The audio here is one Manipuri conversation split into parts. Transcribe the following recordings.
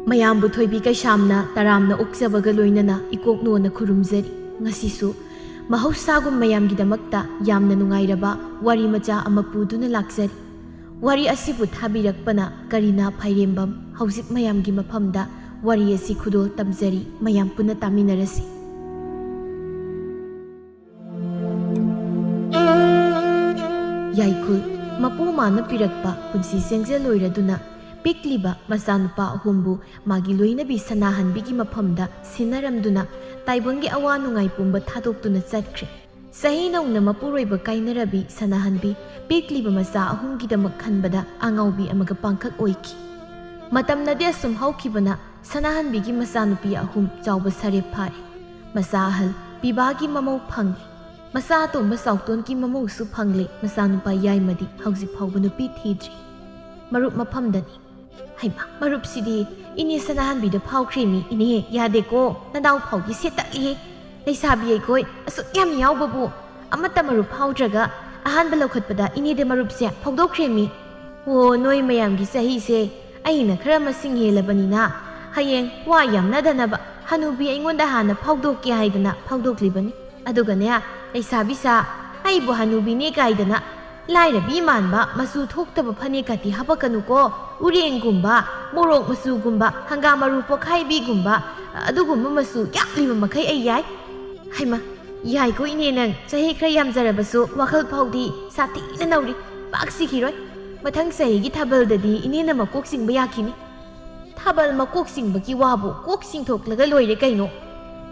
ꯃꯌꯥꯝꯕꯨ ꯊꯣꯏꯕꯤ ꯀꯩꯁꯥꯝꯅ ꯇꯔꯥꯝꯅ ꯑꯣꯛꯆꯕꯒ ꯂꯣꯏꯅꯅ ꯏꯀꯣꯛꯅꯣꯅ ꯈꯨꯔꯨꯝꯖꯔꯤ꯫ ꯉꯁꯤꯁꯨ ꯃꯍꯧꯁꯥꯒꯨꯝ ꯃꯌꯥꯝꯒꯤꯗꯃꯛꯇ ꯌꯥꯝꯅ ꯅꯨꯡꯉꯥꯏꯔꯕ ꯋꯥꯔꯤ ꯃꯆꯥ ꯑꯃ ꯄꯨꯗꯨꯅ ꯂꯥꯛꯆꯔꯤ꯫ ꯋꯥꯔꯤ ꯑꯁꯤꯕꯨ ꯊꯥꯕꯤꯔꯛꯄꯅ ꯀꯔꯤꯅꯥ ꯐꯥꯏꯔꯦꯝꯕꯝ꯫ ꯍꯧꯖꯤꯛ ꯃꯌꯥꯝꯒꯤ ꯃꯐꯝꯗ ꯋꯥꯔꯤ ꯑꯁꯤ ꯈꯨꯗꯣꯜ ꯇꯝꯖꯔꯤ꯫ ꯃꯌꯥꯝ ꯄꯨꯟꯅ ꯇꯥꯃꯤꯟꯅꯔꯁꯤ꯫ ꯌꯥꯏꯈꯨꯜ ꯃꯄꯨ ꯃꯥꯅ ꯄꯤꯔꯛꯄ ꯄꯨꯟꯁꯤ ꯁꯦꯡꯖꯦꯜ ꯂꯣꯏꯔꯗꯨꯅ ꯄꯤꯛꯂꯤꯕ ꯃꯆꯥꯅꯨꯄꯥ ꯑꯍꯨꯝꯕꯨ ꯃꯥꯒꯤ ꯂꯣꯏꯅꯕꯤ ꯁꯅꯥꯍꯟꯕꯤꯒꯤ ꯃꯐꯝꯗ ꯁꯤꯟꯅꯔꯝꯗꯨꯅ ꯇꯥꯏꯕꯪꯒꯤ ꯑꯋꯥ ꯅꯨꯡꯉꯥꯏ ꯄꯨꯝꯕ ꯊꯥꯗꯣꯛꯇꯨꯅ ꯆꯠꯈ꯭ꯔꯦ꯫ ꯆꯍꯤ ꯅꯧꯅ ꯃꯄꯨꯔꯣꯏꯕ ꯀꯥꯏꯅꯔꯕꯤ ꯁꯅꯥꯍꯟꯕꯤ ꯄꯤꯛꯂꯤꯕ ꯃꯆꯥ ꯑꯍꯨꯝꯒꯤꯗꯃꯛ ꯈꯟꯕꯗ ꯑꯉꯥꯎꯕꯤ ꯑꯃꯒ ꯄꯥꯡꯈꯛ ꯑꯣꯏꯈꯤ꯫ ꯃꯇꯝꯅꯗꯤ ꯑꯁꯨꯝ ꯍꯧꯈꯤꯕꯅ ꯁꯅꯥꯍꯟꯕꯤꯒꯤ ꯃꯆꯥꯅꯨꯄꯤ ꯑꯍꯨꯝ ꯆꯥꯎꯕ ꯁꯔꯦꯞ ꯐꯥꯔꯦ꯫ ꯃꯆꯥ ꯑꯍꯜ ꯄꯤꯕꯥꯒꯤ ꯃꯃꯧ ꯐꯪꯂꯦ꯫ ꯃꯆꯥ ꯑꯇꯣꯝꯕ ꯆꯥꯎꯇꯣꯟꯒꯤ ꯃꯃꯧꯁꯨ ꯐꯪꯂꯦ꯫ ꯃꯆꯥꯅꯨꯄꯥ ꯌꯥꯏꯃꯗꯤ ꯍꯧꯖꯤꯛ ꯐꯥꯎꯕ ꯅꯨꯄꯤ ꯊꯤꯗ꯭ꯔꯤ꯫ ꯃꯔꯨꯞ ꯃꯐꯝꯗꯅꯤ꯫ ꯍꯩꯃꯥ ꯃꯔꯨꯞꯁꯤꯗꯤ ꯏꯅꯦ ꯁꯅꯥꯍꯟꯕꯤꯗ ꯐꯥꯎꯈ꯭ꯔꯦꯃꯤ꯫ ꯏꯅꯦ ꯌꯥꯗꯦꯀꯣ, ꯅꯅꯥꯎ ꯐꯥꯎꯗꯤ ꯁꯦꯠꯇꯛꯂꯤꯍꯦ꯫ ꯂꯩꯁꯥꯕꯤ ꯑꯩꯈꯣꯏ ꯑꯁꯨꯛ ꯌꯥꯝ ꯌꯥꯎꯕꯕꯨ ꯑꯃꯠꯇ ꯃꯔꯨꯞ ꯐꯥꯎꯗ꯭ꯔꯒ ꯑꯍꯥꯟꯕ ꯂꯧꯈꯠꯄꯗ ꯏꯅꯦꯗ ꯃꯔꯨꯞꯁꯦ ꯐꯥꯎꯗꯣꯛꯈ꯭ꯔꯦꯃꯤ꯫ ꯑꯣ ꯅꯣꯏ ꯃꯌꯥꯝꯒꯤ ꯆꯍꯤꯁꯦ ꯑꯩꯅ ꯈꯔ ꯃꯁꯤꯡ ꯍꯦꯜꯂꯕꯅꯤꯅ ꯍꯌꯦꯡ ꯋꯥ ꯌꯥꯝꯅꯗꯅꯕ ꯍꯅꯨꯕꯤ ꯑꯩꯉꯣꯟꯗ ꯍꯥꯟꯅ ꯐꯥꯎꯗꯣꯛꯀꯦ ꯍꯥꯏꯗꯅ ꯐꯥꯎꯗꯣꯛꯂꯤꯕꯅꯤ꯫ ꯑꯗꯨꯒꯅꯦ ꯂꯩꯁꯥꯕꯤꯁꯥ ꯑꯩꯕꯨ ꯍꯅꯨꯕꯤꯅꯦ ꯀꯥꯏꯗꯅ ꯂꯥꯏꯔꯕꯤ ꯃꯥꯟꯕ ꯃꯆꯨ ꯊꯣꯛꯇꯕ ꯐꯅꯦꯛꯀꯗꯤ ꯍꯥꯄꯛꯀꯅꯨꯀꯣ꯫ ꯎꯔꯦꯡꯒꯨꯝꯕ, ꯃꯣꯔꯣꯛ ꯃꯆꯨꯒꯨꯝꯕ, ꯍꯪꯒꯥꯝ ꯃꯔꯨ ꯄꯣꯈꯥꯏꯕꯤꯒꯨꯝꯕ ꯑꯗꯨꯒꯨꯝꯕ ꯃꯆꯨ ꯌꯥꯛꯂꯤꯕ ꯃꯈꯩ ꯑꯩ ꯌꯥꯏ꯫ ꯍꯩꯃꯥ ꯌꯥꯏꯀꯣ ꯏꯅꯦ, ꯅꯪ ꯆꯍꯤ ꯈꯔ ꯌꯥꯝꯖꯔꯕꯁꯨ ꯋꯥꯈꯜ ꯐꯥꯎꯗꯤ ꯁꯥꯊꯤꯅ ꯅꯧꯔꯤ꯫ ꯄꯥꯛ ꯁꯤꯈꯤꯔꯣꯏ꯫ ꯃꯊꯪ ꯆꯍꯤꯒꯤ ꯊꯥꯕꯜꯗꯗꯤ ꯏꯅꯦꯅ ꯃꯀꯣꯛ ꯆꯤꯡꯕ ꯌꯥꯈꯤꯅꯤ꯫ ꯊꯥꯕꯜ ꯃꯀꯣꯛ ꯆꯤꯡꯕꯒꯤ ꯋꯥꯕꯨ ꯀꯣꯛ ꯆꯤꯡꯊꯣꯛꯂꯒ ꯂꯣꯏꯔꯦ ꯀꯩꯅꯣ꯫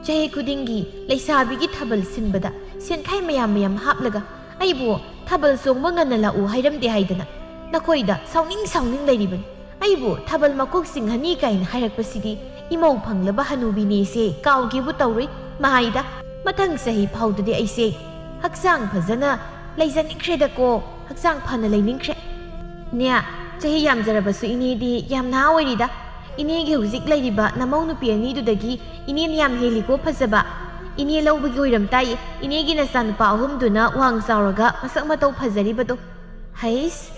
ꯆꯍꯤ ꯈꯨꯗꯤꯡꯒꯤ ꯂꯩꯁꯥꯕꯤꯒꯤ ꯊꯥꯕꯜ ꯁꯤꯟꯕꯗ ꯁꯦꯟꯈꯥꯏ ꯃꯌꯥꯝ ꯍꯥꯞꯂꯒ ꯑꯩꯕꯨ ꯊꯥꯕꯜ ꯆꯣꯡꯕ ꯉꯟꯅ ꯂꯥꯛꯎ ꯍꯥꯏꯔꯝꯗꯦ ꯍꯥꯏꯗꯅ ꯅꯈꯣꯏꯗ ꯁꯥꯎꯅꯤꯡ ꯂꯩꯔꯤꯕꯅꯤ꯫ ꯑꯩꯕꯨ ꯊꯥꯕꯜ ꯃꯀꯣꯛ ꯆꯤꯡꯍꯟꯅꯤ ꯀꯥꯏꯅ ꯍꯥꯏꯔꯛꯄꯁꯤꯗꯤ ꯏꯃꯧ ꯐꯪꯂꯕ ꯍꯅꯨꯕꯤꯅꯦꯁꯦ ꯀꯥꯎꯒꯦꯕꯨ ꯇꯧꯔꯣꯏ ꯃꯍꯥꯏꯗ꯫ ꯃꯊꯪ ꯆꯍꯤ ꯐꯥꯎꯗꯗꯤ ꯑꯩꯁꯦ ꯍꯛꯆꯥꯡ ꯐꯖꯅ ꯂꯩꯖꯅꯤꯡꯈ꯭ꯔꯦꯗꯀꯣ, ꯍꯛꯆꯥꯡ ꯐꯅ ꯂꯩꯅꯤꯡꯈ꯭ꯔꯦ꯫ ꯏꯅꯦ ꯆꯍꯤ ꯌꯥꯝꯖꯔꯕꯁꯨ ꯏꯅꯦꯗꯤ ꯌꯥꯝ ꯅꯍꯥ ꯑꯣꯏꯔꯤꯗ꯫ ꯏꯅꯦꯒꯤ ꯍꯧꯖꯤꯛ ꯂꯩꯔꯤꯕ ꯅꯃꯧ ꯅꯨꯄꯤ ꯑꯅꯤꯗꯨꯗꯒꯤ ꯏꯅꯦꯅ ꯌꯥꯝ ꯍꯦꯜꯂꯤꯀꯣ ꯐꯖꯕ꯫ ꯏꯅꯦ ꯂꯧꯕꯒꯤ ꯑꯣꯏꯔꯝ ꯇꯥꯏꯌꯦ ꯏꯅꯦꯒꯤ ꯅꯆꯥꯅꯨꯄꯥ ꯑꯍꯨꯝꯗꯨꯅ ꯋꯥꯡ ꯆꯥꯎꯔꯒ ꯃꯁꯛ ꯃꯇꯧ ꯐꯖꯔꯤꯕꯗꯣ꯫ ꯍꯩꯁ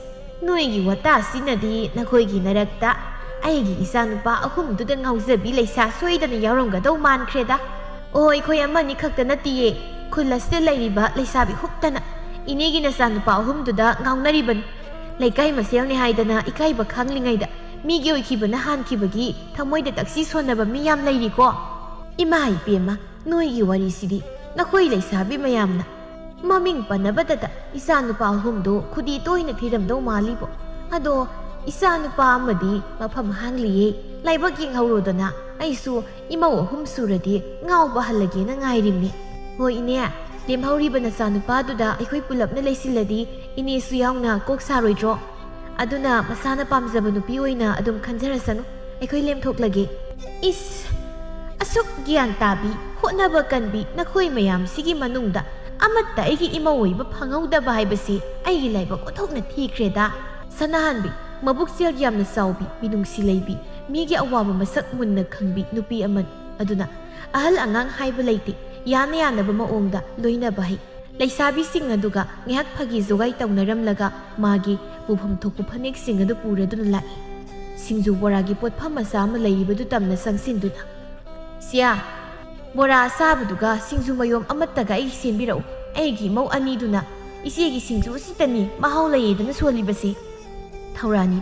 ꯅꯣꯏꯒꯤ ꯋꯥꯇꯥꯁꯤꯅꯗꯤ ꯅꯈꯣꯏꯒꯤ ꯅꯔꯛꯇ ꯑꯩꯒꯤ ꯏꯆꯥꯅꯨꯄꯥ ꯑꯍꯨꯝꯗꯨꯗ ꯉꯥꯎꯖꯕꯤ ꯂꯩꯁꯥ ꯁꯣꯏꯗꯅ ꯌꯥꯎꯔꯝꯒꯗꯧ ꯃꯥꯟꯈ꯭ꯔꯦꯗ꯫ ꯑꯣ ꯑꯩꯈꯣꯏ ꯑꯃꯅꯤ ꯈꯛꯇ ꯅꯠꯇꯤꯌꯦ, ꯈꯨꯜ ꯑꯁꯤꯗ ꯂꯩꯔꯤꯕ ꯂꯩꯁꯥꯕꯤ ꯍꯨꯞꯇꯅ ꯏꯅꯦꯒꯤ ꯅꯆꯥꯅꯨꯄꯥ ꯑꯍꯨꯝꯗꯨꯗ ꯉꯥꯎꯅꯔꯤꯕꯅꯤ꯫ ꯂꯩꯀꯥꯏ ꯃꯁꯦꯜꯅꯤ ꯍꯥꯏꯗꯅ ꯏꯀꯥꯏꯕ ꯈꯪꯂꯤꯉꯩꯗ ꯃꯤꯒꯤ ꯑꯣꯏꯈꯤꯕꯅ ꯍꯥꯟꯈꯤꯕꯒꯤ ꯊꯃꯣꯏꯗ ꯇꯛꯁꯤ ꯁꯣꯟꯅꯕ ꯃꯤ ꯌꯥꯝ ꯂꯩꯔꯤꯀꯣ꯫ ꯏꯃꯥ ꯏꯄꯦꯝꯃ ꯅꯣꯏꯒꯤ ꯋꯥꯔꯤꯁꯤꯗꯤ ꯅꯈꯣꯏ ꯂꯩꯁꯥꯕꯤ ꯃꯌꯥꯝꯅ ꯃꯃꯤꯡ ꯄꯟꯅꯕꯗꯇ ꯏꯆꯥꯅꯨꯄꯥ ꯑꯍꯨꯝꯗꯨ ꯈꯨꯗꯤ ꯇꯣꯏꯅ ꯊꯤꯔꯝꯗꯧ ꯃꯥꯜꯂꯤꯕꯣ꯫ ꯑꯗꯣ ꯏꯆꯥꯅꯨꯄꯥ ꯑꯃꯗꯤ ꯃꯐꯝ ꯍꯥꯡꯂꯤꯌꯦ, ꯂꯥꯏꯕꯛ ꯌꯦꯡꯍꯧꯔꯣꯗꯅ꯫ ꯑꯩꯁꯨ ꯏꯃꯧ ꯑꯍꯨꯝ ꯁꯨꯔꯗꯤ ꯉꯥꯎꯕ ꯍꯜꯂꯒꯦꯅ ꯉꯥꯏꯔꯤꯝꯅꯤ꯫ ꯍꯣꯏ ꯏꯅꯦ, ꯂꯦꯝꯍꯧꯔꯤꯕ ꯅꯆꯥꯅꯨꯄꯥꯗꯨꯗ ꯑꯩꯈꯣꯏ ꯄꯨꯂꯞꯅ ꯂꯩꯁꯤꯜꯂꯗꯤ ꯏꯅꯦꯁꯨ ꯌꯥꯎꯅ ꯀꯣꯛ ꯁꯥꯔꯣꯏꯗ꯭ꯔꯣ? ꯑꯗꯨꯅ ꯃꯁꯥꯅ ꯄꯥꯝꯖꯕ ꯅꯨꯄꯤ ꯑꯣꯏꯅ ꯑꯗꯨꯝ ꯈꯟꯖꯔꯁꯅꯨ, ꯑꯩꯈꯣই ꯂꯦꯝꯊꯣꯛꯂꯒꯦ꯫ ꯏꯁ ꯑꯁꯨꯛ ꯒ꯭ꯌꯥꯟ ꯇꯥꯕꯤ ꯍꯣꯠꯅꯕ ꯀꯟꯕꯤ ꯅꯈꯣꯏ ꯃꯌꯥꯝꯁꯤꯒꯤ ꯃꯅꯨꯡꯗ ꯑꯃꯠꯇ ꯑꯩꯒꯤ ꯏꯃꯧ ꯑꯣꯏꯕ ꯐꯪꯍꯧꯗꯕ ꯍꯥꯏꯕꯁꯤ ꯑꯩꯒꯤ ꯂꯥꯏꯕꯛ ꯑꯣꯟꯊꯣꯛꯅ ꯊꯤꯈ꯭ꯔꯦꯗ꯫ ꯁꯅꯥꯍꯟꯕꯤ ꯃꯕꯨꯛꯆꯦꯜ ꯌꯥꯝꯅ ꯆꯥꯎꯕꯤ, ꯃꯤꯅꯨꯡꯁꯤ ꯂꯩꯕꯤ, ꯃꯤꯒꯤ ꯑꯋꯥꯕ ꯃꯁꯛ ꯃꯨꯟꯅ ꯈꯪꯕꯤ ꯅꯨꯄꯤ ꯑꯃꯅꯤ꯫ ꯑꯗꯨꯅ ꯑꯍꯜ ꯑꯉꯥꯡ ꯍꯥꯏꯕ ꯂꯩꯇꯦ, ꯌꯥꯅ ꯌꯥꯅꯕ ꯃꯑꯣꯡꯗ ꯂꯣꯏꯅꯕ ꯍꯩ꯫ ꯂꯩꯁꯥꯕꯤꯁꯤꯡ ꯑꯗꯨꯒ ꯉꯥꯏꯍꯥꯛ ꯐꯥꯒꯤ ꯖꯣꯒꯥꯏ ꯇꯧꯅꯔꯝꯂꯒ ꯃꯥꯒꯤ ꯄꯨꯐꯝ ꯊꯣꯛꯄ ꯐꯅꯦꯛꯁꯤꯡ ꯑꯗꯨ ꯄꯨꯔꯗꯨꯅ ꯂꯥꯛꯏ꯫ ꯁꯤꯡꯖꯨ ꯕꯣꯔꯥꯒꯤ ꯄꯣꯠꯐꯝ ꯃꯆꯥ ꯑꯃ ꯂꯩꯔꯤꯕꯗꯨ ꯇꯝꯅ ꯆꯪꯁꯤꯟꯗꯨꯅ, ꯁꯤꯌꯥ ꯕꯣꯔꯥ ꯑꯁꯥꯕꯗꯨꯒ ꯁꯤꯡꯖු ꯃꯌꯣꯝ ꯑꯃꯠꯇꯒ ꯑꯩ ꯁꯦꯝꯕꯤꯔꯛꯎ꯫ ꯑꯩꯒꯤ ꯏꯃꯧ ꯑꯅꯤꯗꯨꯅ ꯏꯆꯦꯒꯤ ꯁꯤꯡꯖꯨ ꯑꯁꯤꯇꯅꯤ ꯃꯍꯥꯎ ꯂꯩꯌꯦꯗꯅ ꯁꯣꯜꯂꯤꯕꯁꯦ꯫ ꯊꯧꯔꯥꯅꯤ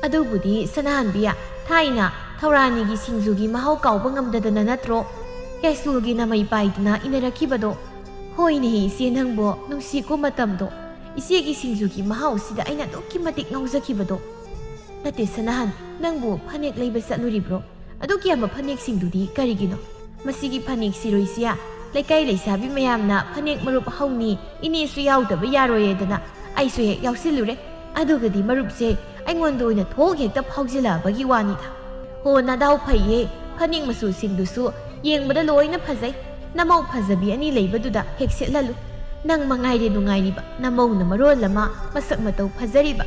ꯑꯗꯨꯕꯨꯗꯤ ꯁꯅꯥꯍꯟꯕꯤꯌꯥ, ꯊꯥꯏꯅ ꯊꯧꯔꯥꯅꯤꯒꯤ ꯁꯤꯡꯖꯨꯒꯤ ꯃꯍꯥꯎ ꯀꯥꯎꯕ ꯉꯝꯗꯗꯅ ꯅꯠꯇ꯭ꯔꯣ ꯀꯩꯁꯨꯜꯒꯤ ꯅꯃꯩ ꯄꯥꯏꯗꯅ ꯏꯅꯔꯛꯈꯤꯕꯗꯣ? ꯍꯣꯏꯅꯦꯍꯦ ꯏꯆꯦ, ꯅꯪꯕꯣ ꯅꯨꯡꯁꯤꯀꯣ ꯃꯇꯝꯗꯣ꯫ ꯏꯆꯦꯒꯤ ꯁꯤꯡꯖꯨꯒꯤ ꯃꯍꯥꯎꯁꯤꯗ ꯑꯩꯅ ꯑꯗꯨꯛꯀꯤ ꯃꯇꯤꯛ ꯉꯥꯎꯖꯈꯤꯕꯗꯣ꯫ ꯅꯠꯇꯦ ꯁꯅꯥꯍꯟ, ꯅꯪꯕꯨ ꯐꯅꯦꯛ ꯂꯩꯕ ꯆꯠꯂꯨꯔꯤꯕ꯭ꯔꯣ? ꯑꯗꯨꯛ ꯌꯥꯝꯕ ꯐꯅꯦꯛꯁꯤꯡꯗꯨꯗꯤ ꯀꯔꯤꯒꯤꯅꯣ? ꯃꯁꯤꯒꯤ ꯐꯅꯦꯛꯁꯤꯔꯣ ꯏꯆꯦ? ꯂꯩꯀꯥꯏ ꯂꯩꯁꯥꯕꯤ ꯃꯌꯥꯝꯅ ꯐꯅꯦꯛ ꯃꯔꯨꯞ ꯍꯧꯅꯤ, ꯏꯅꯦꯁꯨ ꯌꯥꯎꯗꯕ ꯌꯥꯔꯣꯏꯗꯅ ꯑꯩꯁꯨ ꯍꯦꯛ ꯌꯥꯎꯁꯤꯜꯂꯨꯔꯦ꯫ ꯑꯗꯨꯒꯗꯤ ꯃꯔꯨꯞꯁꯦ ꯑꯩꯉꯣꯟꯗ ꯑꯣꯏꯅ ꯊꯣꯛ ꯍꯦꯛꯇ ꯐꯥꯎꯖꯤꯜꯂꯛꯑꯕꯒꯤ ꯋꯥꯅꯤꯗ꯫ ꯍꯣ ꯅꯗꯥꯎ ꯐꯩꯌꯦ, ꯐꯅꯦꯛ ꯃꯆꯨꯁꯤꯡꯗꯨꯁꯨ ꯌꯦꯡꯕꯗ ꯂꯣꯏꯅ ꯐꯖꯩ꯫ ꯅꯃꯧ ꯐꯖꯕꯤ ꯑꯅꯤ ꯂꯩꯕꯗꯨꯗ ꯍꯦꯛ ꯁꯦꯠꯍꯜꯂꯨ꯫ ꯅꯪ ꯃꯉꯥꯏꯔꯦ ꯅꯨꯡꯉꯥꯏꯔꯤꯕ, ꯅꯃꯧꯅ ꯃꯔꯣꯜ ꯑꯃ ꯃꯁꯛ ꯃꯇꯧ ꯐꯖꯔꯤꯕ꯫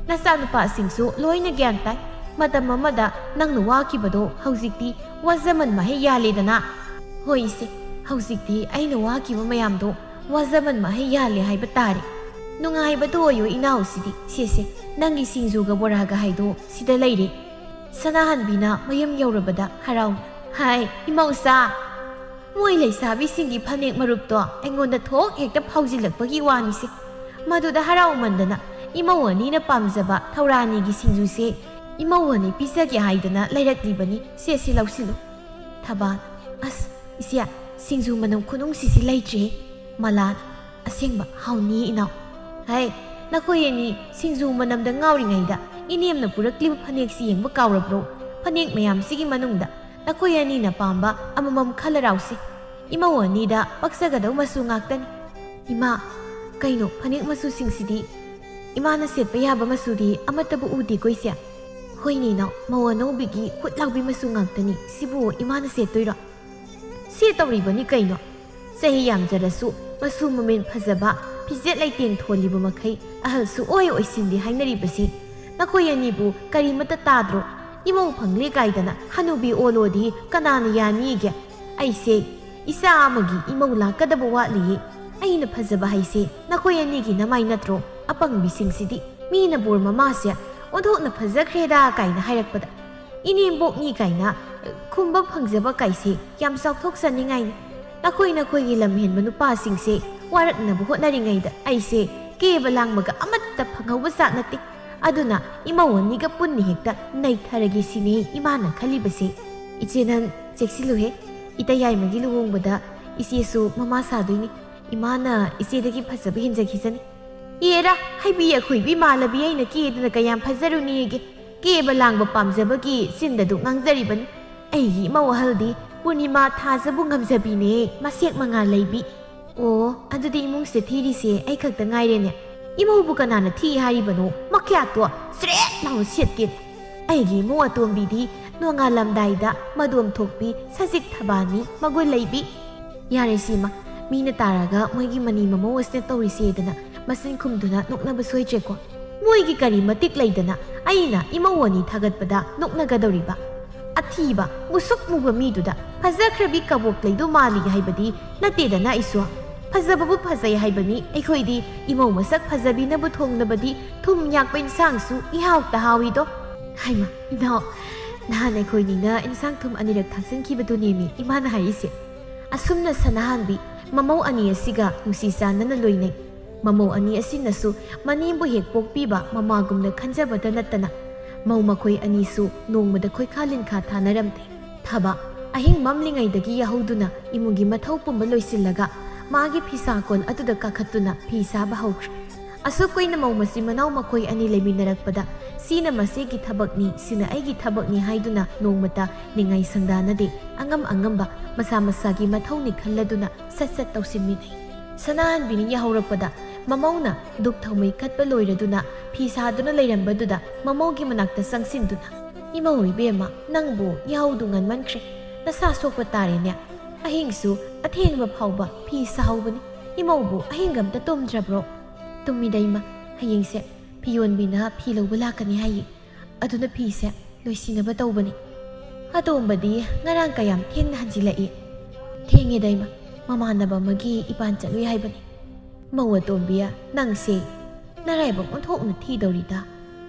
ꯅꯆꯥꯅꯨꯄꯥꯁꯤꯡꯁꯨ ꯂꯣꯏꯅ ꯒ꯭ꯌꯥꯟ ꯇꯥꯏ꯫ ꯃꯇꯝ ꯑꯃꯗ ꯅꯪꯅ ꯋꯥꯈꯤꯕꯗꯣ ꯍꯧꯖꯤꯛꯇꯤ ꯋꯥꯖꯃꯟ ꯃꯍꯩ ꯌꯥꯜꯂꯦꯗꯅ꯫ ꯍꯣꯏ ꯏꯆꯦ, ꯍꯧꯖꯤꯛꯇꯤ ꯑꯩꯅ ꯋꯥꯈꯤꯕ ꯃꯌꯥꯝꯗꯣ ꯋꯥꯖꯃꯟ ꯃꯍꯩ ꯌꯥꯜꯂꯦ ꯍꯥꯏꯕ ꯇꯥꯔꯦ ꯅꯨꯡꯉꯥꯏꯕꯗꯣ ꯑꯣꯏꯌꯣ ꯏꯅꯥꯎꯁꯤꯗꯤ ꯁꯦꯁꯦ ꯅꯪꯒꯤ ꯁꯤꯡꯖꯨꯒ ꯕꯣꯔꯥꯒ ꯍꯥꯏꯗꯣ ꯁꯤꯗ ꯂꯩꯔꯦ ꯁꯅꯥꯍꯟꯕꯤꯅ ꯃꯌꯨꯝ ꯌꯧꯔꯕꯗ ꯍꯔꯥꯎ ꯍꯥꯏ ꯏꯃꯧꯆꯥ ꯃꯣꯏ ꯂꯩꯁꯥꯕꯤꯁꯤꯡꯒꯤ ꯐꯅꯦꯛ ꯃꯔꯨꯞꯇꯣ ꯑꯩꯉꯣꯟꯗ ꯊꯣꯛ ꯍꯦꯛꯇ ꯐꯥꯎꯖꯤꯜꯂꯛꯄꯒꯤ ꯋꯥꯅꯤꯁꯦ ꯃꯗꯨꯗ ꯍꯔꯥꯎꯃꯟꯗꯅ ꯏꯃꯧ ꯑꯅꯤꯅ ꯄꯥꯝꯖꯕ ꯊꯧꯔꯥꯅꯤꯒꯤ ꯁꯤꯡꯖꯨꯁꯦ ꯏꯃꯧ ꯑꯅꯤ ꯄꯤꯖꯒꯦ ꯍꯥꯏꯗꯅ ꯂꯩꯔꯛꯂꯤꯕꯅꯤ ꯁꯦ ꯂꯧꯁꯤꯜꯂꯨ ꯊꯕꯥꯜ ꯑꯁ ꯏꯆꯦ ꯁꯤꯡꯖꯨ ꯃꯅꯝ ꯈꯨꯅꯨꯡꯁꯤꯁꯤ ꯂꯩꯇ꯭ꯔꯦ ꯃꯂꯥꯟ ꯑꯁꯦꯡꯕ ꯍꯥꯎꯅꯤ ꯏꯅꯥꯎ ꯍꯥꯏ ꯅꯈꯣꯏ ꯑꯅꯤ ꯁꯤꯡꯖꯨ ꯃꯅꯝꯗ ꯉꯥꯎꯔꯤꯉꯩꯗ ꯏꯅꯦꯝꯅ ꯄꯨꯔꯛꯂꯤꯕ ꯐꯅꯦꯛꯁꯤ ꯌꯦꯡꯕ ꯀꯥꯎꯔꯕ꯭ꯔꯣ ꯐꯅꯦꯛ ꯃꯌꯥꯝꯁꯤꯒꯤ ꯃꯅꯨꯡꯗ ꯅꯈꯣꯏ ꯑꯅꯤꯅ ꯄꯥꯝꯕ ꯑꯃꯃꯝ ꯈꯜꯂꯔꯥꯎꯁꯤ ꯏꯃꯧ ꯑꯅꯤꯗ ꯄꯛꯆꯒꯗꯧ ꯃꯆꯨ ꯉꯥꯛꯇꯅꯤ ꯏꯃꯥ ꯀꯩꯅꯣ ꯐꯅꯦꯛ ꯃꯆꯨꯁꯤꯡꯁꯤꯗꯤ ꯏꯃꯥꯅ ꯁꯦꯠꯄ ꯌꯥꯕ ꯃꯆꯨꯗꯤ ꯑꯃꯠꯇꯕꯨ ꯎꯗꯦꯀꯣ ꯏꯆꯦ ꯍꯣꯏꯅꯦ ꯏꯅꯥꯎ ꯃꯧ ꯑꯅꯧꯕꯤꯒꯤ ꯍꯨꯠ ꯂꯥꯎꯕꯤ ꯃꯆꯨ ꯉꯥꯛꯇꯅꯤ ꯁꯤꯕꯨ ꯏꯃꯥꯅ ꯁꯦꯠꯇꯣꯏꯔꯣ ꯁꯦꯠꯇꯧꯔꯤꯕꯅꯤ ꯀꯩꯅꯣ ꯆꯍꯤ ꯌꯥꯝꯖꯔꯁꯨ ꯃꯆꯨ ꯃꯃꯦꯟ ꯐꯖꯕ ꯐꯤꯖꯦꯠ ꯂꯩꯇꯦꯡ ꯊꯣꯜꯂꯤꯕ ꯃꯈꯩ ꯑꯍꯜꯁꯨ ꯑꯣꯏꯁꯤꯟꯗꯦ ꯍꯥꯏꯅꯔꯤꯕꯁꯤ ꯅꯈꯣꯏ ꯑꯅꯤꯕꯨ ꯀꯔꯤꯃꯠꯇ ꯇꯥꯗ꯭ꯔꯣ ꯏꯃꯧ ꯐꯪꯂꯦ ꯀꯥꯏꯗꯅ ꯍꯅꯨꯕꯤ ꯑꯣꯜꯂꯣꯗꯤ ꯀꯅꯥꯅ ꯌꯥꯅꯤꯒꯦ ꯑꯩꯁꯦ ꯏꯆꯥ ꯑꯃꯒꯤ ꯏꯃꯧ ꯂꯥꯛꯀꯗꯕ ꯋꯥꯠꯂꯤꯌꯦ ꯑꯩꯅ ꯐꯖꯕ ꯍꯥꯏꯁꯦ ꯅꯈꯣꯏ ꯑꯅꯤꯒꯤ ꯅꯃꯥꯏ ꯅꯠꯇ꯭ꯔꯣ ꯑꯄꯪꯕꯤꯁꯤꯡꯁꯤꯗꯤ ꯃꯤꯅ ꯕꯣꯔ ꯃꯃꯥꯁꯦ ꯑꯣꯟꯊꯣꯛꯅ ꯐꯖꯈ꯭ꯔꯦꯗ ꯀꯥꯏꯅ ꯍꯥꯏꯔꯛꯄꯗ ꯏꯅꯦꯝꯕꯣꯛꯅꯤ ꯀꯥꯏꯅ ꯈꯨꯝꯕ ꯐꯪꯖꯕ ꯀꯥꯏꯁꯦ ꯌꯥꯝ ꯆꯥꯎꯊꯣꯛꯆꯅꯤꯡꯉꯥꯏꯅꯤ ꯅꯈꯣꯏꯒꯤ ꯂꯝꯍꯦꯟꯕ ꯅꯨꯄꯥꯁꯤꯡꯁꯦ ꯋꯥꯔꯛꯅꯕ ꯍꯣꯠꯅꯔꯤꯉꯩꯗ ꯑꯩꯁꯦ ꯀꯦꯕ ꯂꯥꯡꯕꯒ ꯑꯃꯠꯇ ꯐꯪꯍꯧꯕ ꯆꯥꯠ ꯅꯠꯇꯦ ꯑꯗꯨꯅ ꯏꯃꯧ ꯑꯅꯤꯒ ꯄꯨꯟꯅ ꯍꯦꯛꯇ ꯅꯩꯊꯔꯒꯦ ꯁꯤꯅꯦ ꯏꯃꯥꯅ ꯈꯜꯂꯤꯕꯁꯦ ꯏꯆꯦ ꯅꯪ ꯆꯦꯛꯁꯤꯜꯂꯨꯍꯦ ꯏꯇꯩꯌꯥꯏꯃꯒꯤ ꯂꯨꯍꯣꯡꯕꯗ ꯏꯆꯦꯁꯨ ꯃꯃꯥ ꯁꯥꯗꯣꯏꯅꯤ ꯏꯃꯥꯅ ꯏꯆꯦꯗꯒꯤ ꯐꯖꯕ ꯍꯦꯟꯖꯈꯤꯁꯅꯤ ꯑꯦꯔꯥ ꯍꯩꯕꯤ ꯑꯈꯣꯏꯕꯤ ꯃꯥꯜꯂꯕꯤ ꯑꯩꯅ ꯀꯦꯗꯅ ꯀꯌꯥꯝ ꯐꯖꯔꯨꯅꯤꯒꯦ ꯀꯦꯕ ꯂꯥꯡꯕ ꯄꯥꯝꯖꯕꯒꯤ ꯆꯤꯟꯗꯗꯨ ꯉꯥꯡꯖꯔꯤꯕꯅꯤ ꯑꯩꯒꯤ ꯏꯃꯧ ꯑꯍꯜꯗꯤ ꯄꯨꯔꯅꯤꯃꯥ ꯊꯥꯖꯕꯨ ꯉꯝꯖꯕꯤꯅꯦ ꯃꯁꯦꯛ ꯃꯉꯥꯜ ꯂꯩꯕꯤ ꯑꯣ ꯑꯗꯨꯗꯤ ꯏꯃꯨꯡꯁꯦ ꯊꯤꯔꯤꯁꯦ ꯑꯩ ꯈꯛꯇ ꯉꯥꯏꯔꯦꯅꯦ ꯏꯃꯧꯕꯨ ꯀꯅꯥꯅ ꯊꯤ ꯍꯥꯏꯔꯤꯕꯅꯣ ꯃꯈ꯭ꯌꯥꯠꯇꯣ ꯁ꯭ꯔꯦꯠ ꯂꯥꯎꯅ ꯁꯦꯠꯀꯦꯅꯦ ꯑꯩꯒꯤ ꯏꯃꯧ ꯑꯇꯣꯝꯕꯤꯗꯤ ꯅꯣꯡꯉꯥꯜꯂꯝꯗꯥꯏꯗ ꯃꯗꯣꯝ ꯊꯣꯛꯄꯤ ꯁꯖꯤꯛ ꯊꯕꯥꯅꯤ ꯃꯒꯨꯟ ꯂꯩꯕꯤ ꯌꯥꯔꯦ ꯁꯤꯃ ꯃꯤꯅ ꯇꯥꯔꯒ ꯃꯣꯏꯒꯤ ꯃꯅꯤ ꯃꯃꯧ ꯑꯁꯤꯅ ꯇꯧꯔꯤꯁꯦꯗꯅ ꯃꯆꯤꯟ ꯈꯨꯝꯗꯨꯅ ꯅꯣꯛꯅꯕ ꯁꯣꯏꯗ꯭ꯔꯦꯀꯣ ꯃꯣꯏꯒꯤ ꯀꯔꯤ ꯃꯇꯤꯛ ꯂꯩꯗꯅ ꯑꯩꯅ ꯏꯃꯧ ꯑꯅꯤ ꯊꯥꯒꯠꯄꯗ ꯅꯣꯛꯅꯒꯗꯧꯔꯤꯕ ꯑꯊꯤꯕ ꯃꯨꯁꯨꯛ ꯃꯨꯕ ꯃꯤꯗꯨꯗ ꯐꯖꯈ꯭ꯔꯕꯤ ꯀꯕꯣꯛ ꯂꯩꯗꯨ ꯃꯥꯜꯂꯤ ꯍꯥꯏꯕꯗꯤ ꯅꯠꯇꯦꯗꯅ ꯑꯩꯁꯨ ꯐꯖꯕꯕꯨ ꯐꯖꯩ ꯍꯥꯏꯕꯅꯤ ꯑꯩꯈꯣꯏꯗꯤ ꯏꯃꯧ ꯃꯁꯛ ꯐꯖꯕꯤꯅꯕꯨ ꯊꯣꯡꯂꯕꯗꯤ ꯊꯨꯝ ꯌꯥꯛꯄ ꯏꯟꯁꯥꯡꯁꯨ ꯏꯍꯥꯎꯇ ꯍꯥꯎꯏꯗꯣ ꯍꯥꯏꯃ ꯏꯅꯥꯎ ꯅꯍꯥꯟ ꯑꯩꯈꯣꯏꯅꯤꯅ ꯏꯟꯁꯥꯡ ꯊꯨꯝ ꯑꯅꯤꯔꯛ ꯊꯥꯛꯆꯤꯟꯈꯤꯕꯗꯨꯅꯦꯃꯤ ꯏꯃꯥꯅ ꯍꯥꯏꯔꯤꯁꯦ ꯑꯁꯨꯝꯅ ꯁꯅꯥꯍꯟꯕꯤ ꯃꯃꯧ ꯑꯅꯤ ꯑꯁꯤꯒ ꯅꯨꯡꯁꯤ ꯆꯥꯟꯅꯅ ꯂꯣꯏꯅꯩ ꯃꯃꯧ ꯑꯅꯤ ꯑꯁꯤꯅꯁꯨ ꯃꯅꯦꯝꯕꯨ ꯍꯦꯛ ꯄꯣꯛꯄꯤꯕ ꯃꯃꯥꯒꯨꯝꯅ ꯈꯟꯖꯕꯇ ꯅꯠꯇꯅ ꯃꯧ ꯃꯈꯣꯏ ꯑꯅꯤꯁꯨ ꯅꯣꯡꯃꯗ ꯈꯣꯏꯈꯥ ꯂꯤꯟꯈꯥ ꯊꯥꯅꯔꯝꯗꯦ ꯊꯕꯛ ꯑꯍꯤꯡ ꯃꯝꯂꯤꯉꯩꯗꯒꯤ ꯌꯥꯍꯧꯗꯨꯅ ꯏꯃꯨꯡꯒꯤ ꯃꯊꯧ ꯄꯨꯝꯕ ꯂꯣꯏꯁꯤꯜꯂꯒ ꯃꯥꯒꯤ ꯐꯤꯁꯥꯀꯣꯟ ꯑꯗꯨꯗ ꯀꯥꯈꯠꯇꯨꯅ ꯐꯤ ꯁꯥꯕ ꯍꯧꯈ꯭ꯔꯦ ꯑꯁꯨꯛ ꯀꯨꯏꯅ ꯃꯧ ꯃꯆꯤꯟ ꯃꯅꯥꯎ ꯃꯈꯣꯏ ꯑꯅꯤ ꯂꯩꯃꯤꯟꯅꯔꯛꯄꯗ ꯁꯤꯅ ꯃꯁꯤꯒꯤ ꯊꯕꯛꯅꯤ ꯁꯤꯅ ꯑꯩꯒꯤ ꯊꯕꯛꯅꯤ ꯍꯥꯏꯗꯨꯅ ꯅꯣꯡꯃꯇ ꯅꯤꯡꯉꯥꯏ ꯁꯪꯗꯥꯅꯗꯦ ꯑꯉꯝ ꯑꯉꯝꯕ ꯃꯁꯥ ꯃꯁꯥꯒꯤ ꯃꯊꯧꯅꯤ ꯈꯜꯂꯗꯨꯅ ꯁꯠ ꯇꯧꯁꯤꯟꯃꯤꯟꯅꯩ ꯁꯅꯥꯍꯟꯕꯤꯅ ꯌꯥꯍꯧꯔꯛꯄꯗ ꯃꯃꯧꯅ ꯗꯨꯛ ꯊꯥꯎꯃꯩ ꯀꯠꯄ ꯂꯣꯏꯔꯗꯨꯅ ꯐꯤ ꯁꯥꯗꯨꯅ ꯂꯩꯔꯝꯕꯗꯨꯗ ꯃꯃꯧꯒꯤ ꯃꯅꯥꯛꯇ ꯆꯪꯁꯤꯟꯗꯨꯅ ꯏꯃꯧ ꯏꯕꯦꯝꯃ ꯅꯪꯕꯨ ꯌꯥꯍꯧꯗꯨ ꯉꯟꯃꯟꯈ꯭ꯔꯦ ꯅꯁꯥ ꯁꯣꯛꯄ ꯇꯥꯔꯦꯅꯦ ꯑꯍꯤꯡꯁꯨ ꯑꯊꯦꯡꯕ ꯐꯥꯎꯕ ꯐꯤ ꯁꯥꯍꯧꯕꯅꯤ ꯏꯃꯧꯕꯨ ꯑꯍꯤꯡꯒ ꯑꯝꯇ ꯇꯨꯝꯗ꯭ꯔꯕ꯭ꯔꯣ ꯇꯨꯝꯃꯤꯗ ꯏꯃꯥ ꯍꯌꯦꯡꯁꯦ ꯐꯤꯌꯣꯟꯕꯤꯅ ꯐꯤ ꯂꯧꯕ ꯂꯥꯛꯀꯅꯤ ꯍꯥꯏꯌꯦ ꯑꯗꯨꯅ ꯐꯤꯁꯦ ꯂꯣꯏꯁꯤꯟꯅꯕ ꯇꯧꯕꯅꯤ ꯑꯇꯣꯝꯕꯗꯤ ꯉꯔꯥꯡ ꯀꯌꯥꯝ ꯊꯦꯡꯅ ꯍꯟꯖꯤꯜꯂꯛꯏ ꯊꯦꯡꯉꯦꯗ ꯏꯃꯥ ꯃꯃꯥꯟꯅꯕ ꯑꯃꯒꯤ ꯏꯄꯥꯟ ꯆꯠꯂꯨꯏ ꯍꯥꯏꯕꯅꯤ ꯃꯧ ꯑꯇꯣꯝꯕꯤꯌꯥ ꯅꯪꯁꯦ ꯅꯔꯥꯏꯕꯛ ꯑꯣꯟꯊꯣꯛꯅ ꯊꯤꯗꯧꯔꯤꯗ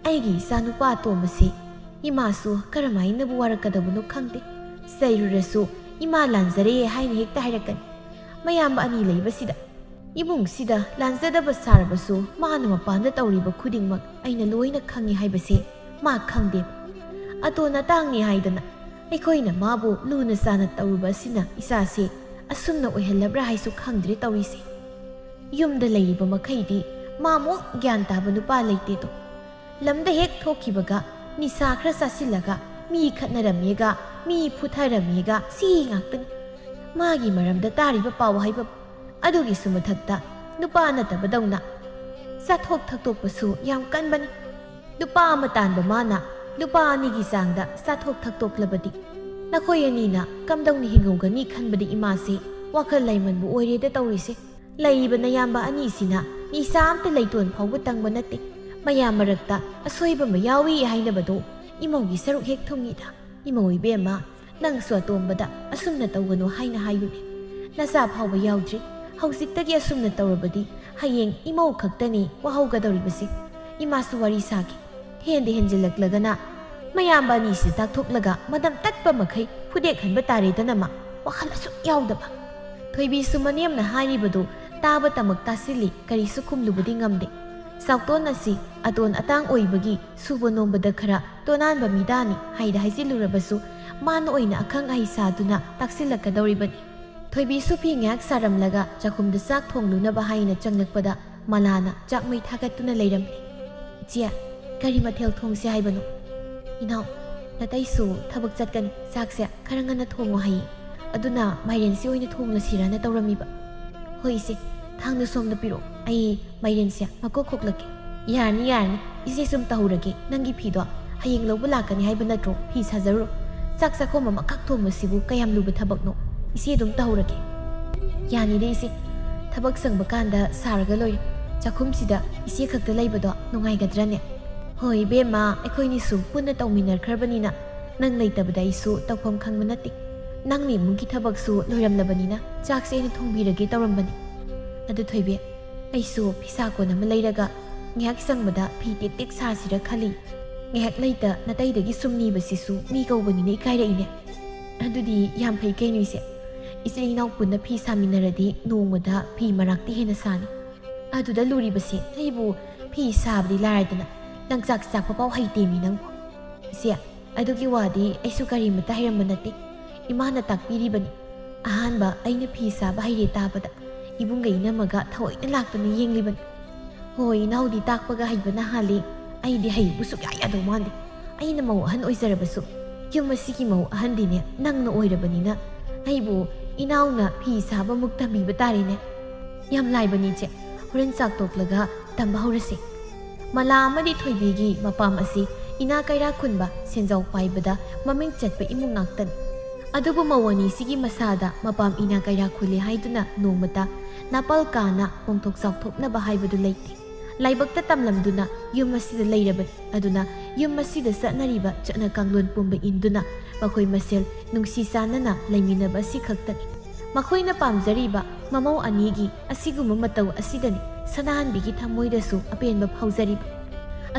ꯑꯩꯒꯤ ꯏꯆꯥꯅꯨꯄꯥ ꯑꯇꯣꯝꯕꯁꯦ ꯏꯃꯥꯁꯨ ꯀꯔꯝꯍꯥꯏꯅꯕꯨ ꯋꯥꯔꯛꯀꯗꯕꯅꯣ ꯈꯪꯗꯦ ꯆꯩꯔꯨꯔꯁꯨ ꯏꯃꯥ ꯂꯥꯟꯖꯔꯦ ꯍꯥꯏꯅ ꯍꯦꯛꯇ ꯍꯥꯏꯔꯛꯀꯅꯤ ꯃꯌꯥꯝꯕ ꯑꯅꯤ ꯂꯩꯕꯁꯤꯗ ꯏꯃꯨꯡꯁꯤꯗ ꯂꯥꯟꯖꯗꯕ ꯁꯥꯔꯕꯁꯨ ꯃꯥꯅ ꯃꯄꯥꯟꯗ ꯇꯧꯔꯤꯕ ꯈꯨꯗꯤꯡꯃꯛ ꯑꯩꯅ ꯂꯣꯏꯅ ꯈꯪꯉꯤ ꯍꯥꯏꯕꯁꯦ ꯃꯥ ꯈꯪꯗꯦꯕ ꯑꯇꯣꯟ ꯑꯇꯥꯡꯅꯤ ꯍꯥꯏꯗꯅ ꯑꯩꯈꯣꯏꯅ ꯃꯥꯕꯨ ꯂꯨꯅ ꯆꯥꯅ ꯇꯧꯔꯨꯕ ꯑꯁꯤꯅ ꯏꯆꯥꯁꯦ ꯑꯁꯨꯝꯅ ꯑꯣꯏꯍꯜꯂꯕ꯭ꯔꯥ ꯍꯥꯏꯁꯨ ꯈꯪꯗ꯭ꯔꯦ ꯇꯧꯔꯤꯁꯦ ꯌꯨꯝꯗ ꯂꯩꯔꯤꯕ ꯃꯈꯩꯗꯤ ꯃꯥꯃꯨꯛ ꯒ꯭ꯌꯥꯟ ꯇꯥꯕ ꯅꯨꯄꯥ ꯂꯩꯇꯦꯗꯣ ꯂꯝꯗ ꯍꯦꯛ ꯊꯣꯛꯈꯤꯕꯒ ꯅꯤꯁꯥ ꯈꯔ ꯆꯥꯁꯤꯜꯂꯒ ꯃꯤ ꯈꯠꯅꯔꯝꯃꯦꯒ ꯃꯤ ꯐꯨꯊꯔꯝꯃꯦꯒ ꯁꯤ ꯉꯥꯛꯇꯅꯤ ꯃꯥꯒꯤ ꯃꯔꯝꯗ ꯇꯥꯔꯤꯕ ꯄꯥꯎ ꯍꯥꯏꯕ ꯑꯗꯨꯒꯤꯁꯨ ꯃꯊꯛꯇ ꯅꯨꯄꯥ ꯅꯠꯇꯕꯗꯧꯅ ꯆꯥꯊꯣꯛ ꯊꯛꯇꯣꯛꯄꯁꯨ ꯌꯥꯝ ꯀꯟꯕꯅꯤ ꯅꯨꯄꯥ ꯑꯃ ꯇꯥꯟꯕ ꯃꯥꯅ ꯂꯨꯄꯥ 2ꯒꯤ ꯆꯥꯡꯗ ꯆꯥꯊꯣꯛ ꯊꯛꯇꯣꯛꯂꯕꯗꯤ ꯅꯈꯣꯏ ꯑꯅꯤꯅ ꯀꯝꯗꯧꯅ ꯍꯤꯡꯍꯧꯒꯅꯤ ꯈꯟꯕꯗ ꯏꯃꯥꯁꯦ ꯋꯥꯈꯜ ꯂꯩꯃꯟꯕꯨ ꯑꯣꯏꯔꯦꯗ ꯇꯧꯔꯤꯁꯦ ꯂꯩꯔꯤꯕ ꯅꯌꯥꯝꯕ ꯑꯅꯤꯁꯤꯅ ꯅꯤꯁꯥ ꯑꯝꯇ ꯂꯩꯇꯣꯟ ꯐꯥꯎꯕ ꯇꯪꯕ ꯅꯠꯇꯦ ꯃꯌꯥꯝ ꯃꯔꯛꯇ ꯑꯁꯣꯏꯕ ꯑꯃ ꯌꯥꯎꯏ ꯍꯥꯏꯅꯕꯗꯣ ꯏꯃꯧꯒꯤ ꯁꯔꯨꯛ ꯍꯦꯛ ꯊꯨꯡꯏꯗ ꯏꯃꯧ ꯏꯕꯦꯝꯃ ꯅꯪꯁꯨ ꯑꯇꯣꯝꯕꯗ ꯑꯁꯨꯝꯅ ꯇꯧꯒꯅꯨ ꯍꯥꯏꯅ ꯍꯥꯏꯌꯨꯅꯦ ꯅꯆꯥ ꯐꯥꯎꯕ ꯌꯥꯎꯗ꯭ꯔꯤ ꯍꯧꯖꯤꯛꯇꯒꯤ ꯑꯁꯨꯝꯅ ꯇꯧꯔꯕꯗꯤ ꯍꯌꯦꯡ ꯏꯃꯧ ꯈꯛꯇꯅꯤ ꯋꯥꯍꯧꯒꯗꯧꯔꯤꯕꯁꯤ ꯏꯃꯥꯁꯨ ꯋꯥꯔꯤ ꯁꯥꯈꯤ ꯍꯦꯟꯖꯤꯜꯂꯛꯂꯒꯅ ꯃꯌꯥꯝꯕ ꯑꯅꯤꯁꯤ ꯇꯥꯛꯊꯣꯛꯂꯒ ꯃꯗꯝ ꯇꯠꯄ ꯃꯈꯩ ꯐꯨꯗꯦꯛꯍꯟꯕ ꯇꯥꯔꯦꯗꯅ ꯃꯥ ꯋꯥꯈꯜ ꯑꯁꯨꯛ ꯌꯥꯎꯗꯕ ꯊꯣꯏꯕꯤꯁꯨ ꯃꯅꯦꯝꯅ ꯍꯥꯏꯔꯤꯕꯗꯨ ꯇꯥꯕ ꯇꯃꯛ ꯇꯥꯁꯤꯜꯂꯤ ꯀꯔꯤꯁꯨ ꯈꯨꯝꯂꯨꯕꯗꯤ ꯉꯝꯗꯦ ꯆꯥꯎꯇꯣꯟ ꯑꯁꯤ ꯑꯇꯣꯟ ꯑꯇꯥꯡ ꯑꯣꯏꯕꯒꯤ ꯁꯨꯕ ꯅꯣꯝꯕꯗ ꯈꯔ ꯇꯣꯅꯥꯟꯕ ꯃꯤꯗꯥꯅꯤ ꯍꯥꯏꯖꯤꯜꯂꯨꯔꯕꯁꯨ ꯃꯥꯅ ꯑꯣꯏꯅ ꯑꯈꯪ ꯑꯍꯩ ꯁꯥꯗꯨꯅ ꯇꯥꯛꯁꯤꯜꯂꯛꯀꯗꯧꯔꯤꯕꯅꯤ ꯊꯣꯏꯕꯤꯁꯨ ꯐꯤ ꯉꯥꯏꯍꯥꯛ ꯁꯥꯔꯝꯂꯒ ꯆꯥꯛꯈꯨꯝꯗ ꯆꯥꯛ ꯊꯣꯡꯂꯨꯅꯕ ꯍꯥꯏꯅ ꯆꯪꯂꯛꯄꯗ ꯃꯂꯥꯅ ꯆꯥꯛ ꯃꯩ ꯊꯥꯒꯠꯇꯨꯅ ꯂꯩꯔꯝꯃꯤ ꯏꯆꯦ ꯀꯔꯤ ꯃꯊꯦꯜ ꯊꯣꯡꯁꯦ ꯍꯥꯏꯕꯅꯣ ꯏꯅꯥꯎ ꯅꯇꯩꯁꯨ ꯊꯕꯛ ꯆꯠꯀꯅꯤ ꯆꯥꯛꯁꯦ ꯈꯔ ꯉꯟꯅ ꯊꯣꯡꯉꯣ ꯍꯌꯦꯡ ꯑꯗꯨꯅ ꯃꯥꯏꯔꯦꯟꯁꯦ ꯑꯣꯏꯅ ꯊꯣꯡꯂꯁꯤꯔꯅ ꯇꯧꯔꯝꯃꯤꯕ ꯍꯣꯏ ꯏꯆꯦ ꯊꯥꯡꯅ ꯁꯣꯝꯗ ꯄꯤꯔꯛꯑꯣ ꯑꯩ ꯃꯥꯏꯔꯦꯟꯁꯦ ꯃꯀꯣꯛ ꯈꯣꯛꯂꯛꯀꯦ ꯌꯥꯔꯅꯤ ꯏꯆꯦ ꯁꯨꯝ ꯇꯧꯍꯧꯔꯒꯦ ꯅꯪꯒꯤ ꯐꯤꯗꯣ ꯍꯌꯦꯡ ꯂꯧꯕ ꯂꯥꯛꯀꯅꯤ ꯍꯥꯏꯕ ꯅꯠꯇ꯭ꯔꯣ ꯐꯤ ꯁꯥꯖꯔꯨ ꯆꯥꯛ ꯆꯥꯈꯣꯝ ꯑꯃꯈꯛ ꯊꯣꯡꯕꯁꯤꯕꯨ ꯀꯌꯥꯝ ꯂꯨꯕ ꯊꯕꯛꯅꯣ ꯏꯆꯦ ꯑꯗꯨꯝ ꯇꯧꯍꯧꯔꯒꯦ ꯌꯥꯅꯤꯗ ꯏꯆꯦ ꯊꯕꯛ ꯁꯪꯕ ꯀꯥꯟꯗ ꯁꯥꯔꯒ ꯂꯣꯏꯔꯦ ꯆꯥꯛꯈꯨꯝꯁꯤꯗ ꯏꯆꯦ ꯈꯛꯇ ꯂꯩꯕꯗꯣ ꯅꯨꯡꯉꯥꯏꯒꯗ꯭ꯔꯅꯦ ꯍꯣꯏ ꯏꯕꯦꯝꯃ ꯑꯩꯈꯣꯏꯅꯤꯁꯨ ꯄꯨꯟꯅ ꯇꯧꯃꯤꯟꯅꯈ꯭ꯔꯕꯅꯤꯅ ꯅꯪ ꯂꯩꯇꯕꯗ ꯑꯩꯁꯨ ꯇꯧꯐꯝ ꯈꯪꯕ ꯅꯠꯇꯦ ꯅꯪꯅ ꯏꯃꯨꯡꯒꯤ ꯊꯕꯛꯁꯨ ꯂꯣꯏꯔꯝꯂꯕꯅꯤ나 ꯆꯥꯛꯁꯦ ꯑꯩꯅ ꯊꯣꯡꯕꯤꯔꯒꯦ ꯇꯧꯔꯝꯕꯅꯤ ꯑꯗꯨ ꯊꯣꯏꯕꯤ ꯑꯩꯁꯨ ꯐꯤꯁꯥꯀꯣꯟ ꯑꯃ ꯂꯩꯔꯒ ꯉꯥꯏꯍꯥꯛ ꯆꯪꯕꯗ ꯐꯤ ꯇꯦꯛ ꯇꯦꯛ ꯁꯥꯁꯤꯔ ꯈꯜꯂꯤ ꯉꯥꯏꯍꯥꯛ ꯂꯩꯇ ꯅꯇꯩꯗꯒꯤ ꯁꯨꯝ ꯅꯤꯕꯁꯤꯁꯨ ꯃꯤ ꯀꯧꯕꯅꯤꯅ ꯏꯀꯥꯏꯔꯛꯏꯅꯦ ꯑꯗꯨꯗꯤ ꯌꯥꯝ ꯐꯩ ꯀꯩꯅꯣ ꯏꯆꯦ ꯏꯅꯥꯎ ꯄꯨꯟꯅ ꯐꯤ ꯁꯥꯃꯤꯟꯅꯔꯗꯤ ꯅꯣꯡꯃꯗ ꯐꯤ ꯃꯔꯥꯛꯇꯤ ꯍꯦꯟꯅ ꯁꯥꯅꯤ ꯑꯗꯨꯗ ꯂꯨꯔꯤꯕꯁꯤ ꯑꯩꯕꯨ ꯐꯤ ꯁꯥꯕꯗꯤ ꯂꯥꯏꯔꯗꯅ ꯂꯪꯆꯥꯛ ꯆꯥꯛꯄ ꯐꯥꯎ ꯍꯩꯇꯦꯃꯤ ꯅꯪꯕꯨ ꯏꯆꯦ ꯑꯗꯨꯒꯤ ꯋꯥꯗꯤ ꯑꯩꯁꯨ ꯀꯔꯤꯃꯇ ꯍꯩꯔꯝꯕ ꯅꯠꯇꯦ ꯏꯃꯥꯅ ꯇꯥꯛꯄꯤꯔꯤꯕꯅꯤ ꯑꯍꯥꯟꯕ ꯑꯩꯅ ꯐꯤ ꯁꯥꯕ ꯍꯩꯔꯦ ꯇꯥꯕꯗ ꯏꯕꯨꯡꯒ ꯏꯅꯝꯃꯒ ꯊꯑꯣꯏꯅ ꯂꯥꯛꯇꯨꯅ ꯌꯦꯡꯂꯤꯕꯅꯤ ꯍꯣꯏ ꯏꯅꯥꯎꯗꯤ ꯇꯥꯛꯄꯒ ꯍꯩꯕꯅ ꯍꯥꯜꯂꯤ ꯑꯩꯗꯤ ꯍꯩꯕꯨ ꯁꯨꯛꯌꯥ ꯌꯥꯗꯧ ꯃꯥꯟꯗꯦ ꯑꯩꯅ ꯃꯧ ꯑꯍꯟ ꯑꯣꯏꯖꯔꯕꯁꯨ ꯌꯨꯝ ꯑꯁꯤꯒꯤ ꯃꯧ ꯑꯍꯟꯗꯤꯅꯦ ꯅꯪꯅ ꯑꯣꯏꯔꯕꯅꯤꯅ ꯑꯩꯕꯨ ꯏꯅꯥꯎꯅ ꯐꯤ ꯁꯥꯕꯃꯨꯛ ꯇꯝꯕꯤꯕ ꯇꯥꯔꯦꯅꯦ ꯌꯥꯝ ꯂꯥꯏꯕꯅꯤ ꯏꯆꯦ ꯍꯣꯔꯦꯟ ꯆꯥꯛ ꯇꯣꯛꯂꯒ ꯇꯝꯕ ꯍꯧꯔꯁꯤ ꯃꯂꯥ ꯑꯃꯗꯤ ꯊꯣꯏꯕꯤꯒꯤ ꯃꯄꯥꯝ ꯑꯁꯤ ꯏꯅꯥ ꯀꯩꯔꯥꯛ ꯈꯨꯟꯕ ꯁꯦꯟꯖꯥꯎ ꯄꯥꯏꯕꯗ ꯃꯃꯤꯡ ꯆꯠꯄ ꯏꯃꯨꯡ ꯉꯥꯛꯇꯅꯤ ꯑꯗꯨꯕꯨ ꯃꯧ ꯑꯅꯤꯁꯤꯒꯤ ꯃꯁꯥꯗ ꯃꯄꯥꯝ ꯏꯅꯥ ꯀꯩꯔꯥꯛ ꯈꯨꯜꯂꯤ ꯍꯥꯏꯗꯨꯅ ꯅꯣꯡꯃꯇ ꯅꯥꯄꯜ ꯀꯥꯅ ꯄꯣꯡꯊꯣꯛ ꯆꯥꯎꯊꯣꯛꯅꯕ ꯍꯥꯏꯕꯗꯨ ꯂꯩꯇꯦ ꯂꯥꯏꯕꯛꯇ ꯇꯝꯂꯝꯗꯨꯅ ꯌꯨꯝ ꯑꯁꯤꯗ ꯂꯩꯔꯕꯅꯤ ꯑꯗꯨꯅ ꯌꯨम ꯑꯁꯤꯗ ꯆꯠꯅꯔꯤꯕ ꯆꯠꯅ ꯀꯥꯡꯂꯣꯟ ꯄꯨꯝꯕ ꯏꯟꯗꯨꯅ ꯃꯈꯣꯏ ꯃꯁꯦꯜ ꯅꯨꯡꯁꯤ ꯆꯥꯟꯅꯅ ꯂꯩꯃꯤꯟꯅꯕ ꯑꯁꯤ ꯈꯛꯇꯅꯤ ꯃꯈꯣꯏꯅ ꯄꯥꯝꯖꯔꯤꯕ ꯃꯃꯧ ꯑꯅꯤꯒꯤ ꯑꯁꯤꯒꯨꯝꯕ ꯃꯇꯧ ꯑꯁꯤꯗꯅꯤ ꯁꯅꯥꯍꯟꯕꯤꯒꯤ ꯊꯃꯣꯏꯗꯁꯨ ꯑꯄꯦꯟꯕ ꯐꯥꯎꯖꯔꯤꯕ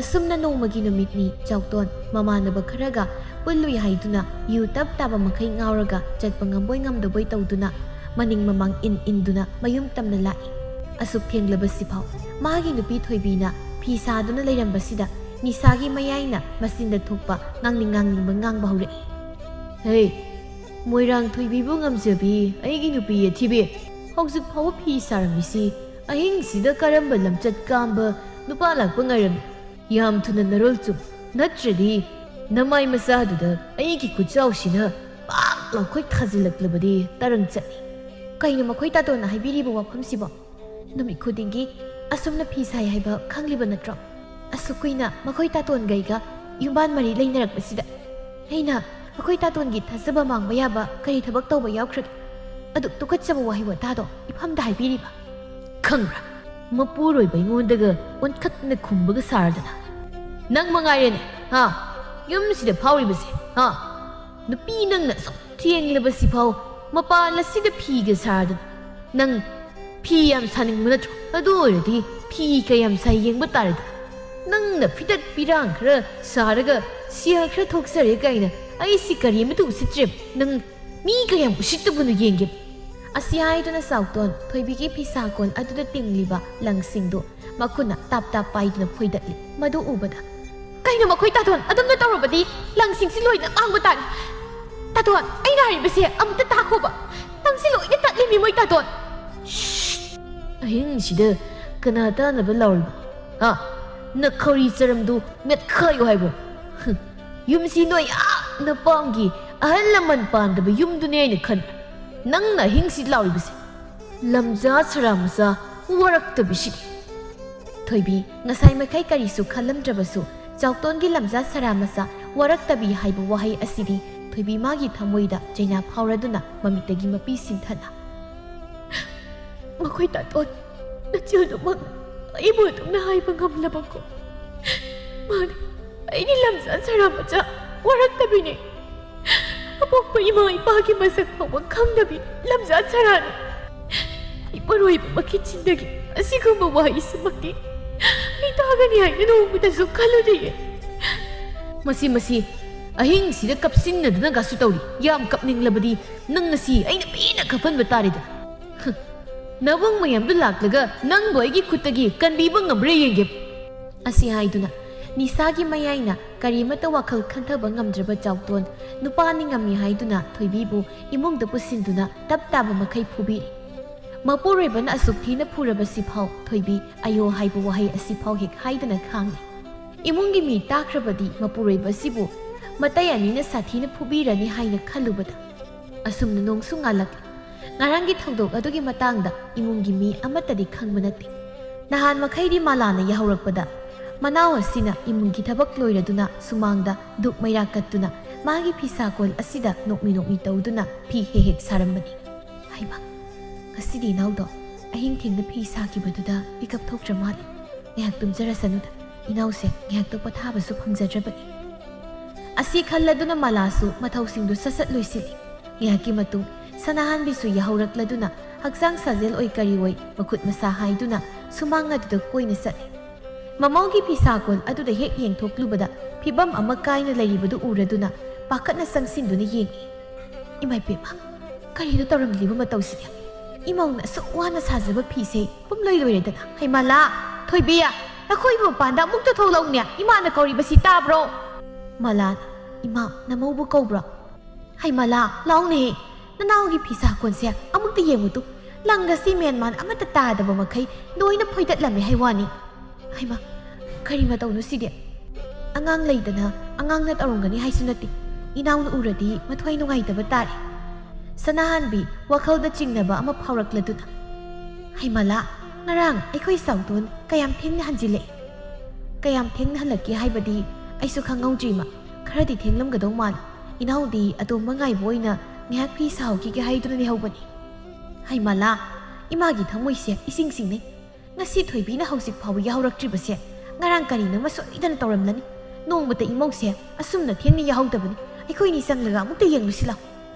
ꯑꯁꯨꯝꯅ ꯅꯣꯡꯃꯒꯤ ꯅꯨꯃꯤꯠꯅꯤ ꯆꯥꯎꯇꯣꯟ ꯃꯃꯥꯟꯅꯕ ꯈꯔꯒ ꯄꯨꯜꯂꯨꯏ ꯍꯥꯏꯗꯨꯅ ꯌꯨ ꯇꯞ ꯇꯥꯕ ꯃꯈꯩ ꯉꯥꯎꯔꯒ ꯆꯠꯄ ꯉꯝꯕꯣꯏ ꯉꯝꯗꯕꯣꯏ ꯇꯧꯗꯨꯅ ꯃꯅꯤꯡ ꯃꯃꯥꯡ ꯏꯟꯗꯨꯅ ꯃꯌꯨꯝ ꯇꯝꯅ ꯂꯥꯛꯏ ꯑꯁꯨꯛ ꯊꯦꯡꯂꯕꯁꯤꯐꯥꯎ ꯃꯥꯒꯤ ꯅꯨꯄꯤ ꯊꯣꯏꯕꯤꯅ ꯐꯤ ꯁꯥꯗꯨꯅ ꯂꯩꯔꯝꯕꯁꯤꯗ ꯅꯤꯁꯥꯒꯤ ꯃꯌꯥꯏꯅ ꯃꯆꯤꯟꯗ ꯊꯣꯛꯄ ꯉꯥꯡꯅꯤꯡꯕ ꯉꯥꯡꯕ ꯍꯧꯔꯛꯏ ꯍꯦ ꯃꯣꯏꯔꯥꯡ ꯊꯣꯏꯕꯤꯕꯨ ꯉꯝꯖꯕꯤ ꯑꯩꯒꯤ ꯅꯨꯄꯤ ꯑꯊꯤꯕꯤ ꯍꯧꯖꯤꯛ ꯐꯥꯎꯕ ꯐꯤ ꯁꯥꯔꯝꯃꯤꯁꯤ ꯑꯍꯤꯡꯁꯤꯗ ꯀꯔꯝꯕ ꯂꯝꯆꯠ ꯀꯥꯝꯕ ꯅꯨꯄꯥ ꯂꯥꯛꯄ ꯉꯥꯏꯔꯝꯃꯤ ꯌꯥꯝ ꯊꯨꯅ ꯅꯔꯣꯜ ꯆꯨꯝ ꯅꯠꯇ꯭ꯔꯗꯤ ꯅꯃꯥꯏ ꯃꯆꯥꯗꯨꯗ ꯑꯩꯒꯤ ꯈꯨꯠꯆꯥꯎꯁꯤꯅ ꯄꯥꯛ ꯂꯥꯎꯈꯣꯏ ꯊꯥꯖꯤꯜꯂꯛꯂꯕꯗꯤ ꯇꯔꯪ ꯆꯠꯅꯤ ꯀꯩꯅꯣ ꯃꯈꯣꯏ ꯇꯥꯇꯣꯟꯅ ꯍꯥꯏꯕꯤꯔꯤꯕ ꯋꯥꯐꯝꯁꯤꯕꯣ ꯅꯨꯃꯤꯠ ꯈꯨꯗꯤꯡꯒꯤ ꯑꯁꯨꯝꯅ ꯐꯤ ꯁꯥꯏ ꯍꯥꯏꯕ ꯈꯪꯂꯤꯕ ꯅꯠꯇ꯭ꯔꯣ ꯑꯁꯨꯛ ꯀꯨꯏꯅ ꯃꯈꯣꯏ ꯇꯥꯇꯣꯟꯒꯩꯒ ꯌꯨꯝꯕꯥꯟ ꯃꯔꯤ ꯂꯩꯅꯔꯛꯄꯁꯤꯗ ꯑꯩꯅ ꯃꯈꯣꯏ ꯇꯥꯇꯣꯟꯒꯤ ꯊꯥꯖꯕ ꯃꯥꯡꯕ ꯌꯥꯕ ꯀꯔꯤ ꯊꯕꯛ ꯇꯧꯕ ꯌꯥꯎꯈ꯭ꯔꯒꯦ ꯑꯗꯨꯛ ꯇꯨꯀꯠꯆꯕ ꯋꯥꯍꯩ ꯋꯥꯇꯥꯗꯣ ꯏꯐꯝꯗ ꯍꯥꯏꯕꯤꯔꯤꯕ ꯈꯪꯕ꯭ꯔꯥ ꯃꯄꯨꯔꯣꯏꯕ ꯑꯩꯉꯣꯟꯗꯒ ꯑꯣꯟꯈꯠꯅ ꯈꯨꯝꯕꯒ ꯁꯥꯔꯗꯅ ꯅꯪ ꯃꯉꯥꯏꯔꯦꯅꯦ ꯌꯨꯝꯁꯤꯗ ꯐꯥꯎꯔꯤꯕꯁꯦ ꯅꯨꯄꯤ ꯅꯪꯅ ꯑꯁꯨꯛ ꯊꯦꯡꯂꯕꯁꯤ ꯐꯥꯎ ꯃꯄꯥꯟ ꯑꯁꯤꯗ ꯐꯤꯒ ꯁꯥꯗꯅ ꯅꯪ ꯐꯤ ꯌꯥꯝ ꯁꯥꯅꯤꯡꯕ ꯅꯠꯇ꯭ꯔꯣ ꯑꯗꯨ ꯑꯣꯏꯔꯗꯤ ꯐꯤ ꯀꯌꯥꯝ ꯁꯥꯏ ꯌꯦꯡꯕ ꯇꯥꯔꯦꯗꯅ ꯅꯪꯅ ꯐꯤꯇꯠ ꯄꯤꯔꯥꯡ ꯈꯔ ꯁꯥꯔꯒ ꯁꯤꯌꯥ ꯈꯔ ꯊꯣꯛꯆꯔꯦ ꯀꯥꯏꯅ ꯑꯩꯁꯤ ꯀꯔꯤꯃꯇ ꯎꯁꯤꯠꯇ꯭ꯔꯦ ꯅꯪ ꯃꯤ ꯀꯌꯥꯝ ꯎꯁꯤꯠꯇꯕꯅꯣ ꯌꯦꯡꯒꯦ ꯑꯁꯤ ꯍꯥꯏꯗꯨꯅ ꯆꯥꯎꯇꯣꯟ ꯊꯣꯏꯕꯤꯒꯤ ꯐꯤꯁꯥꯀꯣꯟ ꯑꯗꯨꯗ ꯇꯤꯡꯂꯤꯕ ꯂꯪꯁꯤꯡꯗꯨ ꯃꯈꯨꯠꯅ ꯇꯥꯞ ꯇꯥꯞ ꯄꯥꯏꯗꯨꯅ ꯐꯣꯏꯗꯠꯂꯤ ꯃꯗꯨ ꯎꯕꯗ ꯀꯩꯅꯣ ꯃꯈꯣꯏ ꯇꯥꯇꯣꯟ ꯑꯗꯨꯝꯅ ꯇꯧꯔꯕꯗꯤ ꯂꯪꯁꯤꯡꯁꯤ ꯂꯣꯏꯅ ꯃꯥꯡꯕ ꯇꯥꯔꯦ ꯇꯥꯇꯣꯟ ꯑꯩꯅ ꯍꯥꯏꯔꯤꯕꯁꯦ ꯑꯃꯨꯛꯇ ꯇꯥꯈꯣꯕ ꯂꯪꯁꯤ ꯂꯣꯏꯅ ꯇꯠꯂꯤꯃꯤ ꯃꯣꯏ ꯇꯥꯇꯣꯟ ꯑꯍꯤꯡꯁꯤꯗ ꯀꯅꯥ ꯇꯥꯅꯕ ꯂꯥꯎꯔꯤꯕ ꯅꯈꯧꯔꯤ ꯆꯔꯝꯗꯨ ꯃꯦꯠꯈꯥꯏꯌꯨ ꯍꯥꯏꯕ꯭ꯔꯣ ꯌꯨꯝꯁꯤ ꯅꯣꯏ ꯅꯄꯥꯝꯒꯤ ꯑꯍꯜ ꯂꯃꯟ ꯄꯥꯟꯗꯕ ꯌꯨꯝꯗꯨꯅꯦ ꯑꯩꯅ ꯈꯟꯕ ꯅꯪꯅ ꯑꯍꯤꯡꯁꯤ ꯂꯥꯎꯔꯤꯕꯁꯦ ꯂꯝꯖꯥ ꯁꯔꯥ ꯃꯆꯥ ꯋꯥꯔꯛꯇꯕꯤꯁꯤꯅꯤ ꯊꯣꯏꯕꯤ ꯉꯁꯥꯏ ꯃꯈꯩ ꯀꯔꯤꯁꯨ ꯈꯜꯂꯝꯗ꯭ꯔꯕꯁꯨ ꯆꯥꯎꯇꯣꯟꯒꯤ ꯂꯝꯖꯥ ꯁꯔꯥ ꯃꯆꯥ ꯋꯥꯔꯛꯇꯕꯤ ꯍꯥꯏꯕ ꯋꯥꯍꯩ ꯑꯁꯤꯗꯤ ꯊꯣꯏꯕꯤ ꯃꯥꯒꯤ ꯊꯃꯣꯏꯗ ꯆꯩꯅꯥ ꯐꯥꯎꯔꯗꯨꯅ ꯃꯃꯤꯠꯇꯒꯤ ꯃꯄꯤ ꯁꯤꯟꯊꯅ ꯃꯈꯣꯏ ꯇꯥꯇꯣꯟ ꯅꯆꯦꯗꯨꯃꯛ ꯑꯩꯕꯨ ꯑꯗꯨꯝꯅ ꯍꯥꯏꯕ ꯉꯝꯂꯕꯀꯣ ꯃꯥꯅꯤ ꯑꯩꯒꯤ ꯂꯝꯖꯥ ꯁꯔꯥ ꯃꯆꯥ ꯋꯥꯔꯛꯇꯕꯤꯅꯦ ꯑꯄꯣꯛꯄ ꯏꯃꯥ ꯏꯄꯥꯒꯤ ꯃꯁꯛ ꯐꯥꯎꯕ ꯈꯪꯗꯕꯤ ꯂꯝꯖꯥ ꯁꯔꯥꯅꯤ ꯏꯄꯔꯣꯏꯕ ꯃꯈꯤꯠꯁꯤꯡꯗꯒꯤ ꯑꯁꯤꯒꯨꯝꯕ ꯋꯥꯍꯩꯁꯤꯃꯛꯇꯤ ꯑꯩ ꯇꯥꯒꯅꯤ ꯍꯥꯏꯅ ꯅꯣꯡꯃꯇꯁꯨ ꯈꯜꯂꯨꯗꯦ꯫ ꯃꯁꯤ ꯑꯍꯤꯡꯁꯤꯗ ꯀꯞꯁꯤꯟꯅꯗꯨꯅꯒꯁꯨ ꯇꯧꯔꯤ꯫ ꯌꯥꯝ ꯀꯞꯅꯤꯡꯂꯕꯗꯤ ꯅꯪ ꯉꯁꯤ ꯑꯩꯅ ꯄꯦꯟꯅ ꯀꯞꯍꯟꯕ ꯇꯥꯔꯦꯗ꯫ ꯅꯕꯨꯡ ꯃꯌꯥꯝꯗꯨ ꯂꯥꯛꯂꯒ ꯅꯪꯕꯨ ꯑꯩꯒꯤ ꯈꯨꯠꯇꯒꯤ ꯀꯟꯕꯤꯕ ꯉꯝꯕ꯭ꯔꯥ ꯌꯦꯡꯒꯦ꯫ ꯑꯁꯤ ꯍꯥꯏꯗꯨꯅ ꯅꯤꯁꯥꯒꯤ ꯃꯌꯥꯏꯅ ꯀꯔꯤꯃꯠꯇ ꯋꯥꯈꯜ ꯈꯟꯊꯕ ꯉꯝꯗ꯭ꯔꯕ ꯆꯥꯎꯇꯣꯟ ꯅꯨꯄꯥꯅꯤ ꯉꯝꯃꯤ ꯍꯥꯏꯗꯨꯅ ꯊꯣꯏꯕꯤꯕꯨ ꯏꯃꯨꯡꯗ ꯄꯨꯁꯤꯟꯗꯨꯅ ꯇꯞ ꯇꯥꯕ ꯃꯈꯩ ꯐꯨꯕꯤꯔꯤ꯫ ꯃꯄꯨꯔꯣꯏꯕꯅ ꯑꯁꯨꯛ ꯊꯤꯅ ꯐꯨꯔꯕꯁꯤꯐꯥꯎ ꯊꯣꯏꯕꯤ ꯑꯌꯣ ꯍꯥꯏꯕ ꯋꯥꯍꯩ ꯑꯁꯤꯐꯥꯎ ꯍꯦꯛ ꯍꯥꯏꯗꯅ ꯈꯥꯡꯏ꯫ ꯏꯃꯨꯡꯒꯤ ꯃꯤ ꯇꯥꯈ꯭ꯔꯕꯗꯤ ꯃꯄꯨꯔꯣꯏꯕ ꯑꯁꯤꯕꯨ ꯃꯇꯩ ꯑꯅꯤꯅ ꯁꯥꯊꯤꯅ ꯐꯨꯕꯤꯔꯅꯤ ꯍꯥꯏꯅ ꯈꯜꯂꯨꯕꯗ ꯑꯁꯨꯝꯅ ꯅꯣꯡꯁꯨ ꯉꯥꯜꯂꯛꯂꯤ꯫ ꯉꯔꯥꯡꯒꯤ ꯊꯧꯗꯣꯛ ꯑꯗꯨꯒꯤ ꯃꯇꯥꯡꯗ ꯏꯃꯨꯡꯒꯤ ꯃꯤ ꯑꯃꯠꯇꯗꯤ ꯈꯪꯕ ꯅꯠꯇꯦ꯫ ꯅꯍꯥꯟ ꯃꯈꯩꯗꯤ ꯃꯂꯥꯅ ꯌꯥꯍꯧꯔꯛꯄꯗ ꯃꯅꯥꯎ ꯑꯁꯤꯅ ꯏꯃꯨꯡꯒꯤ ꯊꯕꯛ ꯂꯣꯏꯔꯗꯨꯅ ꯁꯨꯃꯥꯡꯗ ꯗꯨꯛ ꯃꯩꯔꯥ ꯀꯠꯇꯨꯅ ꯃꯥꯒꯤ ꯐꯤꯁꯥꯀꯣꯜ ꯑꯁꯤꯗ ꯅꯣꯛꯃꯤ ꯇꯧꯗꯨꯅ ꯐꯤ ꯍꯦꯛ ꯁꯥꯔꯝꯕꯅꯤ꯫ ꯍꯩꯃꯥ, ꯉꯁꯤꯗꯤ ꯏꯅꯥꯎꯗꯣ ꯑꯍꯤꯡ ꯊꯦꯡꯅ ꯐꯤ ꯁꯥꯈꯤꯕꯗꯨꯗ ꯄꯤꯀꯞ ꯊꯣꯛꯇ꯭ꯔ ꯃꯥꯜꯂꯦ꯫ ꯉꯥꯏꯍꯥꯛ ꯇꯨꯝꯖꯔꯁꯅꯨꯗ, ꯏꯅꯥꯎꯁꯦ ꯉꯥꯏꯍꯥꯛꯇ ꯄꯣꯊꯥꯕꯁꯨ ꯐꯪꯖꯗ꯭ꯔꯕꯅꯤ꯫ ꯑꯁꯤ ꯈꯜꯂꯗꯨꯅ ꯃꯂꯥꯁꯨ ꯃꯊꯧꯁꯤꯡꯗꯨ ꯁꯠ ꯂꯣꯏꯁꯤꯜꯂꯤ꯫ ꯉꯥꯏꯍꯥꯛꯀꯤ ꯃꯇꯨꯡ ꯁꯅꯥꯍꯟꯕꯤꯁꯨ ꯌꯥꯍꯧꯔꯛꯂꯗꯨꯅ ꯍꯛꯆꯥꯡ ꯁꯥꯖꯦꯜ ꯑꯣꯏ ꯀꯔꯤ ꯑꯣꯏ ꯃꯈꯨꯠ ꯃꯁꯥ ꯍꯥꯏꯗꯨꯅ ꯁꯨꯃꯥꯡ ꯑꯗꯨꯗ ꯀꯣꯏꯅ ꯆꯠꯂꯤ꯫ ꯃꯃꯧꯒꯤ ꯐꯤꯁꯥꯀꯣꯜ ꯑꯗꯨꯗ ꯍꯦꯛ ꯌꯦꯡꯊꯣꯛꯂꯨꯕꯗ ꯐꯤꯕꯝ ꯑꯃ ꯀꯥꯏꯅ ꯂꯩꯔꯤꯕꯗꯨ ꯎꯔꯗꯨꯅ ꯄꯥꯈꯠꯅ ꯆꯪꯁꯤꯟꯗꯨꯅ ꯌꯦꯡꯉꯤ꯫ ꯏꯃꯥꯏꯄꯦꯝꯃ, ꯀꯔꯤꯅꯣ ꯇꯧꯔꯝꯂꯤꯕ ꯃꯇꯧꯁꯤꯗꯤ? ꯏꯃꯧꯅ ꯑꯁꯨꯛ ꯋꯥꯅ ꯁꯥꯖꯕ ꯐꯤꯁꯦ ꯄꯨꯝꯂꯣꯏ ꯂꯣꯏꯔꯦꯗꯅ꯫ ꯍꯩꯃꯥꯂꯥ, ꯊꯣꯏꯕꯤꯌꯥ, ꯅꯈꯣꯏꯕꯨ ꯃꯄꯥꯟꯗ ꯑꯃꯨꯛꯇ ꯊꯣꯛꯂꯛꯎꯅꯦ, ꯏꯃꯥꯅ ꯀꯧꯔꯤꯕꯁꯤ ꯇꯥꯕ꯭ꯔꯣ? ꯃꯂꯥꯅ, ꯏꯃꯥ, ꯅꯃꯧꯕꯨ ꯀꯧꯕ꯭ꯔꯣ? ꯍꯩꯃꯥꯂꯥ, ꯂꯥꯎꯅꯦꯍꯦ, ꯅꯅꯥꯎꯒꯤ ꯐꯤꯁꯥꯀꯣꯟꯁꯦ ꯑꯃꯨꯛꯇ ꯌꯦꯡꯉꯨꯇꯨ꯫ ꯂꯪꯒꯁꯤ ꯃꯦꯟꯃꯥꯟ ꯑꯃꯠꯇ ꯇꯥꯗꯕ ꯃꯈꯩ ꯂꯣꯏꯅ ꯐꯣꯏꯗꯠꯂꯝꯃꯦ ꯍꯩꯋꯥꯅꯤ꯫ ꯍꯩꯃꯥ, ꯀꯔꯤ ꯃꯇꯧꯅꯣ ꯁꯤꯗꯤ? ꯑꯉꯥꯡ ꯂꯩꯗꯅ ꯑꯉꯥꯡꯅ ꯇꯧꯔꯝꯒꯅꯤ ꯍꯥꯏꯁꯨ ꯅꯠꯇꯦ꯫ ꯏꯅꯥꯎꯅ ꯎꯔꯗꯤ ꯃꯊ꯭ꯋꯥꯏ ꯅꯨꯡꯉꯥꯏꯇꯕ ꯇꯥꯔꯦ꯫ ꯁꯅꯥꯍꯟꯕꯤ ꯋꯥꯈꯜꯗ ꯆꯤꯡꯅꯕ ꯑꯃ ꯐꯥꯎꯔꯛꯂꯗꯨꯅ, ꯍꯩꯃꯥꯂꯥ, ꯉꯔꯥꯡ ꯑꯩꯈꯣꯏ ꯆꯥꯎꯇꯣꯟ ꯀꯌꯥꯝ ꯊꯦꯡꯅ ꯍꯟꯖꯤꯜꯂꯛꯏ? ꯀꯌꯥꯝ ꯊꯦꯡꯅ ꯍꯜꯂꯛꯀꯦ ꯍꯥꯏꯕꯗꯤ ꯑꯩꯁꯨ ꯈꯪꯍꯧꯗ꯭ꯔꯤꯃ꯫ ꯈꯔꯗꯤ ꯊꯦꯡꯂꯝꯒꯗꯧ ꯃꯥꯜꯂꯤ꯫ ꯏꯅꯥꯎꯗꯤ ꯑꯇꯣꯝꯕ ꯉꯥꯏꯕ ꯑꯣꯏꯅ ꯉꯥꯏꯍꯥꯛ ꯐꯤ ꯁꯥꯍꯧꯈꯤꯒꯦ ꯍꯥꯏꯗꯨꯅ ꯂꯩꯍꯧꯕꯅꯤ꯫ ꯍꯩꯃꯥꯂꯥ, ꯏꯃꯥꯒꯤ ꯊꯃꯣꯏꯁꯦ ꯏꯁꯤꯡ ꯁꯤꯡꯅꯩ꯫ ꯉꯁꯤ ꯊꯣꯏꯕꯤꯅ ꯍꯧꯖꯤꯛ ꯐꯥꯎꯕ ꯌꯥꯍꯧꯔꯛꯇ꯭ꯔꯤꯕꯁꯦ ꯉꯔꯥꯡ ꯀꯔꯤꯅꯣꯃ ꯁꯣꯏꯗꯅ ꯇꯧꯔꯝꯂꯅꯤ꯫ ꯅꯣꯡꯃꯇ ꯏꯃꯧꯁꯦ ꯑꯁꯨꯝꯅ ꯊꯦꯡꯅ ꯌꯥꯍꯧꯗꯕꯅꯤ꯫ ꯑꯩꯈꯣꯏꯅꯤ ꯆꯪꯂꯒ ꯑꯃꯨꯛꯇ ꯌꯦꯡꯂꯨꯁꯤ ꯂꯥꯎ꯫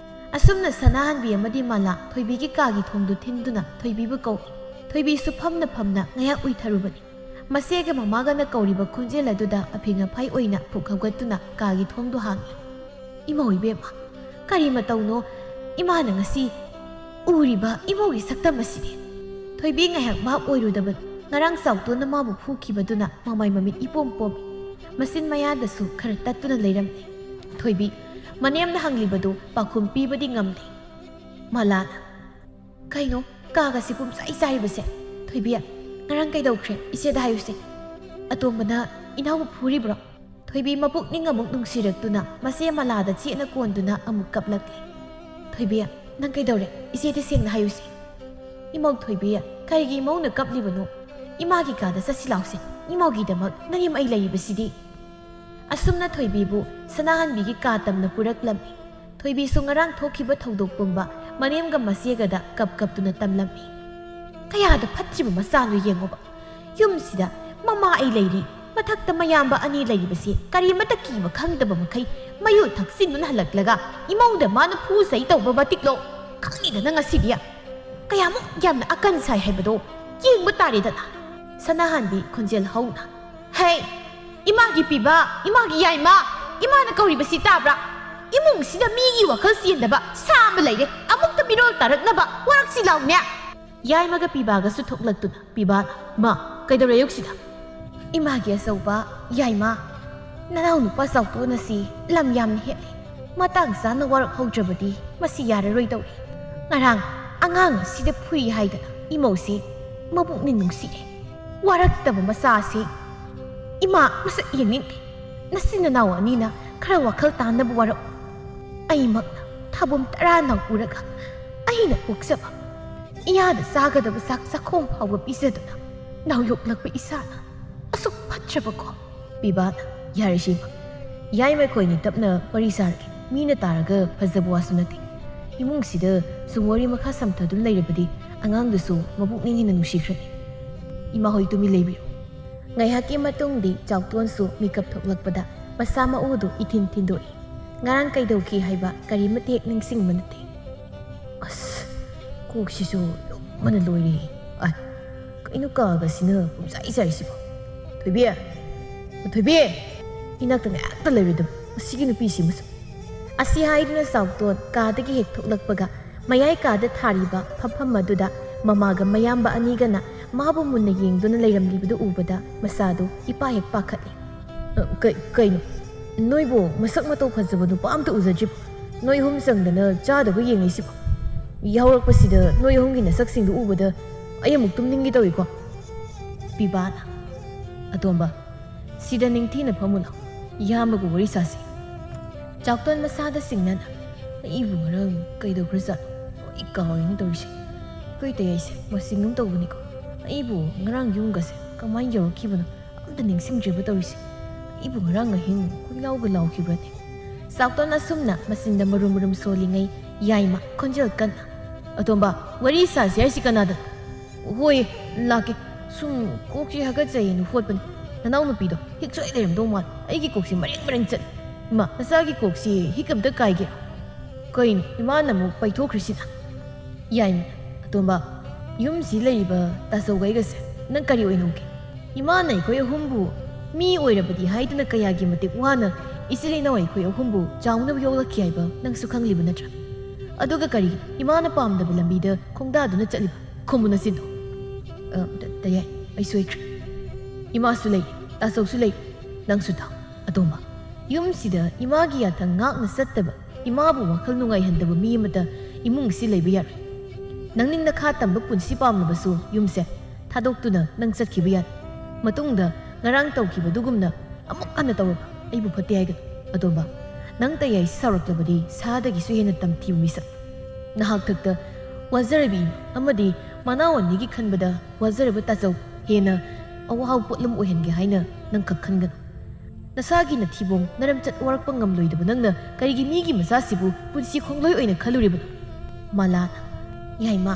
ꯑꯁꯨꯝꯅ ꯁꯅꯥꯍꯟꯕꯤ ꯑꯃꯗꯤ ꯃꯂꯥ ꯊꯣꯏꯕꯤꯒꯤ ꯀꯥꯒꯤ ꯊꯣꯡꯗꯨ ꯊꯤꯟꯗꯨꯅ ꯊꯣꯏꯕꯤꯕꯨ ꯀꯧꯏ꯫ ꯊꯣꯏꯕꯤꯁꯨ ꯐꯝꯅ ꯉꯥꯏꯍꯥꯛ ꯎꯏꯊꯔꯨꯕꯅꯤ꯫ ꯃꯆꯦꯒ ꯃꯃꯥꯒꯅ ꯀꯧꯔꯤꯕ ꯈꯣꯟꯖꯦꯜ ꯑꯗꯨꯗ ꯑꯐꯤꯡ ꯑꯐꯥꯏ ꯑꯣꯏꯅ ꯄꯨꯛ ꯍꯧꯒꯠꯇꯨꯅ ꯀꯥꯒꯤ ꯊꯣꯡꯗꯨ ꯍꯥꯡꯏ꯫ ꯏꯃꯧ ꯏꯕꯦꯝꯃ, ꯀꯔꯤ ꯃꯇꯧꯅꯣ ꯏꯃꯥꯅ ꯉꯁꯤ ꯎꯔꯤꯕ ꯏꯃꯧꯒꯤ ꯁꯛꯇꯝ ꯑꯁꯤꯗꯤ? ꯊꯣꯏꯕꯤ ꯉꯥꯏꯍꯥꯛ ꯚꯥꯞ ꯑꯣꯏꯔꯨꯗꯕꯅꯤ꯫ ꯉꯔꯥꯡ ꯆꯥꯎꯇꯣꯟꯅ ꯃꯥꯕꯨ ꯐꯨꯈꯤꯕꯗꯨꯅ ꯃꯃꯥꯏ ꯃꯃꯤꯠ ꯏꯄꯣꯝ ꯄꯣꯝꯃꯤ꯫ ꯃꯆꯤꯟ ꯃꯌꯥꯗꯁꯨ ꯈꯔ ꯇꯠꯇꯨꯅ ꯂꯩꯔꯝꯃꯤ꯫ ꯊꯣꯏꯕꯤ ꯃꯅꯦꯝꯅ ꯍꯪꯂꯤꯕꯗꯨ ꯄꯥꯎꯈꯨꯝ ꯄꯤꯕꯗꯤ ꯉꯝꯗꯦ꯫ ꯃꯂꯥꯅ, ꯀꯩꯅꯣ ꯀꯥꯒꯁꯤ ꯄꯨꯝꯆꯥꯏ ꯆꯥꯏꯔꯤꯕꯁꯦ? ꯊꯣꯏꯕꯤ, ꯉꯔꯥꯡ ꯀꯩꯗꯧꯈ꯭ꯔꯦ? ꯏꯆꯦꯗ ꯍꯥꯏꯌꯨꯁꯦ꯫ ꯑꯇꯣꯝꯕꯅ ꯏꯅꯥꯎꯕꯨ ꯐꯨꯔꯤꯕ꯭ꯔꯣ? ꯊꯣꯏꯕꯤ ꯃꯄꯨꯛꯅꯤꯡ ꯑꯃꯨꯛ ꯅꯨꯡꯁꯤꯔꯛꯇꯨꯅ ꯃꯆꯦ ꯃꯂꯥꯗ ꯆꯦꯠꯅ ꯀꯣꯟꯗꯨꯅ ꯑꯃꯨꯛ ꯀꯞꯂꯛꯂꯤ꯫ ꯊꯣꯏꯕꯤ, ꯅꯪ ꯀꯩꯗꯧꯔꯦ? ꯏꯆꯦꯗ ꯁꯦꯡꯅ ꯍꯥꯏꯌꯨꯁꯦ꯫ ꯏꯃꯧ ꯊꯣꯏꯕꯤ, ꯀꯔꯤꯒꯤ ꯏꯃꯧꯅ ꯀꯞꯂꯤꯕꯅꯣ? ꯏꯃꯥꯒꯤ ꯀꯥꯗ ꯆꯠꯁꯤ ꯂꯥꯎꯁꯦ꯫ ꯏꯃꯧꯒꯤꯗꯃꯛ ꯅꯌꯨꯝ ꯑꯩ ꯂꯩꯔꯤꯕꯁꯤꯗꯤ꯫ ꯑꯁꯨꯝꯅ ꯊꯣꯏꯕꯤꯕꯨ ꯁꯅꯥꯍꯟꯕꯤꯒꯤ ꯀꯥ ꯇꯝꯅ ꯄꯨꯔꯛꯂꯝꯃꯤ꯫ ꯊꯣꯏꯕꯤꯁꯨ ꯉꯔꯥꯡ ꯊꯣꯛꯈꯤꯕ ꯊꯧꯗꯣꯛ ꯄꯨꯝꯕ ꯃꯅꯦꯝꯒ ꯃꯆꯦꯒꯗ ꯀꯞꯇꯨꯅ ꯇꯝꯂꯝꯃꯤ꯫ ꯀꯌꯥꯗ ꯐꯠꯇ꯭ꯔꯤꯕ ꯃꯆꯥꯅꯣ ꯌꯦꯡꯉꯣꯕ! ꯌꯨꯝꯁꯤꯗ ꯃꯃꯥ ꯑꯩ ꯂꯩꯔꯤ, ꯃꯊꯛꯇ ꯃꯌꯥꯝꯕ ꯑꯅꯤ ꯂꯩꯔꯤꯕꯁꯤ ꯀꯔꯤꯃꯠꯇ ꯀꯤꯕ ꯈꯪꯗꯕ ꯃꯈꯩ ꯃꯌꯨ ꯊꯛꯆꯤꯟꯗꯨꯅ ꯍꯜꯂꯛꯂꯒ ꯏꯃꯧꯗ ꯃꯥꯅ ꯐꯨ ꯆꯩ ꯇꯧꯕ ꯃꯇꯤꯛꯂꯣ? ꯈꯪꯉꯤꯗꯅ ꯉꯁꯤꯗꯤ ꯀꯌꯥꯃꯨꯛ ꯌꯥꯝꯅ ꯑꯀꯟ ꯁꯥꯏ ꯍꯥꯏꯕꯗꯣ ꯌꯦꯡꯕ ꯇꯥꯔꯦꯗꯅ꯫ ꯁꯅꯥꯍꯟꯕꯤ ꯈꯣꯟꯖꯦꯜ ꯍꯧꯅ, ꯍꯩ, ꯏꯃꯥꯒꯤ ꯄꯤꯕ, ꯏꯃꯥꯒꯤ ꯌꯥꯏꯃ, ꯏꯃꯥꯅ ꯀꯧꯔꯤꯕꯁꯤ ꯇꯥꯕ꯭ꯔꯥ? ꯏꯃꯨꯡꯁꯤꯗ ꯃꯤꯒꯤ ꯋꯥꯈꯜ ꯆꯦꯟꯗꯕ ꯁꯥ ꯑꯃ ꯂꯩꯔꯦ꯫ ꯑꯃꯨꯛꯇ ꯃꯤꯔꯣꯜ ꯇꯥꯔꯛꯅꯕ ꯋꯥꯔꯛꯁꯤ ꯂꯥꯎꯅꯦ꯫ ꯌꯥꯏꯃꯒ ꯄꯤꯕꯥꯒꯁꯨ ꯊꯣꯛꯂꯛꯇꯨꯅ ꯄꯤꯕꯥꯅ, ꯃꯥ, ꯀꯩꯗꯧꯔꯦꯌꯨꯛꯁꯤꯗ? ꯏꯃꯥꯒꯤ ꯑꯆꯧꯕ, ꯌꯥꯏꯃ, ꯅꯅꯥꯎ ꯅꯨꯄꯥ ꯆꯥꯎꯇꯣꯟ ꯑꯁꯤ ꯂꯝ ꯌꯥꯝꯅ ꯍꯦꯜꯂꯤ꯫ ꯃꯇꯥꯡ ꯆꯥꯅ ꯋꯥꯔꯛꯍꯧꯗ꯭ꯔꯕꯗꯤ ꯃꯁꯤ ꯌꯥꯔꯔꯣꯏꯗꯧꯔꯤ꯫ ꯉꯔꯥꯡ ꯑꯉꯥꯡ ꯑꯁꯤꯗ ꯐꯨꯏ ꯍꯥꯏꯗꯅ ꯏꯃꯧꯁꯤ ꯃꯕꯨꯛꯅꯤꯡ ꯅꯨꯡꯁꯤꯔꯦ꯫ ꯋꯥꯔꯛꯇꯕ ꯃꯆꯥ ꯑꯁꯤ ꯏꯃꯥ ꯃꯁꯛ ꯌꯦꯡꯅꯤꯡꯗꯦ꯫ ꯅꯆꯤꯟ ꯅꯅꯥꯎ ꯑꯅꯤꯅ ꯈꯔ ꯋꯥꯈꯜ ꯇꯥꯅꯕ ꯋꯥꯔꯛꯎ꯫ ꯑꯩꯃꯛꯅ ꯊꯥꯕꯨꯝ 10 ꯅꯥꯎꯄꯨꯔꯒ ꯑꯩꯅ ꯄꯣꯛꯆꯕ ꯏꯌꯥꯗ ꯆꯥꯒꯗꯕ ꯆꯥꯛ ꯆꯥꯈꯣꯝ ꯐꯥꯎꯕ ꯄꯤꯖꯗꯨꯅ ꯅꯥꯎꯌꯣꯛꯂꯛꯄ ꯏꯁꯥꯅ ꯑꯁꯨꯛ ꯐꯠꯇ꯭ꯔꯕꯀꯣ? ꯄꯤꯕꯥꯅ, ꯌꯥꯔꯦꯁꯤꯃ, ꯌꯥꯏꯃ ꯑꯩꯈꯣꯏꯅꯤ ꯇꯞꯅ ꯋꯥꯔꯤ ꯁꯥꯔꯒꯦ꯫ ꯃꯤꯅ ꯇꯥꯔꯒ ꯐꯖꯕ ꯋꯥꯁꯨ ꯅꯠꯇꯦ꯫ ꯏꯃꯨꯡꯁꯤꯗ ꯁꯨꯝ ꯋꯥꯔꯤ ꯃꯈꯥ ꯁꯝꯊꯗꯨꯅ ꯂꯩꯔꯕꯗꯤ ꯑꯉꯥꯡꯗꯨꯁꯨ ꯃꯕꯨꯛꯅꯤꯡ ꯍꯦꯟꯅ ꯅꯨꯡꯁꯤꯈ꯭ꯔꯅꯤ꯫ ꯏꯃꯥꯍꯣꯏ ꯇꯨꯃꯤꯟ ꯂꯩꯕꯤꯌꯨ꯫ ꯉꯥꯏꯍꯥꯛꯀꯤ ꯃꯇꯨꯡꯗꯤ ꯆꯥꯎꯇꯣꯟꯁꯨ ꯃꯤꯀꯞ ꯊꯣꯛꯂꯛꯄꯗ ꯃꯁꯥ ꯃꯎꯗꯨ ꯏꯊꯤꯟ ꯊꯤꯟꯗꯣꯛꯏ꯫ ꯉꯔꯥꯡ ꯀꯩꯗꯧꯈꯤ ꯍꯥꯏꯕ ꯀꯔꯤꯃꯠꯇ ꯍꯦꯛ ꯅꯤꯡꯁꯤꯡꯕ ꯅꯠꯇꯦ꯫ ꯑꯁ, ꯀꯣꯛꯁꯤꯁꯨ ꯁꯥꯃꯟꯕꯅ ꯂꯣꯏꯔꯦ ꯑꯥꯏ ꯀꯩꯅꯣ ꯀꯥꯒꯁꯤꯅ ꯄꯨꯝꯆꯥꯏ ꯆꯥꯏꯁꯤꯕꯣ ꯊꯣꯏꯕꯤ ꯊꯣꯏꯕꯤ ꯏꯅꯥꯛꯇ ꯉꯥꯛꯇ ꯂꯩꯔꯣꯏꯗꯕ ꯃꯁꯤꯒꯤ ꯅꯨꯄꯤꯁꯤ ꯃꯁꯛ ꯑꯁꯤ ꯍꯥꯏꯗꯨꯅ ꯆꯥꯎꯇꯣꯟ ꯀꯥꯗꯒꯤ ꯍꯦꯛ ꯊꯣꯛꯂꯛꯄꯒ ꯃꯌꯥꯏ ꯀꯥꯗ ꯊꯥꯔꯤꯕ ꯐꯝꯐꯝ ꯑꯗꯨꯗ ꯃꯃꯥꯒ ꯃꯌꯥꯝꯕ ꯑꯅꯤꯒꯅ ꯃꯥꯕꯨ ꯃꯨꯟꯅ ꯌꯦꯡꯗꯨꯅ ꯂꯩꯔꯝꯂꯤꯕꯗꯨ ꯎꯕꯗ ꯃꯁꯥꯗꯨ ꯏꯄꯥ ꯍꯦꯛ ꯄꯥꯈꯠꯂꯤ. ꯀꯩꯅꯣ ꯅꯣꯏꯕꯨ ꯃꯁꯛ ꯃꯇꯧ ꯐꯖꯕ ꯅꯨꯄꯥ ꯑꯝꯇ ꯎꯖꯗ꯭ꯔꯤꯕꯣ ꯅꯣꯏ ꯑꯍꯨꯝ ꯆꯪꯗꯅ ꯆꯥꯗꯕ ꯌꯦꯡꯉꯤꯁꯤꯕꯣ ꯌꯥꯎꯔꯛꯄꯁꯤꯗ ꯅꯣꯏ ꯑꯍꯨꯝꯒꯤ ꯅꯁꯛꯁꯤꯡꯗꯨ ꯎꯕꯗ ꯑꯩ ꯑꯃꯨꯛ ꯇꯨꯝꯅꯤꯡꯒꯦ ꯇꯧꯏꯀꯣ. ꯄꯤꯕꯥꯅ ꯑꯇꯣꯝꯕ ꯁꯤꯗ ꯅꯤꯡꯊꯤꯅ ꯐꯝꯃꯨꯅ ꯏꯌꯥꯝꯕꯒ ꯋꯥꯔꯤ ꯁꯥꯁꯤ. ꯆꯥꯎꯇꯣꯟ ꯃꯁꯥꯗ ꯁꯤꯡꯅꯅ ꯑꯩꯕꯨ ꯉꯔꯥꯡ ꯀꯩꯗꯧꯈ꯭ꯔꯖꯥꯠꯅꯣ ꯑꯩ ꯀꯥꯎꯔꯦꯅ ꯇꯧꯔꯤꯁꯦ. ꯑꯩꯈꯣꯏ ꯇꯌꯥꯏꯁꯦ ꯃꯁꯤꯡ ꯇꯧꯕꯅꯤꯀꯣ. ꯑꯩꯕꯨ ꯉꯔꯥꯡ ꯌꯨꯝꯒꯁꯦ ꯀꯃꯥꯏꯅ ꯌꯧꯔꯛꯈꯤꯕꯅꯣ ꯑꯝꯇ ꯅꯤꯡꯁꯤꯡꯗ꯭ꯔꯤꯕ ꯇꯧꯔꯤꯁꯦ. ꯑꯩꯕꯨ ꯉꯔꯥꯡ ꯑꯍꯤꯡ ꯀꯣꯏꯂꯥꯎꯒ ꯂꯥꯎꯈꯤꯕ꯭ꯔꯅꯦ. ꯆꯥꯎꯇꯣꯟ ꯑꯁꯨꯝꯅ ꯃꯆꯤꯟꯗ ꯃꯔꯨꯝ ꯃꯔꯨꯝ ꯁꯣꯜꯂꯤꯉꯩ ꯌꯥꯏꯃ ꯈꯣꯟꯖꯦꯜ ꯀꯟꯅ ꯑꯇꯣꯝꯕ ꯋꯥꯔꯤ ꯁꯥꯁꯤ ꯍꯥꯏꯁꯤ ꯀꯅꯥꯗ. ꯍꯣꯏ ꯂꯥꯛꯀꯦ ꯁꯨꯝ ꯀꯣꯛꯁꯤ ꯍꯥꯒꯠꯆꯩꯅ ꯍꯣꯠꯄꯅꯤ. ꯅꯅꯥꯎ ꯅꯨꯄꯤꯗꯣ ꯍꯤꯛ ꯁꯣꯏ ꯂꯩꯔꯝꯗꯧ ꯃꯥꯜꯂꯦ. ꯑꯩꯒꯤ ꯀꯣꯛꯁꯤ ꯃꯔꯦꯡ ꯃꯔꯦꯡ ꯆꯠꯂꯤ. ꯏꯃꯥ ꯅꯆꯥꯒꯤ ꯀꯣꯛꯁꯤ ꯍꯤꯛ ꯑꯝꯇ ꯀꯥꯏꯒꯦ. ꯀꯩꯅꯣ ꯏꯃꯥꯅ ꯑꯃꯨꯛ ꯄꯩꯊꯣꯛꯈ꯭ꯔꯤꯁꯤꯅ. ꯌꯥꯏꯃ ꯑꯇꯣꯝꯕ ꯌꯨꯝꯁꯤ ꯂꯩꯔꯤꯕ ꯇꯥꯆꯧꯒꯩꯒꯁꯦ ꯅꯪ ꯀꯔꯤ ꯑꯣꯏꯅ ꯎꯒꯦ. ꯏꯃꯥꯅ ꯑꯩꯈꯣꯏ ꯑꯍꯨꯝꯕꯨ ꯃꯤ ꯑꯣꯏꯔꯕꯗꯤ ꯍꯥꯏꯗꯨꯅ ꯀꯌꯥꯒꯤ ꯃꯇꯤꯛ ꯋꯥꯅ ꯏꯆꯤꯜ ꯏꯅꯥꯎ ꯑꯩꯈꯣꯏ ꯑꯍꯨꯝꯕꯨ ꯆꯥꯎꯅꯕ ꯌꯣꯛꯂꯛꯈꯤ ꯍꯥꯏꯕ ꯅꯪꯁꯨ ꯈꯪꯂꯤꯕ ꯅꯠꯇ꯭ꯔꯥ. ꯑꯗꯨꯒ ꯀꯔꯤꯒꯤ ꯏꯃꯥꯅ ꯄꯥꯝꯗꯕ ꯂꯝꯕꯤꯗ ꯈꯣꯡꯗꯥꯗꯨꯅ ꯆꯠꯂꯤꯕ. ꯈꯨꯝꯃꯨ ꯅꯆꯤꯟꯗꯣ. ꯇꯌꯥꯏ ꯑꯩ ꯁꯣꯏꯈ꯭ꯔꯦ. ꯏꯃꯥꯁꯨ ꯂꯩ ꯇꯥꯆꯧꯁꯨ ꯂꯩ. ꯅꯪꯁꯨ ꯇꯥꯎ ꯑꯇꯣꯝꯕ ꯌꯨꯝꯁꯤꯗ ꯏꯃꯥꯒꯤ ꯌꯥꯊꯪ ꯉꯥꯛꯅ ꯆꯠꯇꯕ ꯏꯃꯥꯕꯨ ꯋꯥꯈꯜ ꯅꯨꯡꯉꯥꯏꯍꯟꯗꯕ ꯃꯤ ꯑꯃꯇ ꯏꯃꯨꯡꯁꯤ ꯂꯩꯕ ꯌꯥꯔꯣꯏ. ꯅꯪ ꯅꯈꯥ ꯇꯝꯕ ꯄꯨꯟꯁꯤ ꯄꯥꯝꯂꯕꯁꯨ ꯌꯨꯝꯁꯦ ꯊꯥꯗꯣꯛꯇꯨꯅ ꯅꯪ ꯆꯠꯈꯤꯕ ꯌꯥꯏ. ꯃꯇꯨꯡꯗ ꯉꯔꯥꯡ ꯇꯧꯈꯤꯕꯗꯨꯒꯨꯝꯅ ꯑꯃꯨꯛ ꯍꯟꯅ ꯇꯧꯔꯕ ꯑꯩꯕు ꯐꯠꯇꯦ ꯍꯥꯏꯒꯅꯨ. ꯑꯇꯣꯝꯕ ꯅꯪ ꯇꯌꯥꯏꯁꯤ ꯁꯥꯎꯔꯛꯂꯕꯗꯤ ꯁꯥꯗꯒꯤꯁꯨ ꯍꯦꯟꯅ ꯇꯝꯊꯤꯕ ꯃꯤꯁꯛ. ꯅꯍꯥꯛꯊꯛꯇ ꯋꯥꯖꯔꯕꯤ ꯑꯃꯗꯤ ꯃꯅꯥꯎ ꯑꯅꯤꯒꯤ ꯈꯟꯕꯗ ꯋꯥꯖꯔꯕ ꯇꯥꯆꯧ ꯍꯦꯟꯅ ꯑꯋꯥꯕ ꯄꯣꯠꯂꯝ ꯑꯣꯏꯍꯟꯒꯦ ꯍꯥꯏꯅ ꯅꯪ ꯈꯛ ꯈꯟꯒꯅꯨ. ꯅꯁꯥꯒꯤ ꯅꯊꯤꯕꯣꯡ ꯅꯔꯝꯆꯠ ꯋꯥꯔꯛꯄ ꯉꯝꯂꯣꯏꯗꯕ ꯅꯪꯅ ꯀꯔꯤꯒꯤ ꯃꯤꯒꯤ ꯃꯆꯥꯁꯤꯕꯨ ꯄꯨꯟꯁꯤ ꯈꯣꯡꯂꯣꯏ ꯑꯣꯏꯅ ꯈꯜꯂꯨꯔꯤꯕꯅꯣ. ꯃꯂꯥꯅ ꯌꯥꯏꯃ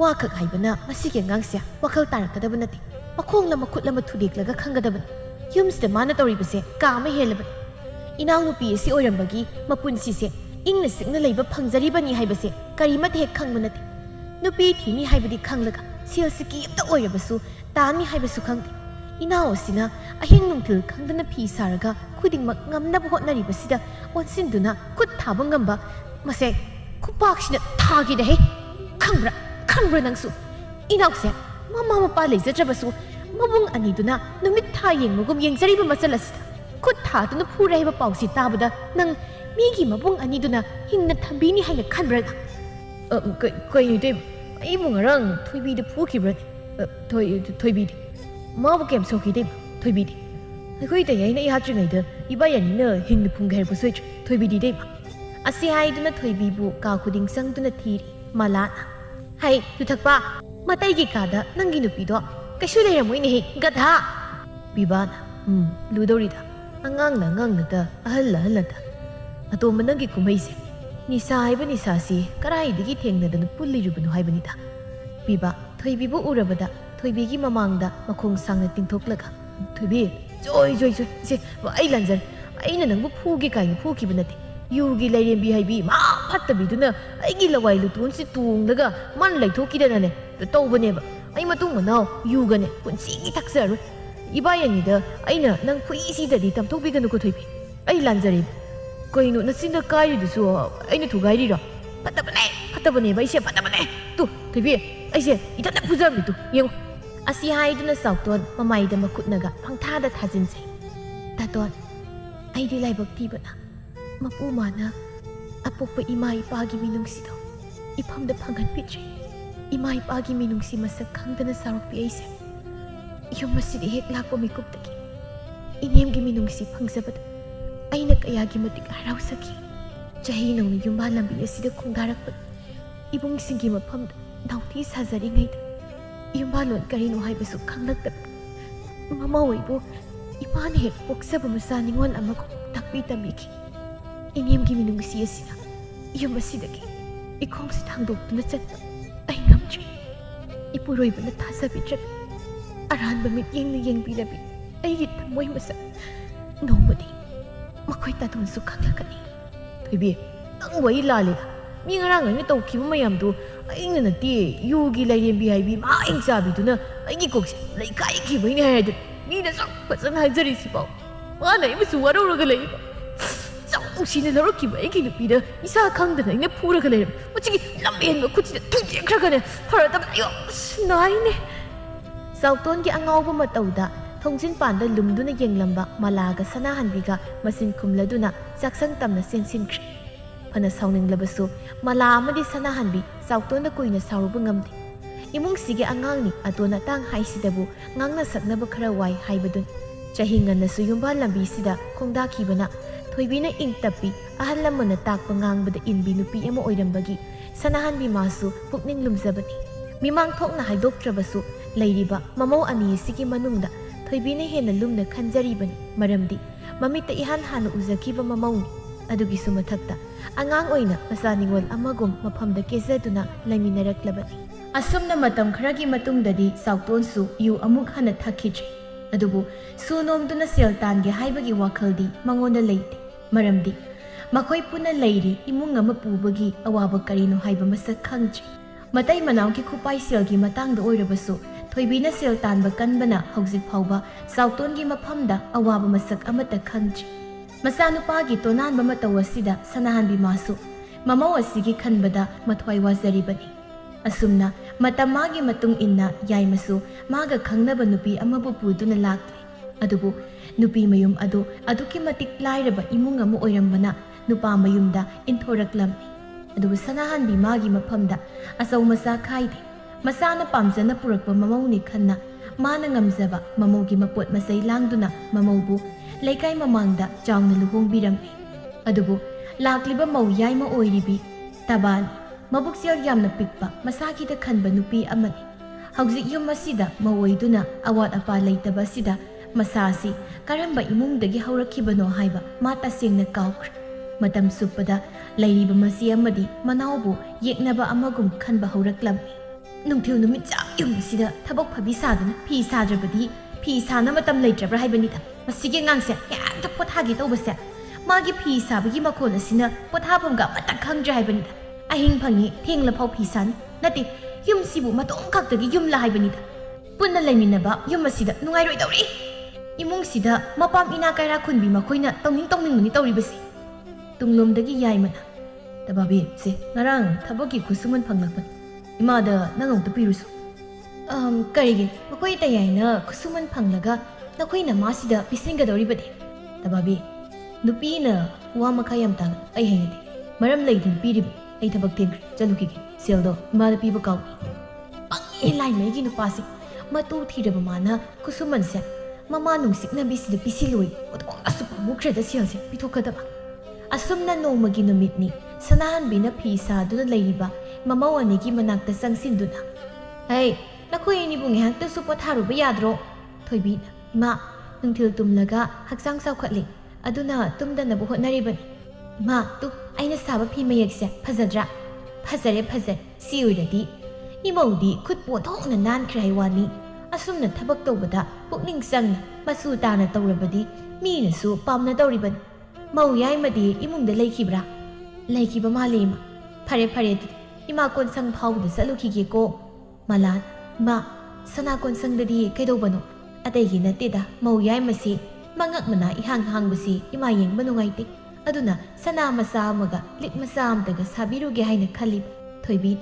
ꯋꯥꯈꯛ ꯍꯥꯏꯕꯅ ꯃꯁꯤꯒꯤ ꯑꯉꯥꯡꯁꯦ ꯋꯥꯈꯜ ꯇꯥꯔꯛꯀꯗꯕ ꯅꯠꯇꯦ. ꯃꯈꯣꯡꯅ ꯃꯈꯨꯠ ꯑꯃ ꯊꯨꯗꯦꯛꯂꯒ ꯈꯪꯒꯗꯕꯅꯤ. ꯌꯨꯝꯁꯤꯗ ꯃꯥꯅ ꯇꯧꯔꯤꯕꯁꯦ ꯀꯥ ꯑꯃ ꯍꯦꯜꯂꯕꯅꯤ. ꯏꯅꯥꯎꯅꯨꯄꯤ ꯑꯁꯤ ꯑꯣꯏꯔꯝꯕꯒꯤ ꯃꯄꯨꯟꯁꯤꯁꯦ ꯏꯪꯅ ꯆꯤꯛꯅ ꯂꯩꯕ ꯐꯪꯖꯔꯤꯕꯅꯤ ꯍꯥꯏꯕꯁꯦ ꯀꯔꯤꯃꯠꯇ ꯍꯦꯛ ꯈꯪꯕ ꯅꯠꯇꯦ. ꯅꯨꯄꯤ ꯊꯤꯅꯤ ꯍꯥꯏꯕꯗꯤ ꯈꯪꯂꯒ ꯁꯦꯜ ꯁꯤꯀꯤ ꯑꯃꯇ ꯑꯣꯏꯔꯕꯁꯨ ꯇꯥꯅꯤ ꯍꯥꯏꯕꯁꯨ ꯈꯪꯗꯦ. ꯏꯅꯥꯎ ꯑꯁꯤꯅ ꯑꯍꯤꯡ ꯅꯨꯡꯊꯤꯜ ꯈꯪꯗꯅ ꯐꯤ ꯁꯥꯔꯒ ꯈꯨꯗꯤꯡꯃꯛ ꯉꯝꯅꯕ ꯍꯣꯠꯅꯔꯤꯕꯁꯤꯗ ꯑꯣꯟꯁꯤꯟꯗꯨꯅ ꯈꯨꯠ ꯊꯥꯕ ꯉꯝꯕ ꯃꯁꯦ ꯈꯨꯄꯥꯛꯁꯤꯅ ꯊꯥꯒꯤꯗꯍꯦ. ꯈꯪꯕ꯭ꯔꯥ ꯅꯪꯁꯨ ꯏꯅꯥꯎꯁꯦ ꯃꯃꯥ ꯃꯄꯥ ꯂꯩꯖꯗ꯭ꯔꯕꯁꯨ ꯃꯕꯨꯡ ꯑꯅꯤꯗꯨꯅ ꯅꯨꯃꯤꯠ ꯊꯥ ꯌꯦꯡꯕꯒꯨꯝ ꯌꯦꯡꯖꯔꯤꯕ ꯃꯆꯜ ꯑꯁꯤꯗ ꯈꯨꯠ ꯊꯥꯗꯨꯅ ꯐꯨꯔꯦ ꯍꯥꯏꯕ ꯄꯥꯎꯁꯤ ꯇꯥꯕꯗ ꯅꯪ ꯃꯤꯒꯤ ꯃꯕꯨꯡ ꯑꯅꯤꯗꯨꯅ ꯍꯤꯡꯅ ꯊꯝꯕꯤꯅꯤ ꯍꯥꯏꯅ ꯈꯟꯕ꯭ꯔꯥ. ꯀꯩꯅꯣ ꯏꯇꯩꯃ ꯑꯩꯕꯨ ꯉꯔꯥꯡ ꯊꯣꯏꯕꯤꯗ ꯐꯨꯈꯤꯕ꯭ꯔꯅꯦ. ꯊꯣꯏꯕꯤꯗꯤ ꯃꯥꯕꯨ ꯀꯌꯥꯝ ꯁꯣꯛꯈꯤ ꯏꯇꯩꯃ. ꯊꯣꯏꯕꯤꯗꯤ ꯑꯩꯈꯣꯏ ꯇꯌꯥꯏꯅ ꯌꯥꯗ꯭ꯔꯤꯉꯩꯗ ꯏꯕꯥꯌꯥꯅꯤꯅ ꯍꯤꯡꯅ ꯐꯨꯝꯒꯦ ꯍꯥꯏꯔꯛꯄ ꯁꯣꯏꯗ꯭ꯔꯦ. ꯊꯣꯏꯕꯤꯗꯤ ꯏꯇꯩꯃ. ꯑꯁꯤ ꯍꯥꯏꯗꯨꯅ ꯊꯣꯏꯕꯤꯕꯨ ꯀꯥ ꯈꯨꯗꯤꯡ ꯆꯪꯗꯨꯅ ꯊꯤꯔꯤ ꯃꯂꯥꯅ. ꯍꯩ ꯌꯨꯊꯛꯄ ꯃꯇꯩꯒꯤ ꯀꯥꯗ ꯅꯪꯒꯤ ꯅꯨꯄꯤꯗꯣ ꯀꯩꯁꯨ ꯂꯩꯔꯝꯃꯣꯏꯅꯦꯍꯦ ꯒꯙꯥ. ꯄꯤꯕꯥꯅ ꯂꯨꯗꯧꯔꯤꯗ ꯑꯉꯥꯡꯅꯗ ꯑꯍꯜꯅꯗ. ꯑꯇꯣꯝꯕ ꯅꯪꯒꯤ ꯀꯨꯝꯍꯩꯁꯦ ꯅꯤꯁꯥ ꯍꯥꯏꯕ ꯅꯤꯁꯥꯁꯤ ꯀꯔꯥꯏꯗꯒꯤ ꯊꯦꯡꯅꯗꯅ ꯄꯨꯜꯂꯤꯔꯨꯕꯅꯣ ꯍꯥꯏꯕꯅꯤꯗ. ꯄꯤꯕꯥ ꯊꯣꯏꯕꯤꯕꯨ ꯎꯔꯕꯗ ꯊꯣꯏꯕꯤꯒꯤ ꯃꯃꯥꯡꯗ ꯃꯈꯣꯡ ꯁꯥꯡꯅ ꯇꯤꯡꯊꯣꯛꯂꯒ. ꯊꯣꯏꯕꯤ ꯖꯣꯏ ꯏꯆꯦ ꯑꯩ ꯂꯥꯟꯖꯔꯦ. ꯑꯩꯅ ꯅꯪꯕꯨ ꯐꯨꯒꯦ ꯀꯥꯏꯅ ꯐꯨꯈꯤꯕ ꯅꯠꯇꯦ. ꯌꯨꯒꯤ ꯂꯩꯔꯦꯝꯕꯤ ꯍꯥꯏꯕꯤ ꯃꯥ ꯐꯠꯇꯕꯤꯗꯨꯅ ꯑꯩꯒꯤ ꯂꯋꯥꯏ ꯂꯨꯇꯣꯟꯁꯤ ꯇꯣꯡꯂꯒ ꯃꯥꯅ ꯂꯩꯊꯣꯛꯈꯤꯗꯅꯅꯦ ꯇꯧꯕꯅꯦꯕ. ꯑꯩ ꯃꯇꯨꯡ ꯃꯅꯥꯎ ꯌꯨꯒꯅꯦ ꯄꯨꯟꯁꯤꯒꯤ ꯊꯛꯆꯔꯣꯏ. ꯏꯕꯥꯌꯥꯅꯤꯗ ꯑꯩꯅ ꯅꯪ ꯐꯨꯏꯁꯤꯗꯗꯤ ꯇꯝꯊꯣꯛꯄꯤꯒꯅꯨꯀꯣ ꯊꯣꯏꯕꯤ. ꯑꯩ ꯂꯥꯟꯖꯔꯦꯕ. ꯀꯩꯅꯣ ꯅꯆꯤꯟꯗ ꯀꯥꯏꯔꯤꯗꯨꯁꯨ ꯑꯩꯅ ꯊꯨꯒꯥꯏꯔꯤꯔꯣ. ꯐꯠꯇꯕꯅꯦꯕ ꯑꯩꯁꯦ ꯐꯠꯇꯕꯅꯦ. ꯊꯣꯏꯕꯤ ꯑꯩꯁꯦ ꯏꯊꯟꯇ ꯐꯨꯖꯕꯅꯤ ꯌꯦꯡꯉꯨ. ꯑꯁꯤ ꯍꯥꯏꯗꯨꯅ ꯆꯥꯎꯇꯣꯟ ꯃꯃꯥꯏꯗ ꯃꯈꯨꯠꯅꯒ ꯄꯪꯊꯥꯗ ꯊꯥꯖꯤꯟꯖꯩ. ꯇꯥꯇꯣꯟ ꯑꯩꯗꯤ ꯂꯥꯏꯕꯛ ꯊꯤꯕꯅ ꯃꯄꯨ ꯃꯥꯅ ꯑꯄꯣꯛꯄ ꯏꯃꯥ ꯏꯄꯥꯒꯤ ꯃꯤꯅꯨꯡꯁꯤꯗꯣ ꯏꯐꯝꯗ ꯐꯪꯍꯟꯕꯤꯗ꯭ꯔꯦ. ꯏꯃꯥ ꯏꯄꯥꯒꯤ ꯃꯤꯅꯨꯡꯁꯤ ꯃꯁꯛ ꯈꯪꯗꯅ ꯁꯥꯎꯔꯛꯄꯤ ꯑꯩꯁꯦ ꯌꯨꯝ ꯑꯁꯤꯗ ꯍꯦꯛ ꯂꯥꯛꯄ ꯃꯤꯀꯨꯞꯇꯒꯤ ꯏꯅꯦꯝꯒꯤ ꯃꯤꯅꯨꯡꯁꯤ ꯐꯪꯖꯕꯗ ꯑꯩꯅ ꯀꯌꯥꯒꯤ ꯃꯇꯤꯛ ꯍꯔꯥꯎꯖꯈꯤ. ꯆꯍꯤ ꯅꯧꯅ ꯌꯨꯝꯕꯥꯜ ꯂꯝꯕꯤ ꯑꯁꯤꯗ ꯈꯣꯡꯗꯥꯔꯛꯄꯗ ꯏꯕꯨꯡꯁꯤꯡꯒꯤ ꯃꯐꯝꯗ ꯅꯥꯎꯊꯤ ꯁꯥꯖꯔꯤꯉꯩꯗ ꯌꯨꯝꯕꯥꯜꯂꯣꯟ ꯀꯔꯤꯅꯣ ꯍꯥꯏꯕꯁꯨ ꯈꯪꯂꯛꯇꯕ ꯃꯃꯥ ꯑꯣꯏꯕꯨ ꯏꯄꯥꯅ ꯍꯦꯛ ꯄꯣꯛꯆꯕ ꯃꯆꯥ ꯅꯤꯉꯣꯜ ꯑꯃꯒ ꯇꯥꯛꯄꯤ ꯇꯝꯕꯤꯈꯤ. ꯏꯅꯦꯝꯒꯤ ꯃꯤꯅꯨꯡꯁꯤ ꯑꯁꯤꯅ ꯌꯨꯝ ꯑꯁꯤꯗꯒꯤ ꯏꯈꯣꯡꯁꯤ ꯊꯥꯡꯗꯣꯛꯇꯨꯅ ꯆꯠꯄ ꯑꯩ ꯉꯝꯗ꯭ꯔꯦ. ꯏꯄꯨꯔꯣꯏꯕꯅ ꯊꯥꯖꯕꯤꯗ꯭ꯔꯕꯤ ꯑꯔꯥꯟꯕ ꯃꯤꯠꯌꯦꯡꯅ ꯌꯦꯡꯕꯤꯔꯕꯤ ꯑꯩꯒꯤ ꯊꯃꯣꯏ ꯃꯁꯛ ꯅꯣꯡꯃꯗꯤ ꯃꯈꯣꯏ ꯇꯥꯇꯣꯟꯁꯨ ꯈꯪꯂꯛꯀꯅꯤ. ꯊꯣꯏꯕꯤ ꯅꯪ ꯋꯥꯔꯤ ꯂꯥꯜꯂꯦꯗ. ꯃꯤ ꯉꯔꯥꯡ ꯑꯩꯅ ꯇꯧꯈꯤꯕ ꯃꯌꯥꯝꯗꯣ ꯑꯩꯅ ꯅꯠꯇꯦ ꯌꯨꯒꯤ ꯂꯩꯔꯦꯝꯕꯤ ꯍꯥꯏꯕꯤ ꯃꯥꯏꯡ ꯆꯥꯕꯤꯗꯨꯅ ꯑꯩꯒꯤ ꯀꯣꯛꯁꯦ ꯂꯩꯀꯥꯏꯈꯤꯕꯩꯅꯦ ꯍꯥꯏꯔꯗꯤ ꯃꯤꯅ ꯆꯥꯎ ꯐꯖꯅ ꯍꯥꯏꯖꯔꯤꯁꯤꯐꯥꯎ ꯃꯥꯅ ꯑꯩꯕꯨꯁꯨ ꯋꯥꯔꯧꯔꯒ ꯂꯩꯕ ꯆꯥꯎ ꯅꯨꯡꯁꯤꯅ ꯂꯧꯔꯛꯈꯤꯕ ꯑꯩꯒꯤ ꯅꯨꯄꯤꯗ ꯏꯁꯥ ꯈꯪꯗꯅ ꯑꯩꯅ ꯐꯨꯔꯒ ꯂꯩꯔꯝꯃꯤ ꯃꯁꯤꯒꯤ ꯂꯝꯍꯦꯟꯕ ꯈꯨꯠꯁꯤꯗ ꯊꯨꯗꯦꯛꯈ꯭ꯔꯒꯅꯦ ꯐꯔꯗꯕ ꯑꯌꯣ ꯅꯥꯏꯅꯦ ꯆꯥꯎꯇꯣꯟꯒꯤ ꯑꯉꯥꯎꯕ ꯃꯇꯧꯗ ꯊꯣꯡꯖꯤꯟꯄꯥꯟꯗ ꯂꯨꯝꯗꯨꯅ ꯌꯦꯡꯂꯝꯕ ꯃꯂꯥꯒ ꯁꯅꯥꯍꯟꯕꯤꯒ ꯃꯆꯤꯟ ꯈꯨꯝꯂꯗꯨꯅ ꯆꯥꯛꯁꯪ ꯇꯝꯅ ꯆꯦꯟꯁꯤꯟꯈ꯭ꯔꯦ ꯐꯅ ꯁꯥꯎꯅꯤꯡꯂꯕꯁꯨ ꯃꯂꯥ ꯑꯃꯗꯤ ꯁꯅꯥꯍꯟꯕꯤ ꯆꯥꯎꯇꯣꯟꯗ ꯀꯨꯏꯅ ꯁꯥꯎꯔꯨꯕ ꯉꯝꯗꯦ ꯏꯃꯨꯡꯁꯤꯒꯤ ꯑꯉꯥꯡꯅꯤ ꯑꯇꯣꯟ ꯑꯇꯥꯡ ꯍꯥꯏꯁꯤꯗꯕꯨ ꯉꯥꯡꯅ ꯁꯛꯅꯕ ꯈꯔ ꯋꯥꯏ ꯍꯥꯏꯕꯗꯨꯅꯤ ꯆꯍꯤ ꯉꯟꯅꯁꯨ ꯌꯨꯝꯕꯥꯜ ꯂꯝꯕꯤꯁꯤꯗ ꯈꯣꯡꯗꯥꯈꯤꯕꯅ ꯊꯣꯏꯕꯤꯅ ꯏꯪ ꯇꯞꯄꯤ ꯑꯍꯜ ꯂꯃꯟꯅ ꯇꯥꯛꯄ ꯉꯥꯡꯕꯗ ꯏꯟꯕꯤ ꯅꯨꯄꯤ ꯑꯃ ꯑꯣꯏꯔꯝꯕꯒꯤ ꯁꯅꯥꯍꯟꯕꯤ ꯃꯥꯁꯨ ꯄꯨꯛꯅꯤꯡ ꯂꯨꯝꯖꯕꯅꯤ ꯃꯤꯃꯥꯡ ꯊꯣꯛꯅ ꯍꯥꯏꯗꯣꯛꯇ꯭ꯔꯕꯁꯨ ꯂꯩꯔꯤꯕ ꯃꯃꯧ ꯑꯅꯤ ꯑꯁꯤꯒꯤ ꯃꯅꯨꯡꯗ ꯊꯣꯏꯕꯤꯅ ꯍꯦꯟꯅ ꯂꯨꯝꯅ ꯈꯟꯖꯔꯤꯕꯅꯤ ꯃꯔꯝꯗꯤ ꯃꯃꯤꯠꯇ ꯏꯍꯥꯟ ꯍꯥꯟꯅ ꯎꯖꯈꯤꯕ ꯃꯃꯧꯅꯤ ꯑꯗꯨꯒꯤꯁꯨ ꯃꯊꯛꯇ ꯑꯉꯥꯡ ꯑꯣꯏꯅ ꯃꯆꯥ ꯅꯤꯉꯣꯜ ꯑꯃꯒꯨꯝ ꯃꯐꯝꯗ ꯀꯦꯖꯗꯨꯅ ꯂꯩꯃꯤꯟꯅꯔꯛꯂꯕꯅꯤ ꯑꯁꯨꯝꯅ ꯃꯇꯝ ꯈꯔꯒꯤ ꯃꯇꯨꯡꯗꯗꯤ ꯆꯥꯎꯇꯣꯟꯁꯨ ꯌꯨ ꯑꯃꯨꯛ ꯍꯟꯅ ꯊꯛꯈꯤꯗ꯭ꯔꯤ ꯑꯗꯨꯕꯨ ꯁꯨ ꯅꯣꯝꯗꯨꯅ ꯁꯦꯜ ꯇꯥꯟꯒꯦ ꯍꯥꯏꯕꯒꯤ ꯋꯥꯈꯜꯗꯤ ꯃꯉꯣꯟꯗ ꯂꯩꯇꯦ ꯃꯔꯝꯗꯤ ꯃꯈꯣꯏ ꯄꯨꯟꯅ ꯂꯩꯔꯤ ꯏꯃꯨꯡ ꯑꯃ ꯄꯨꯕꯒꯤ ꯑꯋꯥꯕ ꯀꯔꯤꯅꯣ ꯍꯥꯏꯕ ꯃꯁꯛ ꯈꯪꯗ꯭ꯔꯤ ꯃꯇꯩ ꯃꯅꯥꯎꯒꯤ ꯈꯨꯄꯥꯏ ꯁꯦꯜꯒꯤ ꯃꯇꯥꯡꯗ ꯑꯣꯏꯔꯕꯁꯨ ꯊꯣꯏꯕꯤꯅ ꯁꯦꯜ तानबा कनबना हौजिक फाउबा साउतोनगी मफमदा अवाबा मसक अमता खंगद्रि मचानुपागी तोनानबा मतौ असिदा सनाहनबी मासु ममौ असिगी खनबदा मथ्वाई वाजरिबनी असुमना मतमागी मतुंग इन्ना याइमसु मागा खंगनबा नुपी अमबु पुदुना लाक्ले अदुबु नुपी मयुम अदु अदुकी मतिक लाइरबा इमुंग अमु ओइरंबना नुपा मयुमदा इंथोरक्लमनी अदुबु सनाहनबी मागी मफमदा असौ मसा खाइदे मसाना पामजना पुरक्पा ममौनी खन्ना माना ngamjaba ममौगी मपोट मसै लांगदुना ममौबु लेकाई ममांगदा चावना लुहोंगबिरमने अदुबु लाक्लिबा मौ याइमा ओइरिबी तबानी मबुकसेल यामना पिकपा मसाकीदा खनबा नुपी अमनी हौजिक युम असिदा मवोइदुना अवात अपा लेतबा सिदा मसासी करंबा इमुंगदगी हौरखिबनो हाइबा मा तसेंगना काउख्र मतम सुपदा लैरिबा मसी अमदी मनावबु येकनबा अमगुम खनबा हौरक्लमनी नुंथिल नुमित चा युम सिदा थबक फबी सादुना फी साद्रबदी फी साना मतम लेट्रब्रा हाइबनिदा मसिगे ngang हेक्ता पोथागे तौबसे मागी फी साबगी मखोल असिना पोथाफमगा मता खंगद्रा हाइबनिदा अहिंग फंगी थेंगला फाउ फी सानी नति युम सिबु मतों खक्तगी युम ला हाइबनिदा पुन्ना लेमिनबा युम असिदा नुंगाइरोइ दौरि इमुंग सिदा मपाम इना कायरा खुनबी मखोइना तौनिंग तौरिबसि तुंगलोमदगी याइमना तबाबी से ngarang thabaki खुसुमन फंगलकपन इमादा नंगौ तपिरुसु करिगे मखोइ तयाइना खुसुमन फंगलगा नखोइना मासिदा पिसिंगदौरिबदि तबाबी नुपीना वा मखायम तांग अइ हैनदि मरम लैदुन पिरिब अइ थबक तेंग्र चलुकिगे सेलदो इमादा पिबा काउनी पंगे लाइमैगी नुपासि मतु थिरब माना खुसुमनसे ममा नुंसिकनबिसिदा पिसिलोइ ओतकों असुपा मुख्रदा सेलसे पिथोखदबा असुमना नोमगी नुमितनि सनाहनबिना फी सादुना लैरिबा ममौ अनिगी मनाक्ता चंगसिनदुना है नखोइ अनिबु ngehaktasu potharuba yadro thoibina ima nungthil tumlaga hakchang saukhатli aduna tumdanabu hotnaribani ima tu aina saba phi mayekse phajadra phajare si oiradi imaudi khutpo thokna nan khrai wani asumna thabak tawbada pukning changna masu tana tawrabadi mina su pamna tawribani mau yaimadi imungda leikhiba malema phare इमा कोनसंग फाउद चलुखिगे को मलान मा सना कोनसंग ददी कैदोबनो अतैगी नतेदा मौ याय मसी मंगक मना इहांग हांगबसी इमा येंग बनुगाइते अदुना सना मसा अमगा लिक मसा अमतगा साबिरुगे हाइना खलि थोइबी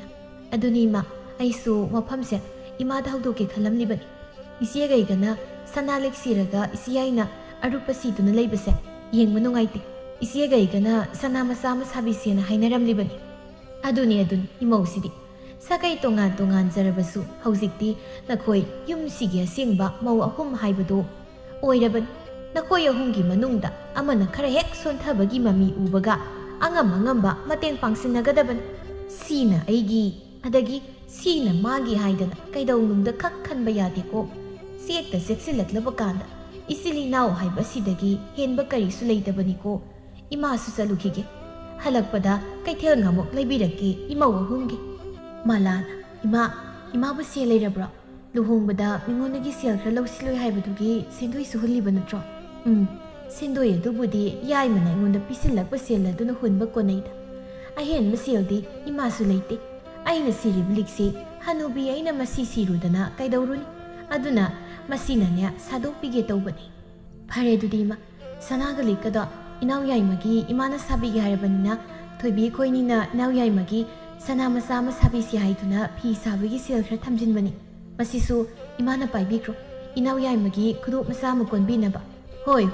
अदुनी मा आइसु मफमसे इमा दाउदोके खलमलिबनी इसिए गैगना सना लेक सिरगा इसियाइना अरुपसी दुना लेबसे येंग बनुगाइते इसिए गैगना सना मसा मसाबिसेना हाइनारमलिबनी अदुनी इमौसिदी सकै तोंगान जरबसु हौजिक्ति नखोइ युमसिगे असेंगबा मौ अहुम हाइबदो ओइरबन नखोइ अहुमगी मनुंगदा अमना खरा हेक सोंथबगी ममी उबगा अंगम मतेंग पांगसिनगदबन सीना अइगी अदगी सीना मागी हाइदना कैदौनुंगदा खक खनबा यादेको सेक्ता सेक्सिलक्लबा कांदा इसिली नाउ हाइबसिदगी हेनबा करिसु लेइदबनिको इमासु चलुखिगे हलकपदा कैथेल ngamuk leibiraki imaw hungi malana imabu se leirabra luhongbada mingonagi sel khra lawsiloi haibadugi sendoi suhulliba natro sendoi adubudi yaimana ngonda pisilakpa sel aduna hunba konaida ꯑꯍꯦꯟꯕ ꯁꯦꯜꯗꯤ ꯏꯃꯥꯁꯨ ꯂꯩꯇꯦ ꯑꯩꯅ ꯁꯤꯔꯤꯕ ꯂꯤꯛꯁꯤ ꯍꯅꯨꯕꯤ ꯑꯩꯅ ꯃꯁꯤ ꯁꯤꯔꯨꯗꯅ ꯀꯩꯗꯧꯔꯨꯅꯤ ꯑꯗꯨꯅ ꯃꯁꯤꯅꯅꯦ ꯁꯥꯗꯣꯛꯄꯤꯒꯦ ꯇꯧꯕꯅꯤ ꯐꯔꯦ ꯑꯗꯨꯗꯤ ꯏꯃꯥ ꯁꯅꯥꯒ ꯂꯤꯛꯀꯗꯣ ꯏꯅꯥꯎ ꯌꯥꯏꯃꯒꯤ ꯏꯃꯥꯅ ꯁꯥꯕꯤꯒꯦ ꯍꯥꯏꯔꯕꯅꯤꯅ ꯊꯣꯏꯕꯤ ꯑꯩꯈꯣꯏꯅꯤꯅ ꯏꯅꯥꯎ ꯌꯥꯏꯃꯒꯤ ꯁꯅꯥ ꯃꯆꯥ ꯑꯃ ꯁꯥꯕꯤꯁꯤ ꯍꯥꯏꯗꯨꯅ ꯐꯤ ꯁꯥꯕꯒꯤ ꯁꯦꯜ ꯈꯔ ꯊꯝꯖꯤꯟꯕꯅꯤ ꯃꯁꯤꯁꯨ ꯏꯃꯥꯅ ꯄꯥꯏꯕꯤꯈ꯭ꯔꯣ ꯏꯅꯥꯎ ꯌꯥꯏꯃꯒꯤ ꯈꯨꯗꯣꯞ ꯃꯆꯥ ꯑꯃ ꯀꯣꯟꯕꯤꯅꯕ ꯍꯣꯏ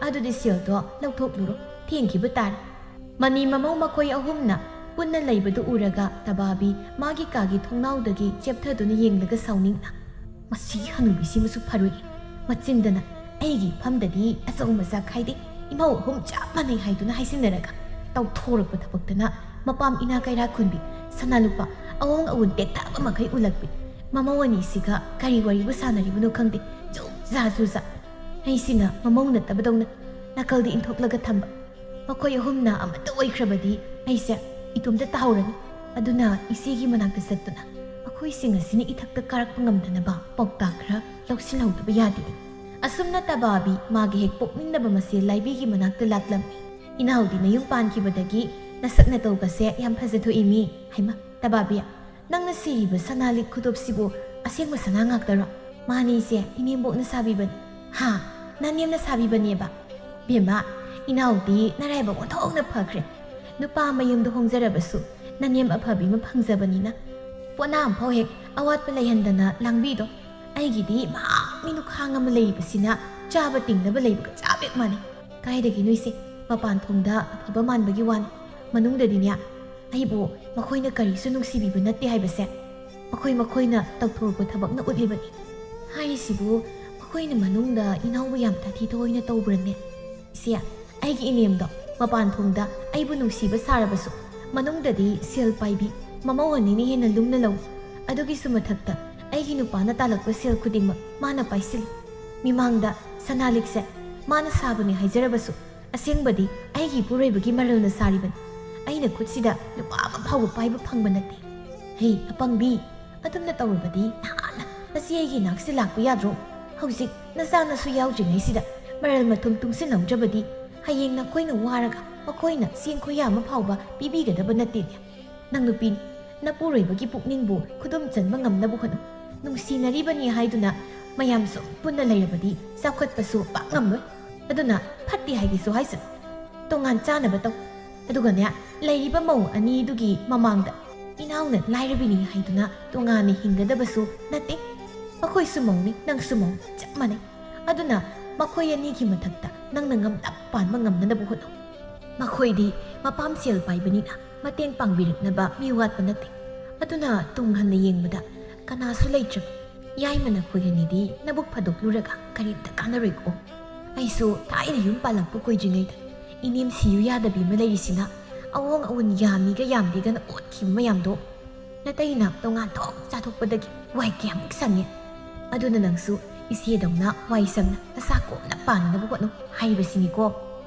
ꯑꯗꯨꯗꯤ ꯁꯦꯜꯗꯣ ꯂꯧꯊꯣꯛꯂꯨꯔꯣ ꯊꯦꯡꯈꯤꯕ ꯇꯥꯔꯦ ꯃꯅꯤ ꯃꯃꯧ ꯃꯈꯣꯏ ꯑꯍꯨꯝꯅ ꯄꯨꯟꯅ ꯂꯩꯕꯗꯨ ꯎꯔꯒ ꯇꯕꯥꯕꯤ ꯃꯥꯒꯤ ꯀꯥꯒꯤ ꯊꯣꯡꯅꯥꯎꯗꯒꯤ ꯆꯦꯞꯊꯗꯨꯅ ꯌꯦꯡꯂꯒ ꯁꯥꯎꯅꯤꯡꯅ ꯃꯁꯤ ꯍꯅꯨꯕꯤꯁꯤꯃꯁꯨ ꯐꯔꯣꯏ ꯃꯆꯤꯟꯗꯅ ꯑꯩꯒꯤ ꯏꯐꯝꯗꯗꯤ ꯑꯆꯧ ꯃꯆꯥ ꯈꯥꯏꯗꯦ ꯏꯃꯧ ꯑꯍꯨꯝ ꯆꯞ ꯃꯥꯟꯅꯩ ꯍꯥꯏꯗꯨꯅ ꯍꯥꯏꯖꯤꯟꯅꯔꯒ ꯇꯧꯊꯣꯔꯛꯄ ꯊꯕꯛꯇꯅ ꯃꯄꯥꯝ ꯏꯅꯥ ꯀꯩꯔꯥ ꯈꯨꯟꯕꯤ ꯁꯅꯥ ꯂꯨꯄꯥ ꯑꯋꯣꯡ ꯑꯋꯨꯟ ꯇꯦꯛꯇꯥꯕ ꯃꯈꯩ ꯎꯠꯂꯛꯄꯤ ꯃꯃꯧ ꯑꯅꯤꯁꯤꯒ ꯀꯔꯤ ꯋꯥꯔꯤꯕꯨ ꯁꯥꯟꯅꯔꯤꯕꯅꯣ ꯈꯪꯗꯦ ꯖꯨꯖꯥ ꯑꯩꯁꯤꯅ ꯃꯃꯧ ꯅꯠꯇꯕꯗꯧꯅ ꯅꯥꯀꯜꯗ ꯏꯟꯊꯣꯛꯂꯒ ꯊꯝꯕ ꯃꯈꯣꯏ ꯑꯍꯨꯝꯅ ꯑꯃꯠꯇ ꯑꯣꯏꯈ꯭ꯔꯕꯗꯤ ꯑꯩꯁꯦ ꯏꯇꯣꯝꯇ ꯇꯥꯍꯧꯔꯅꯤ ꯑꯗꯨꯅ ꯏꯆꯦꯒꯤ ꯃꯅꯥꯛꯇ ꯆꯠꯇꯨꯅ ꯃꯈꯣꯏꯁꯤꯡ ꯑꯁꯤꯅ ꯏꯊꯛꯇ ꯀꯥꯔꯛꯄ ꯉꯝꯗꯅꯕ ꯄꯥꯎꯇꯥꯛ ꯈꯔ ꯂꯧꯁꯤꯜꯍꯧꯗꯕ ꯌꯥꯗꯦ ꯑꯁꯨꯝꯅ ꯇꯕꯥꯕꯤ ꯃꯥꯒꯤ ꯍꯦꯛ ꯄꯣꯛꯃꯤꯟꯅꯕ ꯃꯁꯦ ꯂꯥꯏꯕꯤꯒꯤ ꯃꯅꯥꯛꯇ ꯂꯥꯛꯂꯝꯃꯤ ꯏꯅꯥꯎꯗꯤ ꯅꯌꯨꯝ ꯄꯥꯟꯈꯤꯕꯗꯒꯤ ꯅꯁꯛ ꯅꯇꯧꯒꯁꯦ ꯌꯥꯝ ꯐꯖꯊꯣꯛꯏꯃꯤ ꯍꯩꯃ ꯇꯕꯥꯕꯤ ꯅꯪꯅ ꯁꯤꯔꯤꯕ ꯁꯅꯥꯂꯤꯛ ꯈꯨꯗꯣꯞꯁꯤꯕꯨ ꯑꯁꯦꯡꯕ ꯁꯅꯥ ꯉꯥꯛꯇꯔꯣ ꯃꯥꯅꯤꯁꯦ ꯏꯅꯦꯝꯕꯣꯛꯅ ꯁꯥꯕꯤꯕꯅꯤ ꯍꯥ ꯅꯅꯦꯝꯅ ꯁꯥꯕꯤꯕꯅꯦꯕ ꯕꯦꯝꯃ ꯏꯅꯥꯎꯗꯤ ꯅꯔꯥꯏꯕꯛ ꯑꯣꯟꯊꯣꯛꯅ ꯐꯈ꯭ꯔꯦ ꯅꯨꯄꯥ ꯃꯌꯨꯝꯗ ꯍꯣꯡꯖꯔꯕꯁꯨ ꯅꯅꯦꯝ ꯑꯐꯕꯤ ꯑꯃ ꯐꯪꯖꯕꯅꯤꯅ ꯄꯣꯠꯅꯥ ꯑꯃꯐꯥꯎ ꯍꯦꯛ ꯑꯋꯥꯠꯄ ꯂꯩꯍꯟꯗꯅ ꯂꯥꯡꯕꯤꯗꯣ ꯑꯩꯒꯤꯗꯤ ꯃꯍꯥꯛ ꯃꯤꯅꯨꯈꯥꯡ ꯑꯃ ꯂꯩꯔꯤꯕꯁꯤꯅ ꯆꯥꯕ ꯇꯤꯡꯅꯕ ꯂꯩꯕꯒ ꯆꯞ ꯍꯦꯛ ꯃꯥꯟꯅꯩ ꯀꯥꯏꯗꯒꯤ ꯅꯣꯏꯁꯦ ꯃꯄꯥꯟ ꯊꯣꯡꯗ ꯑꯐꯕ ꯃꯥꯟꯕꯒꯤ ꯋꯥꯅꯤ ꯃꯅꯨꯡꯗꯗꯤꯅꯦ ꯑꯩꯕꯨ ꯃꯈꯣꯏꯅ ꯀꯔꯤꯁꯨ ꯅꯨꯡꯁꯤꯕꯤꯕ ꯅꯠꯇꯦ ꯍꯥꯏꯕꯁꯦ ꯃꯈꯣꯏꯅ ꯇꯧꯊꯣꯔꯛꯄ ꯊꯕꯛꯅ ꯎꯠꯂꯤꯕꯅꯤ ꯍꯥꯏꯔꯤꯁꯤꯕꯨ ꯃꯈꯣꯏꯅ ꯃꯅꯨꯡꯗ ꯏꯅꯥꯎꯕꯨ ꯌꯥꯝ ꯇꯥꯊꯤ ꯇꯣꯏꯅ ꯇꯧꯕ꯭ꯔꯅꯦ ꯏꯆꯦ ꯑꯩꯒꯤ ꯏꯅꯦꯝꯗꯣ ꯃꯄꯥꯟ ꯊꯣꯡꯗ ꯑꯩꯕꯨ ꯅꯨꯡꯁꯤꯕ ꯁꯥꯔꯕꯁꯨ ꯃꯅꯨꯡꯗꯗꯤ ꯁꯦꯜ ꯄꯥꯏꯕꯤ ꯃꯃꯧ ꯑꯅꯤꯅ ꯍꯦꯟꯅ ꯂꯨꯝꯅ ꯂꯧ ꯑꯗꯨꯒꯤꯁꯨ ꯃꯊꯛꯇ ꯑꯩꯒꯤ ꯅꯨꯄꯥꯅ ꯇꯥꯜꯂꯛꯄ ꯁꯦꯜ ꯈꯨꯗꯤꯡꯃꯛ ꯃꯥꯅ ꯄꯥꯏꯁꯤꯜꯂꯤ ꯃꯤꯃꯥꯡꯗ ꯁꯅꯥꯂꯤꯛꯁꯦ ꯃꯥꯅ ꯁꯥꯕꯅꯤ ꯍꯥꯏꯖꯔꯕꯁꯨ ꯑꯁꯦꯡꯕꯗꯤ ꯑꯩꯒꯤ ꯏꯄꯨꯔꯣꯏꯕꯒꯤ ꯃꯔꯜꯅ ꯁꯥꯔꯤꯕꯅꯤ ꯑꯩꯅ ꯈꯨꯠꯁꯤꯗ ꯂꯨꯄꯥ ꯑꯃ ꯐꯥꯎꯕ ꯄꯥꯏꯕ ꯐꯪꯕ ꯅꯠꯇꯦ ꯍꯩ ꯑꯄꯪꯕꯤ ꯑꯗꯨꯝꯅ ꯇꯧꯔꯕꯗꯤ ꯅꯍꯥꯟꯅ ꯉꯁꯤ ꯑꯩꯒꯤ ꯅꯥꯛꯁꯦ ꯂꯥꯛꯄ ꯌꯥꯗ꯭ꯔꯣ ꯍꯧꯖꯤꯛ ꯅꯆꯥꯅꯁꯨ ꯌꯥꯎꯗ꯭ꯔꯤꯉꯩꯁꯤꯗ ꯃꯔꯜ ꯃꯊꯨꯝ ꯇꯨꯡꯁꯤꯟꯍꯧꯗ꯭ꯔꯕꯗꯤ ꯍꯌꯦꯡ ꯅꯈꯣꯏꯅ ꯋꯥꯔꯒ ꯃꯈꯣꯏꯅ ꯆꯦꯡ ꯈꯨꯌꯥ ꯑꯃ ꯐꯥꯎꯕ ꯄꯤꯕꯤꯒꯗꯕ ꯅꯠꯇꯦꯅꯦ ꯅꯪ ꯅꯨꯄꯤꯅꯤ ꯅꯄꯨꯔꯣꯏꯕꯒꯤ ꯄꯨꯛꯅꯤꯡꯕꯨ ꯈꯨꯗꯨꯝ ꯆꯟꯕ ꯉꯝꯅꯕ ꯍꯣꯠꯅꯧ ꯅꯨꯡꯁꯤꯅꯔꯤꯕꯅꯤ ꯍꯥꯏꯗꯨꯅ ꯃꯌꯥꯝ ꯁꯨꯝ ꯄꯨꯟꯅ ꯂꯩꯔꯕꯗꯤ ꯆꯥꯎꯈꯠꯄꯁꯨ ꯄꯥꯛ ꯉꯝꯂꯣꯏ ꯑꯗꯨꯅ ꯐꯠꯇꯦ ꯍꯥꯏꯒꯦꯁꯨ ꯍꯥꯏꯁꯅꯨ ꯇꯣꯉꯥꯟ ꯆꯥꯅꯕ ꯇꯧ ꯑꯗꯨꯒꯅꯦ ꯂꯩꯔꯤꯕ ꯃꯧ ꯑꯅꯤꯗꯨꯒꯤ ꯃꯃꯥꯡꯗ ꯏꯅꯥꯎꯅ ꯂꯥꯏꯔꯕꯤꯅꯤ ꯍꯥꯏꯗꯨꯅ ꯇꯣꯉꯥꯟꯅ ꯍꯤꯡꯒꯗꯕꯁꯨ ꯅꯠꯇꯦ ꯃꯈꯣꯏꯁꯨ ꯃꯧꯅꯤ ꯅꯪꯁꯨ ꯃꯧ ꯆꯞ ꯃꯥꯟꯅꯩ ꯑꯗꯨꯅ ꯃꯈꯣꯏ ꯑꯅꯤꯒꯤ ꯃꯊꯛꯇ ꯅꯪꯅ ꯉꯝꯂꯞ ꯄꯥꯟꯕ ꯉꯝꯅꯅꯕ ꯍꯣꯠꯅꯧ ꯃꯈꯣꯏꯗꯤ ꯃꯄꯥꯝ ꯁꯦꯜ ꯄꯥꯏꯕꯅꯤꯅ ꯃꯇꯦꯡ ꯄꯥꯡꯕꯤꯔꯛꯅꯕ ꯃꯤ ꯋꯥꯠꯄ ꯅꯠꯇꯦ ꯑꯗꯨꯅ ꯇꯨꯡ ꯍꯟꯅ ꯌꯦꯡꯕꯗ ꯀꯅꯥꯁꯨ ꯂꯩꯇ꯭ꯔꯕ ꯌꯥꯏꯃꯅ ꯈꯣꯏꯒꯅꯤꯗꯤ ꯅꯕꯨꯛ ꯐꯥꯗꯣꯛꯂꯨꯔꯒ ꯀꯔꯤꯝꯇ ꯀꯥꯟꯅꯔꯣꯏꯀꯣ ꯑꯩꯁꯨ ꯊꯥꯏꯅ ꯌꯨꯝ ꯄꯥꯜꯂꯛꯄ ꯀꯨꯏꯗ꯭ꯔꯤꯉꯩꯗ ꯏꯅꯦꯝ ꯁꯤꯌꯨ ꯌꯥꯗꯕꯤ ꯑꯃ ꯂꯩꯔꯤꯁꯤꯅ ꯑꯋꯣꯡ ꯑꯋꯨꯟ ꯌꯥꯝꯃꯤꯒ ꯌꯥꯝꯗꯦꯒꯅ ꯑꯣꯠꯈꯤꯕ ꯃꯌꯥꯝꯗꯣ ꯅꯇꯩꯅ ꯇꯣꯉꯥꯟ ꯊꯣꯛ ꯆꯥꯊꯣꯛꯄꯗꯒꯤ ꯋꯥꯏ ꯀꯌꯥꯃꯨꯛ ꯁꯪꯉꯦ ꯑꯗꯨꯅ ꯅꯪꯁꯨ ꯏꯆꯦꯗꯧꯅ ꯋꯥꯏ ꯁꯪꯅ ꯅꯁꯥ ꯀꯣꯝꯅ ꯄꯥꯟꯅꯅꯕ ꯍꯣꯠꯅꯧ ꯍꯥꯏꯔꯤꯕꯁꯤꯅꯤꯀꯣ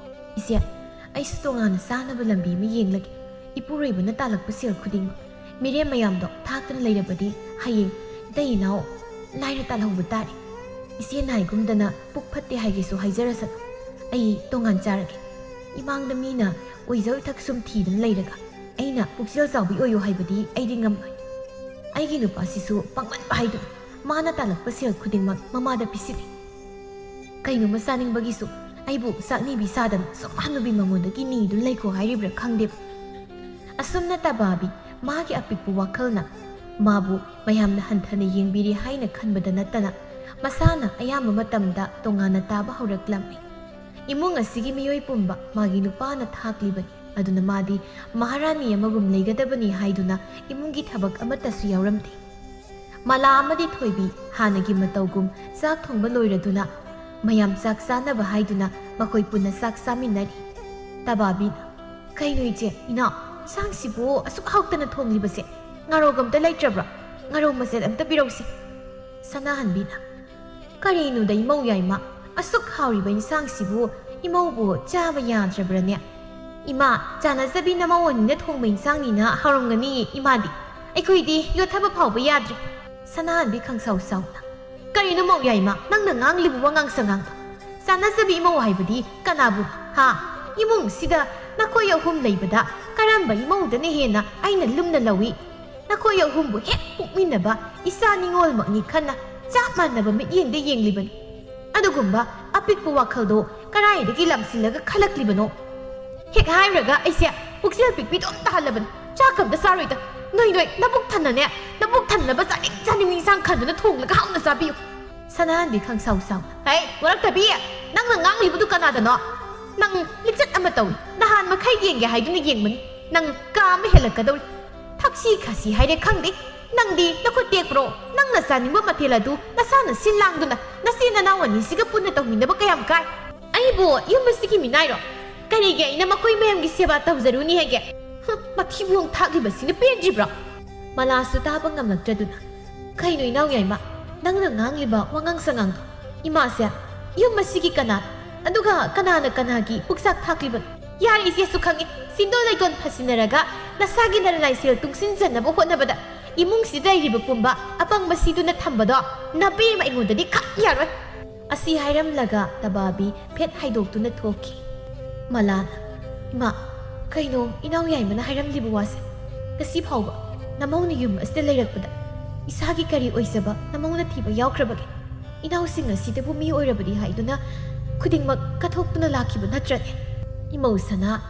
ꯏꯆꯦ ꯑꯩꯁꯨ ꯇꯣꯉꯥꯟꯅ ꯆꯥꯅꯕ ꯂꯝꯕꯤ ꯑꯃ ꯌꯦꯡꯂꯒꯦ ꯏꯄꯨꯔꯣꯏꯕꯅ ꯇꯥꯜꯂꯛꯄ ꯁꯦꯜ ꯈꯨꯗꯤꯡꯃꯛ ꯃꯤꯔꯦꯝ ꯃꯌꯥꯝꯗꯣ ꯊꯥꯛꯇꯅ ꯂꯩꯔꯕꯗꯤ ꯍꯌꯦꯡ ꯏꯇꯩ ꯏꯅꯥꯎ ꯂꯥꯏꯔ ꯇꯥꯜꯍꯧꯕ ꯇꯥꯔꯦ ꯏꯆꯦ ꯅꯥꯏꯒꯨꯝꯗꯅ ꯄꯨꯛ ꯐꯠꯇꯦ ꯍꯥꯏꯒꯦꯁꯨ ꯍꯥꯏꯖꯔꯁꯅꯨ ꯑꯩ ꯇꯣꯉꯥꯟ ꯆꯥꯔꯒꯦ ꯏꯃꯥꯡꯗ ꯃꯤꯅ ꯑꯣꯏꯖ ꯏꯊꯛ ꯁꯨꯝ ꯊꯤꯗꯨꯅ ꯂꯩꯔꯒ ꯑꯩꯅ ꯄꯨꯛꯆꯦꯜ ꯆꯥꯎꯕꯤ ꯑꯣꯏꯌꯨ ꯍꯥꯏꯕꯗꯤ ꯑꯩꯗꯤ ꯉꯝꯂꯣꯏ ꯑꯩꯒꯤ ꯅꯨꯄꯥꯁꯤꯁꯨ ꯄꯪꯃꯟꯕ ꯍꯥꯏꯗꯨꯅ ꯃꯥꯅ ꯇꯥꯜꯂꯛꯄ ꯁꯦꯜ ꯈꯨꯗꯤꯡꯃꯛ ꯃꯃꯥꯗ ꯄꯤꯁꯤꯜꯂꯤ ꯀꯩꯅꯣꯝꯃ ꯆꯥꯅꯤꯡꯕꯒꯤꯁꯨ ꯑꯩꯕꯨ ꯆꯥꯛꯅꯤꯕꯤ ꯁꯥꯗꯅ ꯁꯨꯝ ꯍꯟꯅꯨꯕꯤ ꯃꯉꯣꯟꯗꯒꯤ ꯅꯤꯗꯨꯅ ꯂꯩꯈꯣ ꯍꯥꯏꯔꯤꯕ꯭ꯔꯥ ꯈꯪꯗꯦꯕ ꯑꯁꯨꯝꯅ ꯇꯕꯥꯕꯤ ꯃꯥꯒꯤ ꯑꯄꯤꯛꯄ ꯋꯥꯈꯜꯅ ꯃꯥꯕꯨ ꯃꯌꯥꯝꯅ ꯍꯟꯊꯅ ꯌꯦꯡꯕꯤꯔꯤ ꯍꯥꯏꯅ ꯈꯟꯕꯗ ꯅꯠꯇꯅ ꯃꯁꯥꯅ ꯑꯌꯥꯝꯕ ꯃꯇꯝꯗ ꯇꯣꯉꯥꯟꯅ ꯇꯥꯕ ꯍꯧꯔꯛꯂꯝꯃꯤ ꯏꯃꯨꯡ ꯑꯁꯤꯒꯤ ꯃꯤꯑꯣꯏ ꯄꯨꯝꯕ ꯃꯥꯒꯤ ꯅꯨꯄꯥꯅ ꯊꯥꯛꯂꯤꯕꯅꯤ ꯑꯗꯨꯅ ꯃꯥꯗꯤ ꯃꯍꯥꯔꯥꯅꯤ ꯑꯃꯒꯨꯝ ꯂꯩꯒꯗꯕꯅꯤ ꯍꯥꯏꯗꯨꯅ ꯏꯃꯨꯡꯒꯤ ꯊꯕꯛ ꯑꯃꯠꯇꯁꯨ ꯌꯥꯎꯔꯝꯗꯦ ꯃꯂꯥ ꯑꯃꯗꯤ ꯊꯣꯏꯕꯤ ꯍꯥꯟꯅꯒꯤ ꯃꯇꯧꯒꯨꯝ ꯆꯥꯛ ꯊꯣꯡꯕ ꯂꯣꯏꯔꯗꯨꯅ ꯃꯌꯥꯝ ꯆꯥꯛ ꯆꯥꯅꯕ ꯍꯥꯏꯗꯨꯅ ꯃꯈꯣꯏ ꯄꯨꯟꯅ ꯆꯥꯛ ꯆꯥꯃꯤꯟꯅꯔꯤ ꯇꯕꯥꯕꯤꯅ ꯀꯩꯅꯣ ꯏꯆꯦ ꯏꯅꯥꯎ ꯆꯥꯛꯁꯤꯕꯨ ꯑꯁꯨꯛ ꯍꯥꯎꯇꯅ ꯊꯣꯡꯂꯤꯕꯁꯦ ꯉꯥꯔꯧ ꯑꯝꯇ ꯂꯩꯇ꯭ꯔꯕ꯭ꯔꯥ ꯉꯥꯔꯧ ꯃꯆꯦꯠ ꯑꯝꯇ ꯄꯤꯔꯧꯁꯤ ꯁꯅꯥꯍꯟꯕꯤꯅ ꯀꯔꯤꯅꯣꯗ ꯏꯃꯧ ꯌꯥꯏꯃ ꯑꯁꯨꯛ ꯍꯥꯎꯔꯤꯕ ꯏꯟꯁꯥꯡꯁꯤꯕꯨ ꯏꯃꯧꯕꯨ ꯆꯥꯕ ꯌꯥꯗ꯭ꯔꯕ꯭ꯔꯅꯦ ꯏꯃꯥ ꯆꯥꯅꯖꯕꯤ ꯅꯃꯧ ꯑꯅꯤꯅ ꯊꯣꯡꯕ ꯏꯟꯁꯥꯡꯅꯤꯅ ꯍꯥꯎꯔꯝꯒꯅꯤꯌꯦ ꯏꯃꯥꯗꯤ ꯑꯩꯈꯣꯏꯗꯤ ꯌꯣꯠꯊꯕ ꯐꯥꯎꯕ ꯌꯥꯗ꯭ꯔꯦ ꯁꯅꯥꯍꯟꯕꯤ ꯈꯪꯁꯥꯎ ꯁꯥꯎꯅ ꯀꯔꯤꯅꯣ ꯃꯧ ꯌꯥꯏꯃ ꯅꯪꯅ ꯉꯥꯡꯂꯤꯕ ꯋꯥꯉꯥꯡ ꯁꯉꯥꯡꯗꯣ ꯆꯥꯅꯖꯕꯤ ꯏꯃꯧ ꯍꯥꯏꯕꯗꯤ ꯀꯅꯥꯕꯨ ꯍꯥ ꯏꯃꯨꯡꯁꯤꯗ ꯅꯈꯣꯏ ꯑꯍꯨꯝ ꯂꯩꯕꯗ ꯀꯔꯝꯕ ꯏꯃꯧꯗꯅ ꯍꯦꯟꯅ ꯑꯩꯅ ꯂꯨꯝꯅ ꯂꯧꯏ ꯅꯈꯣꯏ ꯑꯍꯨꯝꯕꯨ ꯍꯦꯛ ꯄꯣꯛꯃꯤꯟꯅꯕ ꯏꯆꯥ ꯅꯤꯡꯉꯣꯜꯃꯛꯅꯤ ꯈꯟꯅ ꯆꯞ ꯃꯥꯟꯅꯕ ꯃꯤꯠꯌꯦꯡꯗ ꯌꯦꯡꯂꯤꯕꯅꯤ ꯑꯗꯨꯒꯨꯝꯕ ꯑꯄꯤꯛꯄ ꯋꯥꯈꯜꯗꯣ ꯀꯔꯥꯏꯗꯒꯤ ꯂꯝꯁꯤꯜꯂꯒ ꯈꯜꯂꯛꯂꯤꯕꯅꯣ ꯍꯦꯛ ꯍꯥꯏꯔꯒ ꯑꯩꯁꯦ ꯄꯨꯛꯆꯦꯜ ꯄꯤꯛꯄꯤꯗꯣ ꯑꯝꯇ ꯍꯜꯂꯕꯅꯤ ꯆꯥꯛꯀꯝꯇ ꯆꯥꯔꯣꯏꯗ ꯅꯣꯏ ꯅꯕꯨꯛ ꯊꯟꯅꯅꯦ ꯅꯕꯨꯛ ꯊꯟꯅꯕ ꯆꯥꯅꯤꯡ ꯏꯟꯁꯥꯡ ꯈꯟꯗꯨꯅ ꯊꯣꯡꯂꯒ ꯍꯥꯎꯅ ꯆꯥꯕꯤꯌꯨ ꯁꯅꯥꯍꯟꯕꯤ ꯈꯪꯁꯥꯎ ꯁꯥꯎ ꯍꯩ ꯋꯥꯔꯛꯇꯕꯤ ꯅꯪꯅ ꯉꯥꯡꯂꯤꯕꯗꯨ ꯀꯅꯥꯗꯅꯣ ꯅꯪ ꯂꯤꯆꯠ ꯑꯃ ꯇꯧꯏ ꯅꯍꯥꯟ ꯃꯈꯩ ꯌꯦꯡꯒꯦ ꯍꯥꯏꯗꯨꯅ ꯌꯦꯡꯕꯅꯤ ꯅꯪ ꯀꯥ ꯑꯃ ꯍꯦꯜꯂꯛꯀꯗꯧꯔꯤ ꯊꯛꯁꯤ ꯈꯥꯁꯤ ꯍꯥꯏꯔꯦ ꯈꯪꯗꯦ ꯅꯪꯗꯤ ꯅꯈꯨꯠ ꯇꯦꯛꯄ꯭ꯔꯣ ꯅꯪꯅ ꯆꯥꯅꯤꯡꯕ ꯃꯊꯦꯜ ꯑꯗꯨ ꯅꯁꯥꯅ ꯁꯤꯟ ꯂꯥꯡꯗꯨꯅ ꯅꯆꯦ ꯅꯅꯥꯎ ꯑꯅꯤꯁꯤꯒ ꯄꯨꯟꯅ ꯇꯧꯃꯤꯟꯅꯕ ꯀꯌꯥꯝ ꯀꯥꯏ ꯑꯩꯕꯨ ꯌꯨꯝ ꯑꯁꯤꯒꯤ ꯃꯤꯅꯥꯏꯔꯣ ꯀꯔꯤꯒꯤ ꯑꯩꯅ ꯃꯈꯣꯏ ꯃꯌꯥꯝꯒꯤ ꯁꯦꯕꯥ ꯇꯧꯖꯔꯨꯅꯤ ꯍꯥꯏꯒꯦ ꯃꯊꯤꯕꯣꯡ ꯊꯥꯛꯂꯤꯕꯁꯤꯅ ꯄꯦꯟꯗ꯭ꯔꯤꯕ꯭ꯔꯣ ꯃꯂꯥꯁꯨ ꯇꯥꯕ ꯉꯝꯂꯛꯇ꯭ꯔꯗꯨꯅ ꯀꯩꯅꯣ ꯏꯅꯥꯎ ꯌꯥꯏꯃ ꯅꯪꯅ ꯉꯥꯡꯂꯤꯕ ꯋꯥꯉꯥꯡ ꯁꯉꯥꯡꯗꯣ ꯏꯃꯥꯁꯦ ꯌꯨꯝ ꯑꯁꯤꯒꯤ ꯀꯅꯥ ꯑꯗꯨꯒ ꯀꯅꯥꯅ ꯀꯅꯥꯒꯤ ꯄꯨꯛꯆꯥꯛ ꯊꯥꯛꯂꯤꯕꯅꯣ ꯌꯥꯔꯦ ꯏꯆꯦꯁꯨ ꯈꯪꯉꯤ ꯁꯤꯟꯗꯣꯟ ꯂꯩꯇꯣꯟ ꯐꯠꯁꯤꯟꯅꯔꯒ ꯅꯁꯥꯒꯤ ꯅꯔꯅꯥꯏꯁꯦꯜ ꯇꯨꯡꯁꯤꯟꯖꯅꯕ ꯍꯣꯠꯅꯕꯗ ꯏꯃꯨꯡꯁꯤꯗ ꯂꯩꯔꯤꯕ ꯄꯨꯝꯕ ꯑꯄꯪꯕꯁꯤꯗꯨꯅ ꯊꯝꯕꯗꯣ ꯅꯕꯦꯝꯃ ꯑꯩꯉꯣꯟꯗꯗꯤ ꯈꯛ ꯌꯥꯔꯣꯏ ꯑꯁꯤ ꯍꯥꯏꯔꯝꯂꯒ ꯇꯕꯥꯕꯤ ꯐꯦꯠ ꯍꯥꯏꯗꯣꯛꯇꯨꯅ ꯊꯣꯛꯈꯤ ꯃꯂꯥꯅ ꯏꯃꯥ ꯀꯩꯅꯣ ꯏꯅꯥꯎ ꯌꯥꯏꯃꯅ ꯍꯥꯏꯔꯝꯂꯤꯕ ꯋꯥꯁꯦ ꯉꯁꯤ ꯐꯥꯎꯕ ꯅꯃꯧꯅ ꯌꯨꯝ ꯑꯁꯤꯗ ꯂꯩꯔꯛꯄꯗ ꯏꯁꯥꯒꯤ ꯀꯔꯤ ꯑꯣꯏꯖꯕ ꯅꯃꯧꯅ ꯊꯤꯕ ꯌꯥꯎꯈ꯭ꯔꯕꯒꯦ ꯏꯅꯥꯎꯁꯤꯡ ꯑꯁꯤꯗꯕꯨ ꯃꯤ ꯑꯣꯏꯔꯕꯗꯤ ꯍꯥꯏꯗꯨꯅ ꯈꯨꯗꯤꯡꯃꯛ ꯀꯠꯊꯣꯛꯇꯨꯅ ꯂꯥꯛꯈꯤꯕ ꯅꯠꯇ꯭ꯔꯅꯦ ꯏꯃꯧ ꯁꯅꯥ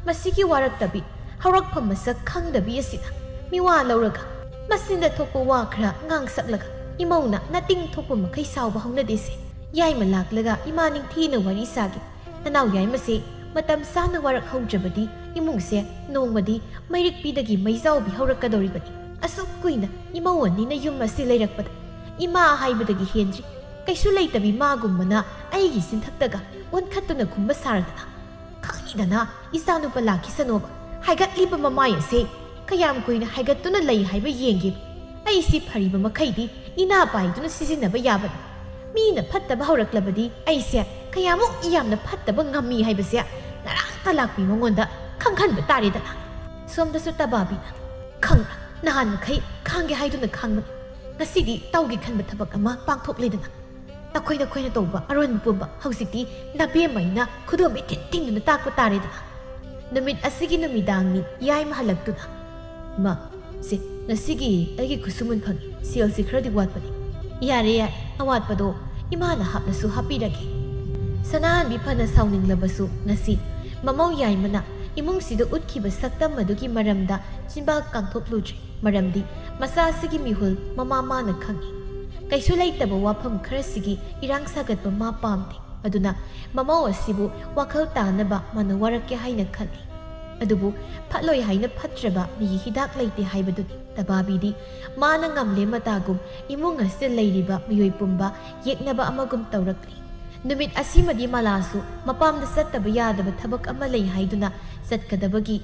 ꯃꯁꯤꯒꯤ ꯋꯥꯔꯛꯇꯕꯤ ꯍꯧꯔꯛꯐꯝ ꯃꯁꯛ ꯈꯪꯗꯕꯤ ꯑꯁꯤꯅ ꯃꯤꯋꯥ ꯂꯧꯔꯒ ꯃꯁꯤꯅ ꯊꯣꯛꯄ ꯋꯥ ꯈꯔ ꯉꯥꯡꯁꯛꯂꯒ ꯏꯃꯧꯅ ꯅꯇꯤꯡ ꯊꯣꯛꯄ ꯃꯈꯩ ꯁꯥꯎꯕ ꯍꯧꯅꯗꯦꯁꯦ ꯌꯥꯏꯃ ꯂꯥꯛꯂꯒ ꯏꯃꯥ ꯅꯤꯡꯊꯤꯅ ꯋꯥꯔꯤ ꯁꯥꯒꯦ ꯅꯅꯥꯎ ꯌꯥꯏꯃꯁꯦ ꯃꯇꯝ ꯆꯥꯅ ꯋꯥꯔꯛ ꯍꯧꯗ꯭ꯔꯕꯗꯤ ꯏꯃꯨꯡꯁꯦ ꯅꯣꯡꯃꯗꯤ ꯃꯩꯔꯤꯛꯄꯤꯗꯒꯤ ꯃꯩꯖꯥꯎꯕꯤ ꯍꯧꯔꯛꯀꯗꯧꯔꯤꯕꯅꯤ ꯑꯁꯨꯛ ꯀꯨꯏꯅ ꯏꯃꯧ ꯑꯅꯤꯅ ꯌꯨꯝ ꯑꯁꯤ ꯂꯩꯔꯛꯄꯗ ꯏꯃꯥ ꯍꯥꯏꯕꯗꯒꯤ ꯍꯦꯟꯗ꯭ꯔꯤ ꯀꯩꯁꯨ ꯂꯩꯇꯕꯤ ꯃꯥꯒꯨꯝꯕꯅ ꯑꯩꯒꯤ ꯆꯤꯟꯊꯛꯇꯒ ꯑꯣꯟꯈꯠꯇꯨꯅ ꯈꯨꯝꯕ ꯁꯥꯔꯗꯅ ꯈꯪꯏꯗꯅ ꯏꯆꯥꯅꯨꯄꯥ ꯂꯥꯛꯈꯤꯁꯅꯣꯕ ꯍꯥꯏꯒꯠꯂꯤꯕ ꯃꯃꯥꯏ ꯑꯁꯦ ꯀꯌꯥꯝ ꯀꯨꯏꯅ ꯍꯥꯏꯒꯠꯇꯨꯅ ꯂꯩ ꯍꯥꯏꯕ ꯌꯦꯡꯒꯦꯕ ꯑꯩꯁꯤ ꯐꯔꯤꯕ ꯃꯈꯩꯗꯤ ꯏꯅꯥ ꯄꯥꯏꯗꯨꯅ ꯁꯤꯖꯤꯟꯅꯕ ꯌꯥꯕꯅꯤ ꯃꯤꯅ ꯐꯠꯇꯕ ꯍꯧꯔꯛꯂꯕꯗꯤ ꯑꯩꯁꯦ ꯀꯌꯥꯃꯨꯛ ꯌꯥꯝꯅ ꯐꯠꯇꯕ ꯉꯝꯃꯤ ꯍꯥꯏꯕꯁꯦ ꯉꯔꯥꯡꯇ ꯂꯥꯛꯄꯤ ꯃꯉꯣꯟꯗ ꯈꯪꯍꯟꯕ ꯇꯥꯔꯦꯗꯅ ꯁꯣꯝꯗꯁꯨ ꯇꯕꯥꯕꯤꯅ ꯈꯪꯕ꯭ꯔꯥ ꯅꯍꯥꯟ ꯃꯈꯩ ꯈꯥꯡꯒꯦ ꯍꯥꯏꯗꯨꯅ ꯈꯥꯡꯕꯅꯤ ꯉꯁꯤꯗꯤ ꯇꯧꯒꯦ ꯈꯟꯕ ꯊꯕꯛ ꯑꯃ ꯄꯥꯡꯊꯣꯛꯂꯦꯗꯅ ꯅꯈꯣꯏꯅ ꯇꯧꯕ ꯑꯔꯣꯟꯕ ꯄꯨꯝꯕ ꯍꯧꯖꯤꯛꯇꯤ ꯅꯕꯦꯝꯃꯩꯅ ꯈꯨꯗꯣꯝꯕꯤ ꯊꯤꯟꯗꯨꯅ ꯇꯥꯛꯄ ꯇꯥꯔꯦꯗꯅ ꯅꯨꯃꯤꯠ ꯑꯁꯤꯒꯤ ꯅꯨꯃꯤꯗꯥꯡꯅꯤ ꯌꯥꯏꯃ ꯍꯜꯂꯛꯇꯨꯅ ꯏꯃꯥ ꯁꯦ ꯉꯁꯤꯒꯤ ꯑꯩꯒꯤ ꯈꯨꯠꯁꯨꯃꯟ ꯐꯪꯉꯤ ꯁꯦꯜꯁꯤ ꯈꯔꯗꯤ ꯋꯥꯠꯄꯅꯤ ꯌꯥꯔꯦ ꯑꯋꯥꯠꯄꯗꯣ ꯏꯃꯥꯅ ꯍꯥꯞꯅꯁꯨ ꯍꯥꯞꯄꯤꯔꯒꯦ ꯁꯅꯥꯍꯟꯕꯤ ꯐꯅ ꯁꯥꯎꯅꯤꯡꯂꯕꯁꯨ ꯉꯁꯤ ꯃꯃꯧ ꯌꯥꯏꯃꯅ ꯏꯃꯨꯡꯁꯤꯗ ꯎꯠꯈꯤꯕ ꯁꯛꯇꯝ ꯑꯗꯨꯒꯤ ꯃꯔꯝꯗ ꯆꯤꯟꯕꯥꯜ ꯀꯥꯡꯊꯣꯛꯂꯨꯗ꯭ꯔꯤ ꯃꯔꯝꯗꯤ ꯃꯆꯥꯁꯤꯒꯤ ꯃꯤꯍꯨꯜ ꯃꯥꯅ ꯈꯪꯉꯤ ꯀꯩꯁꯨ ꯂꯩꯇꯕ ꯋꯥꯐꯝ ꯈꯔꯁꯤꯒꯤ ꯏꯔꯥꯡ ꯁꯥꯒꯠꯄ ꯃꯥ ꯄꯥꯝꯗꯦ ꯑꯗꯨꯅ ꯃꯃꯧ ꯑꯁꯤꯕు ꯋꯥꯈꯜ ꯇꯥꯅꯕ ꯃꯥꯅ ꯋꯥꯔꯛꯀꯦ ꯍꯥꯏꯅ ꯈꯜꯂꯤ ꯑꯗꯨꯕꯨ ꯐꯠꯂꯣꯏ ꯍꯥꯏꯅ ꯐꯠꯇ꯭ꯔꯕ ꯃꯤꯒꯤ ꯍꯤꯗꯥꯛ ꯂꯩꯇꯦ ꯍꯥꯏꯕꯗꯨꯅꯤ ꯇꯕꯥꯕꯤꯗꯤ ꯃꯥꯅ ꯉꯝꯂꯦ ꯃꯇꯥꯒꯨꯝ ꯏꯃꯨꯡ ꯑꯁꯤꯗ ꯂꯩꯔꯤꯕ ꯃꯤꯑꯣꯏ ꯄꯨꯝꯕ ꯌꯦꯛꯅꯕ ꯑꯃꯒꯨꯝ ꯇꯧꯔꯛꯂꯤ ꯅꯨꯃꯤꯠ ꯑꯁꯤꯃꯗꯤ ꯃꯂꯥꯁꯨ ꯃꯄꯥꯝꯗ ꯆꯠꯇꯕ ꯌꯥꯗꯕ ꯊꯕꯛ ꯑꯃ ꯂꯩ ꯍꯥꯏꯗꯨꯅ ꯆꯠꯀꯗꯕꯒꯤ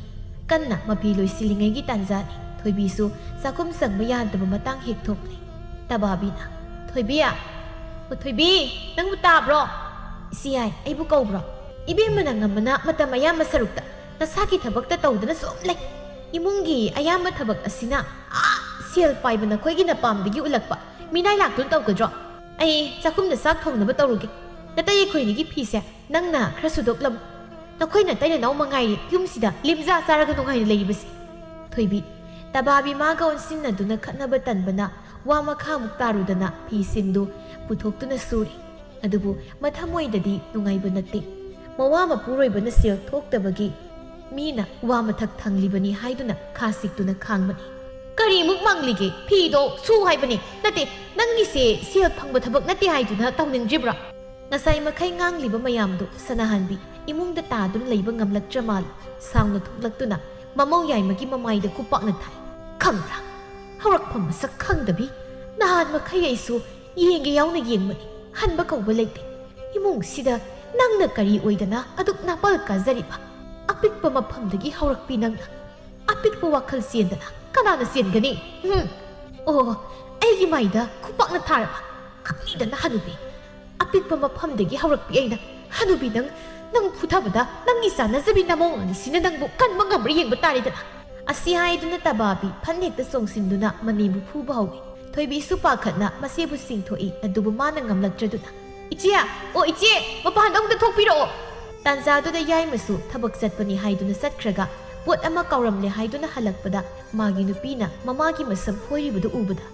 ꯀꯟꯅ ꯃꯐꯤ ꯂꯣꯏꯁꯤꯜꯂꯤꯉꯩꯒꯤ ꯇꯥꯟꯖꯥꯅꯤ ꯊꯣꯏꯕꯤꯁꯨ ꯆꯥꯛꯈꯨꯝ ꯆꯪꯕ ꯌꯥꯗꯕ ꯃꯇꯥꯡ ꯍꯦꯛ ꯊꯣꯛꯂꯤ ꯇꯕꯥꯕꯤꯅ ꯊꯣꯏꯕꯤ ꯊꯣꯏꯕꯤ ꯅꯪꯕꯨ ꯇꯥꯕ꯭ꯔꯣ ꯏꯆꯦ ꯌꯥꯏ ꯑꯩꯕꯨ ꯀꯧꯕ꯭ꯔꯣ ꯏꯕꯦꯝꯃꯅ ꯉꯝꯕꯅ ꯃꯇꯝ ꯑꯌꯥꯝꯕ ꯁꯔꯨꯛꯇ ꯅꯁꯥꯒꯤ ꯊꯕꯛꯇ ꯇꯧꯗꯨꯅ ꯁꯨꯝ ꯂꯩ ꯏꯃꯨꯡꯒꯤ ꯑꯌꯥꯝꯕ ꯊꯕꯛ ꯑꯁꯤꯅ ꯁꯦꯜ ꯄꯥꯏꯕ ꯅꯈꯣꯏꯒꯤ ꯅꯄꯥꯝꯗꯒꯤ ꯎꯠꯂꯛꯄ ꯃꯤꯅꯥꯏ ꯂꯥꯛꯇꯨꯅ ꯇꯧꯒꯗ꯭ꯔꯣ ꯑꯩ ꯆꯥꯛꯈꯨꯝꯗ ꯆꯥꯛ ꯊꯣꯡꯅꯕ ꯇꯧꯔꯨꯒꯦ ꯅꯇꯩ ꯑꯩꯈꯣꯏꯅꯤꯒꯤ ꯐꯤꯁꯦ ꯅꯪꯅ ꯈꯔ ꯁꯨꯗꯣꯛꯂꯝꯃꯨ ꯅꯈꯣꯏ ꯅꯇꯩ ꯅꯅꯥꯎ ꯃꯉꯥꯏꯔꯦ ꯌꯨꯝꯁꯤꯗ ꯂꯤꯝꯖꯥ ꯆꯥꯔꯒ ꯅꯨꯡꯉꯥꯏꯅ ꯂꯩꯔꯤꯕꯁꯦ ꯊꯣꯏꯕꯤ ꯇꯕꯥꯕꯤ ꯃꯥꯒ ꯑꯣꯟꯁꯤꯟꯅꯗꯨꯅ ꯈꯠꯅꯕ ꯇꯟꯕꯅ ꯋꯥ ꯃꯈꯥꯃꯨꯛ ꯇꯥꯔꯨꯗꯅ ꯐꯤꯁꯤꯡꯗꯨ ꯄꯨꯊꯣꯛꯇꯨꯅ ꯁꯨꯔꯤ ꯑꯗꯨꯕꯨ ꯃꯊꯃꯣꯏꯗꯗꯤ ꯅꯨꯡꯉꯥꯏꯕ ꯅꯠꯇꯦ ꯃꯋꯥ ꯃꯄꯨꯔꯣꯏꯕꯅ ꯁꯦꯜ ꯊꯣꯛꯇꯕꯒꯤ ꯃꯤꯅ ꯋꯥ ꯃꯊꯛ ꯊꯪꯂꯤꯕꯅꯤ ꯍꯥꯏꯗꯨꯅ ꯈꯥꯁꯤꯛꯇꯨꯅ ꯈꯥꯡꯕꯅꯤ ꯀꯔꯤꯃꯨꯛ ꯃꯪꯂꯤꯒꯦ ꯐꯤꯗꯣ ꯁꯨ ꯍꯥꯏꯕꯅꯤ ꯅꯠꯇꯦ ꯅꯪꯒꯤꯁꯦ ꯁꯦꯜ ꯐꯪꯕ ꯊꯕꯛ ꯅꯠꯇꯦ ꯍꯥꯏꯗꯨꯅ ꯇꯧꯅꯤꯡꯗ꯭ꯔꯤꯕ꯭ꯔꯥ ꯉꯁꯥꯏ ꯃꯈꯩ ꯉꯥꯡꯂꯤꯕ ꯃꯌꯥꯝꯗꯨ ꯁꯅꯥꯍꯟꯕꯤ ꯏꯃꯨꯡꯗ ꯇꯥꯗꯨꯅ ꯂꯩꯕ ꯉꯝꯂꯛꯇ꯭ꯔ ꯃꯥꯜꯂꯤ ꯁꯥꯎꯅ ꯊꯣꯛꯂꯛꯇꯨꯅ ꯃꯃꯧ ꯌꯥꯏꯃꯒꯤ ꯃꯃꯥꯏꯗ ꯈꯨꯄꯥꯛꯅ ꯊꯥꯏ ꯈꯪꯕ꯭ꯔꯥ ꯍꯧꯔꯛꯐꯝ ꯃꯁꯛ ꯈꯪꯗꯕꯤ ꯅꯍꯥꯟ ꯃꯈꯩ ꯑꯩꯁꯨ ꯌꯦꯡꯒꯦ ꯌꯥꯎꯅ ꯌꯦꯡꯕꯅꯤ ꯍꯟꯕ ꯀꯧꯕ ꯂꯩꯇꯦ ꯏꯃꯨꯡꯁꯤꯗ ꯅꯪꯅ ꯀꯔꯤ ꯑꯣꯏꯗꯅ ꯑꯗꯨꯛ ꯅꯥꯄꯜ ꯀꯥꯖꯔꯤꯕ ꯑꯄꯤꯛꯄ ꯃꯐꯝꯗꯒꯤ ꯍꯧꯔꯛꯄꯤ ꯅꯪꯅ ꯑꯄꯤꯛꯄ ꯋꯥꯈꯜ ꯆꯦꯟꯗꯅ ꯀꯅꯥꯅ ꯆꯦꯟꯒꯅꯤ ꯑꯣ ꯑꯩꯒꯤ ꯃꯥꯏꯗ ꯈꯨꯄꯥꯛꯅ ꯊꯥꯔꯕ ꯈꯪꯏꯗꯅ ꯍꯅꯨꯕꯤ ꯑꯄꯤꯛꯄ ꯃꯐꯝꯗꯒꯤ ꯍꯧꯔꯛꯄꯤ ꯑꯩꯅ ꯍꯅꯨꯕꯤ ꯅꯪ ꯐꯨꯊꯕꯗ ꯅꯪꯒꯤ ꯆꯥꯟꯅꯖꯕꯤ ꯅꯃꯧ ꯑꯅꯤꯁꯤꯅ ꯅꯪꯕꯨ ꯀꯟꯕ ꯉꯝꯕ꯭ꯔꯥ ꯌꯦꯡꯕ ꯇꯥꯔꯦꯗꯅ ꯑꯁꯤ ꯍꯥꯏꯗꯨꯅ ꯇꯕꯥꯕꯤ ꯐꯟꯍꯦꯛꯇ ꯆꯣꯡꯁꯤꯟꯗꯨꯅ ꯃꯅꯦꯕꯨ ꯐꯨꯕ ꯍꯧꯏ ꯊꯣꯏꯕꯤꯁꯨ ꯄꯥꯈꯠꯅ ꯃꯆꯦꯕꯨ ꯆꯤꯡꯊꯣꯛꯏ ꯑꯗꯨꯕꯨ ꯃꯥꯅ ꯉꯝꯂꯛꯇ꯭ꯔꯗꯨꯅ ꯏꯆꯦ ꯏꯆꯦ ꯃꯄꯥꯟꯗ ꯑꯃꯨꯛꯇ ꯊꯣꯛꯄꯤꯔꯛꯑꯣ ꯇꯥꯟꯖꯥꯗꯨꯗ ꯌꯥꯏꯃꯁꯨ ꯊꯕꯛ ꯆꯠꯄꯅꯤ ꯍꯥꯏꯗꯨꯅ ꯆꯠꯈ꯭ꯔꯒ ꯄꯣꯠ ꯑꯃ ꯀꯥꯎꯔꯝꯂꯦ ꯍꯥꯏꯗꯨꯅ ꯍꯜꯂꯛꯄꯗ ꯃꯥꯒꯤ ꯅꯨꯄꯤꯅ ꯃꯃꯥꯒꯤ ꯃꯁꯝ ꯐꯣꯏꯔꯤꯕꯗꯨ ꯎꯕꯗ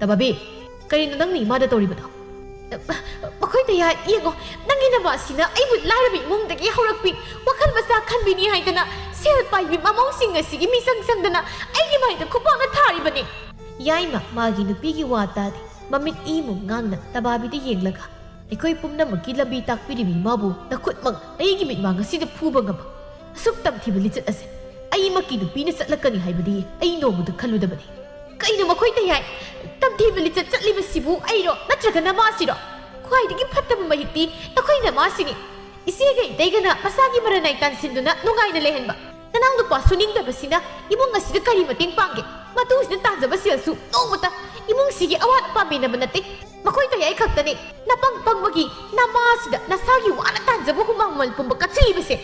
ꯇꯕꯥꯕꯤ ꯀꯔꯤꯅꯣ ꯅꯪꯅ ꯏꯃꯥꯗ ꯇꯧꯔꯤꯕꯗꯣ ꯃꯈꯣꯏ ꯇꯌꯥ ꯌꯦꯡꯉꯣ ꯅꯪꯒꯤ ꯅꯃꯥꯁꯤꯅ ꯑꯩꯕꯨ ꯂꯥꯏꯔꯕ ꯏꯃꯨꯡꯗꯒꯤ ꯍꯧꯔꯛꯄꯤ ꯋꯥꯈꯜ ꯃꯆꯥ ꯈꯟꯕꯤꯅꯤ ꯍꯥꯏꯗꯅ ꯁꯦꯜ ꯄꯥꯏꯕꯤ ꯃꯃꯧꯁꯤꯡ ꯑꯁꯤꯒꯤ ꯃꯤꯆꯪ ꯆꯪꯗꯅ ꯑꯩꯒꯤ ꯃꯥꯏꯗ ꯈꯨꯄꯥꯛꯅ ꯊꯥꯔꯤꯕꯅꯤ ꯌꯥꯏꯃ ꯃꯥꯒꯤ ꯅꯨꯄꯤꯒꯤ ꯋꯥ ꯇꯥꯗꯦ ꯃꯃꯤꯠ ꯏꯃꯨꯛ ꯉꯥꯡꯅ ꯇꯕꯥꯕꯤꯗ ꯌꯦꯡꯂꯒ ꯑꯩꯈꯣꯏ ꯄꯨꯝꯅꯃꯛꯀꯤ ꯂꯝꯕꯤ ꯇꯥꯛꯄꯤꯔꯤꯕ ꯏꯃꯥꯕꯨ ꯅꯈꯨꯠꯃꯛ ꯑꯩꯒꯤ ꯃꯤꯠꯃꯥꯡ ꯑꯁꯤꯗ ꯐꯨꯕ ꯉꯝꯕ ꯑꯁꯨꯛ ꯇꯝꯊꯤꯕ ꯂꯤꯆꯠ ꯑꯁꯦ ꯑꯩꯃꯛꯀꯤ ꯅꯨꯄꯤꯅ ꯆꯠꯂꯛꯀꯅꯤ ꯍꯥꯏꯕꯗꯤ ꯑꯩ ꯅꯣꯡꯃꯗ ꯈꯜꯂꯨꯗꯕꯅꯤ ꯀꯩꯅꯣ ꯃꯈꯣꯏ ꯇꯌꯥꯏ ꯇꯝꯊꯤꯕ ꯂꯤꯆꯠ ꯆꯠꯂꯤꯕꯁꯤꯕꯨ ꯑꯩꯔꯣ ꯅꯠꯇ꯭ꯔꯒ ꯅꯃꯥꯁꯤꯔꯣ ꯈ꯭ꯋꯥꯏꯗꯒꯤ ꯐꯠꯇꯕ ꯃꯍꯤꯛꯇꯤ ꯅꯈꯣꯏ ꯅꯃꯥꯁꯤꯅꯤ ꯏꯆꯦꯒ ꯏꯇꯩꯒꯅ ꯃꯁꯥꯒꯤ ꯃꯔꯟꯅꯥꯏ ꯇꯥꯟꯁꯤꯟꯗꯨꯅ ꯅꯨꯡꯉꯥꯏꯅ ꯂꯩꯍꯟꯕ ꯅꯅꯥꯎ ꯅꯨꯄꯥꯁꯨ ꯅꯤꯡꯗꯕꯁꯤꯅ ꯏꯃꯨꯡ ꯑꯁꯤꯗ ꯀꯔꯤ ꯃꯇꯦꯡ ꯄꯥꯡꯒꯦ ꯃꯇꯨꯁꯤꯅ ꯇꯥꯟꯖꯕ ꯁꯦꯜꯁꯨ ꯅꯣꯡꯃꯇ ꯏꯃꯨꯡꯁꯤꯒꯤ ꯑꯋꯥꯠ ꯑꯄꯥ ꯃꯦꯟꯅꯕ ꯅꯠꯇꯦ ꯃꯈꯣꯏ ꯇꯌꯥꯏ ꯈꯛꯇꯅꯤ ꯅꯄꯪ ꯄꯪꯕꯒꯤ ꯅꯃꯥꯁꯤꯗ ꯅꯁꯥꯒꯤ ꯋꯥꯅ ꯇꯥꯟꯖꯕ ꯍꯨꯃꯥꯡ ꯃꯃꯜ ꯄꯨꯝꯕ ꯀꯠꯁꯤꯜꯂꯤꯕꯁꯦ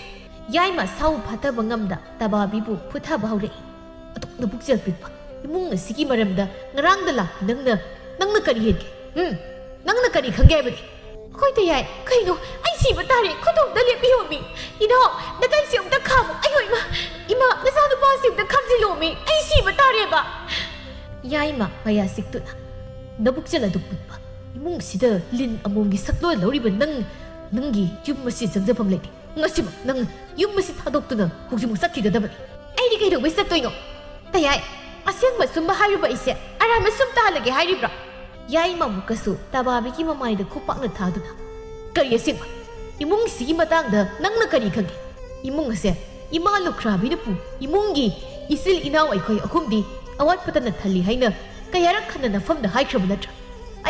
ꯌꯥꯏꯃ ꯁꯥꯎ ꯐꯥꯊꯕ ꯉꯝꯗ ꯇꯕꯥꯕꯤꯕꯨ ꯐꯨꯊꯕ ꯍꯧꯔꯛꯏ ꯑꯗꯨꯛꯅ ꯄꯨꯛꯆꯦꯜ ꯄꯤꯛꯄ ꯏꯃꯨꯡ ꯑꯁꯤꯒꯤ ꯃꯔꯝꯗ ꯉꯔꯥꯡꯗ ꯂꯥꯛꯄ ꯅꯪꯅ ꯀꯔꯤ ꯍꯦꯟꯒꯦ ꯅꯪꯅ ꯀꯔꯤ ꯈꯪꯒꯦ ꯍꯥꯏꯕꯅꯤ ꯃꯈꯣꯏ ꯇꯌꯥꯏ ꯀꯩꯅꯣ ꯑꯩ ꯁꯤꯕ ꯇꯥꯔꯦ ꯈꯨꯗꯣꯡꯗ ꯂꯦꯞꯄꯤꯌꯣꯃꯤ ꯏꯅꯥꯎ ꯅꯇꯩꯁꯤ ꯑꯝꯇ ꯈꯥꯝꯃꯨ ꯑꯩꯌꯣ ꯏꯃꯥ ꯅꯆꯥꯅꯨꯄꯥꯁꯤ ꯑꯝꯇ ꯈꯥꯝꯖꯤꯜꯂꯣꯃꯤ ꯑꯩ ꯁꯤꯕ ꯇꯥꯔꯦꯕ ꯌꯥꯏꯃ ꯃꯌꯥ ꯁꯤꯛꯇꯨꯅ ꯅꯕꯨꯛꯆꯦꯜ ꯑꯗꯨꯛ ꯄꯤꯛꯄ ꯏꯃꯨꯡꯁꯤꯗ ꯂꯤꯟ ꯑꯃꯣꯝꯒꯤ ꯁꯛꯂꯣꯟ ꯂꯧꯔꯤꯕ ꯅꯪꯒꯤ ꯌꯨꯝ ꯑꯁꯤ ꯆꯪꯖꯐꯝ ꯂꯩꯇꯦ ꯉꯁꯤꯃꯛ ꯅꯪ ꯌꯨꯝ ꯑꯁꯤ ꯊꯥꯗꯣꯛꯇꯨꯅ ꯍꯧꯖꯤꯛꯃꯛ ꯆꯠꯈꯤꯒꯗꯕꯅꯤ ꯑꯩꯗꯤ ꯀꯩꯗꯧꯕꯩ ꯆꯠꯇꯣꯏꯅꯣ ꯇꯌꯥꯏ ꯑꯁꯦꯡꯕ ꯁꯨꯝꯕ ꯍꯥꯏꯔꯨꯕ ꯑꯩꯁꯦ ꯑꯔꯥꯟꯕ ꯁꯨꯝ ꯇꯥꯍꯜꯂꯒꯦ ꯍꯥꯏꯔꯤꯕ꯭ꯔꯥ ꯌꯥꯏꯃ ꯑꯃꯨꯛꯀꯁꯨ ꯇꯕꯥꯕꯤꯒꯤ ꯃꯃꯥꯏꯗ ꯈꯨꯄꯥꯛꯅ ꯊꯥꯗꯨꯅ ꯀꯔꯤ ꯑꯁꯦꯡꯕ ꯏꯃꯨꯡꯁꯤꯒꯤ ꯃꯇꯥꯡꯗ ꯅꯪꯅ ꯀꯔꯤ ꯈꯪꯒꯦ ꯏꯃꯨꯡ ꯑꯁꯦ ꯏꯃꯥ ꯂꯨꯈ꯭ꯔꯥꯕꯤꯅ ꯏꯃꯨꯡꯒꯤ ꯏꯆꯤꯜ ꯏꯅꯥꯎ ꯑꯩꯈꯣꯏ ꯑꯍꯨꯝꯗꯤ ꯑꯋꯥꯠꯄꯇꯅ ꯊꯜꯂꯤ ꯍꯥꯏꯅ ꯀꯌꯥꯔꯛ ꯈꯟꯅ ꯅꯐꯝꯗ ꯍꯥꯏꯈ꯭ꯔꯕ ꯅꯠꯇ꯭ꯔꯥ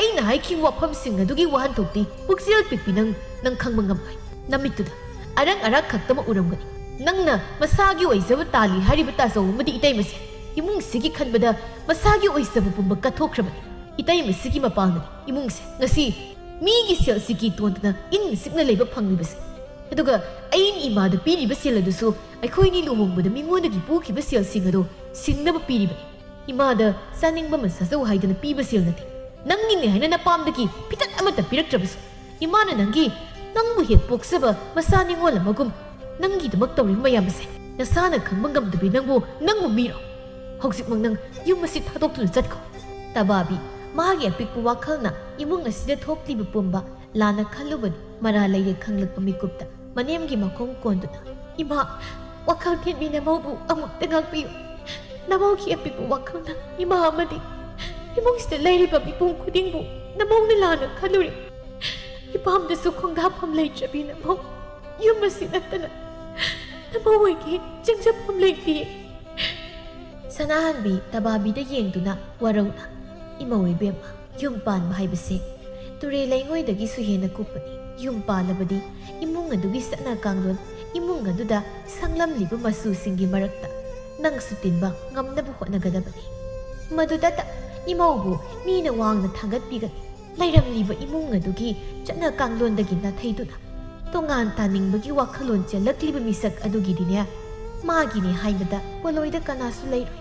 ꯑꯩꯅ ꯍꯥꯏꯈꯤꯕ ꯋꯥꯐꯝꯁꯤꯡ ꯑꯗꯨꯒꯤ ꯋꯥꯍꯟꯊꯣꯛꯇꯤ ꯄꯨꯛꯆꯦꯜ ꯄꯤꯛꯄꯤ ꯅꯪ ꯈꯪꯕ ꯉꯝꯂꯣꯏ ꯅꯃꯤꯠꯇꯨꯗ ꯑꯔꯛ ꯈꯛꯇꯃꯛ ꯎꯔꯝꯒꯅꯤ ꯅꯪꯅ ꯃꯁꯥꯒꯤ ꯑꯣꯏꯖꯕ ꯇꯥꯜꯂꯤ ꯍꯥꯏꯔꯤꯕ ꯇꯥꯖꯧ ꯑꯃꯗꯤ ꯏꯇꯩꯃꯁꯦ ꯏꯃꯨꯡꯁꯤꯒꯤ ꯈꯟꯕꯗ ꯃꯁꯥꯒꯤ ꯑꯣꯏꯖꯕ ꯄꯨꯝꯕ ꯀꯠꯊꯣꯛꯈ꯭ꯔꯕꯅꯤ ꯏꯇꯩꯃꯁꯤꯒꯤ ꯃꯄꯥꯟꯗꯅꯤ ꯏꯃꯨꯡꯁꯦ ꯉꯁꯤ ꯃꯤꯒꯤ ꯁꯦꯜꯁꯤ ꯀꯤꯇꯣꯟꯗꯅ ꯏꯪꯅ ꯆꯤꯛꯅ ꯂꯩꯕ ꯐꯪꯂꯤꯕꯁꯦ ꯑꯗꯨꯒ ꯑꯩꯅ ꯏꯃꯥꯗ ꯄꯤꯔꯤꯕ ꯁꯦꯜ ꯑꯗꯨꯁꯨ ꯑꯩꯈꯣꯏꯅꯤ ꯂꯨꯍꯣꯡꯕꯗ ꯃꯤꯉꯣꯟꯗꯒꯤ ꯄꯨꯈꯤꯕ ꯁꯦꯜꯁꯤꯡ ꯑꯗꯣ ꯁꯤꯡꯅꯕ ꯄꯤꯔꯤꯕꯅꯤ ꯏꯃꯥꯗ ꯆꯥꯅꯤꯡꯕ ꯑꯃ ꯆꯥꯖꯧ ꯍꯥꯏꯗꯅ ꯄꯤꯕ ꯁꯦꯜ ꯅꯠꯇꯦ ꯅꯪꯒꯤꯅꯦ ꯍꯥꯏꯅ ꯅꯄꯥꯝꯗꯒꯤ ꯐꯤꯇꯠ ꯑꯃꯠꯇ ꯄꯤꯔꯛꯇ꯭ꯔꯕꯁꯨ ꯏꯃꯥꯅ ꯅꯪꯕు ꯍꯦꯛ ꯄꯣꯛꯆꯕ ꯃꯆꯥ ꯅꯤꯡꯉꯣꯜ ꯑꯃꯒꯨꯝ ꯅꯪꯒꯤꯗꯃꯛ ꯇꯧꯔꯤꯕ ꯃꯌꯥꯝꯁꯦ ꯅꯁꯥꯅ ꯈꯪꯕ ꯉꯝꯗꯕꯤ ꯅꯪꯕꯨ ꯃꯤꯔꯣ ꯍꯧꯖꯤꯛꯃꯛ ꯅꯪ ꯌꯨꯝ ꯑꯁꯤ ꯊꯥꯗꯣꯛꯇꯨꯅ ꯆꯠꯈꯣ ꯇꯕꯥꯕꯤ ꯃꯥꯒꯤ ꯑꯄꯤꯛꯄ ꯋꯥꯈꯜꯅ ꯏꯃꯨꯡ ꯑꯁꯤꯗ ꯊꯣꯛꯂꯤꯕ ꯄꯨꯝꯕ ꯂꯥꯟꯅ ꯈꯜꯂꯨꯕꯅꯤ ꯃꯔꯥ ꯂꯩꯔꯦ ꯈꯪꯂꯛꯄ ꯃꯤꯀꯨꯞꯇ ꯃꯅꯦꯝꯒꯤ ꯃꯈꯣꯡ ꯀꯣꯟꯗꯨꯅ ꯏꯃꯥ ꯋꯥꯈꯜ ꯊꯦꯟꯕꯤ ꯅꯃꯧꯕꯨ ꯑꯃꯨꯛꯇ ꯉꯥꯛꯄꯤꯌꯨ ꯅꯃꯧꯒꯤ ꯑꯄꯤꯛꯄ ꯋꯥꯈꯜꯅ ꯏꯃꯥ ꯑꯃꯗꯤ ꯏꯃꯨꯡꯁꯤꯗ ꯂꯩꯔꯤꯕ ꯃꯤꯄꯨꯝ ꯈꯨꯗꯤꯡꯕꯨ ꯅꯃꯧꯅ ꯂꯥꯟꯅ ꯈꯜꯂꯨꯔꯤ ꯏꯄꯥꯝꯗꯁꯨ ꯈꯣꯡꯗꯥꯐꯝ ꯂꯩꯇ꯭ꯔꯕꯤ ꯅꯃꯧ ꯌꯨꯝ ꯑꯁꯤ ꯅꯠꯇꯅ ꯅꯃꯧ ꯑꯣꯏꯒꯦ ꯆꯪꯖꯐꯝ ꯂꯩꯇꯦ ꯁꯅꯥꯍꯟꯕꯤ ꯇꯕꯥꯕꯤꯗ ꯌꯦꯡꯗꯨꯅ ꯋꯥꯔꯧꯅ ꯏꯃꯧ ꯏꯕꯦꯝꯃ ꯌꯨꯝ ꯄꯥꯟꯕ ꯍꯥꯏꯕꯁꯦ ꯇꯨꯔꯦꯜ ꯂꯩꯉꯣꯏꯗꯒꯤꯁꯨ ꯍꯦꯟꯅ ꯀꯨꯞꯄꯅꯤ ꯌꯨꯝ ꯄꯥꯜꯂꯕꯗꯤ ꯏꯃꯨꯡ ꯑꯗꯨꯒꯤ ꯆꯠꯅ ꯀꯥꯡꯂꯣꯟ ꯏꯃꯨꯡ ꯑꯗꯨꯗ ꯁꯪꯂꯝꯂꯤꯕ ꯃꯆꯨꯁꯤꯡꯒꯤ ꯃꯔꯛꯇ ꯅꯪꯁꯨ ꯇꯤꯟꯕ ꯉꯝꯅꯕ ꯍꯣꯠꯅꯒꯗꯕꯅꯤ ꯃꯗꯨꯗꯇ ꯏꯃꯧꯕꯨ ꯃꯤꯅ ꯋꯥꯡꯅ ꯊꯥꯡꯒꯠꯄꯤꯒꯅꯤ ꯂꯩꯔꯝꯂꯤꯕ ꯏꯃꯨꯡ ꯑꯗꯨꯒꯤ ꯆꯠꯅ ꯀꯥꯡꯂꯣꯟꯗꯒꯤ ꯅꯥꯊꯩꯗꯨꯅ ꯇꯣꯉꯥꯟ ꯇꯥꯅꯤꯡꯕꯒꯤ ꯋꯥꯈꯜꯂꯣꯟ ꯆꯦꯜꯂꯛꯂꯤꯕ ꯃꯤꯁꯛ ꯑꯗꯨꯒꯤꯗꯤꯅꯦ ꯃꯥꯒꯤꯅꯦ ꯍꯥꯏꯕꯗ ꯄꯣꯂꯣꯏꯗ ꯀꯅꯥꯁꯨ ꯂꯩꯔꯣꯏ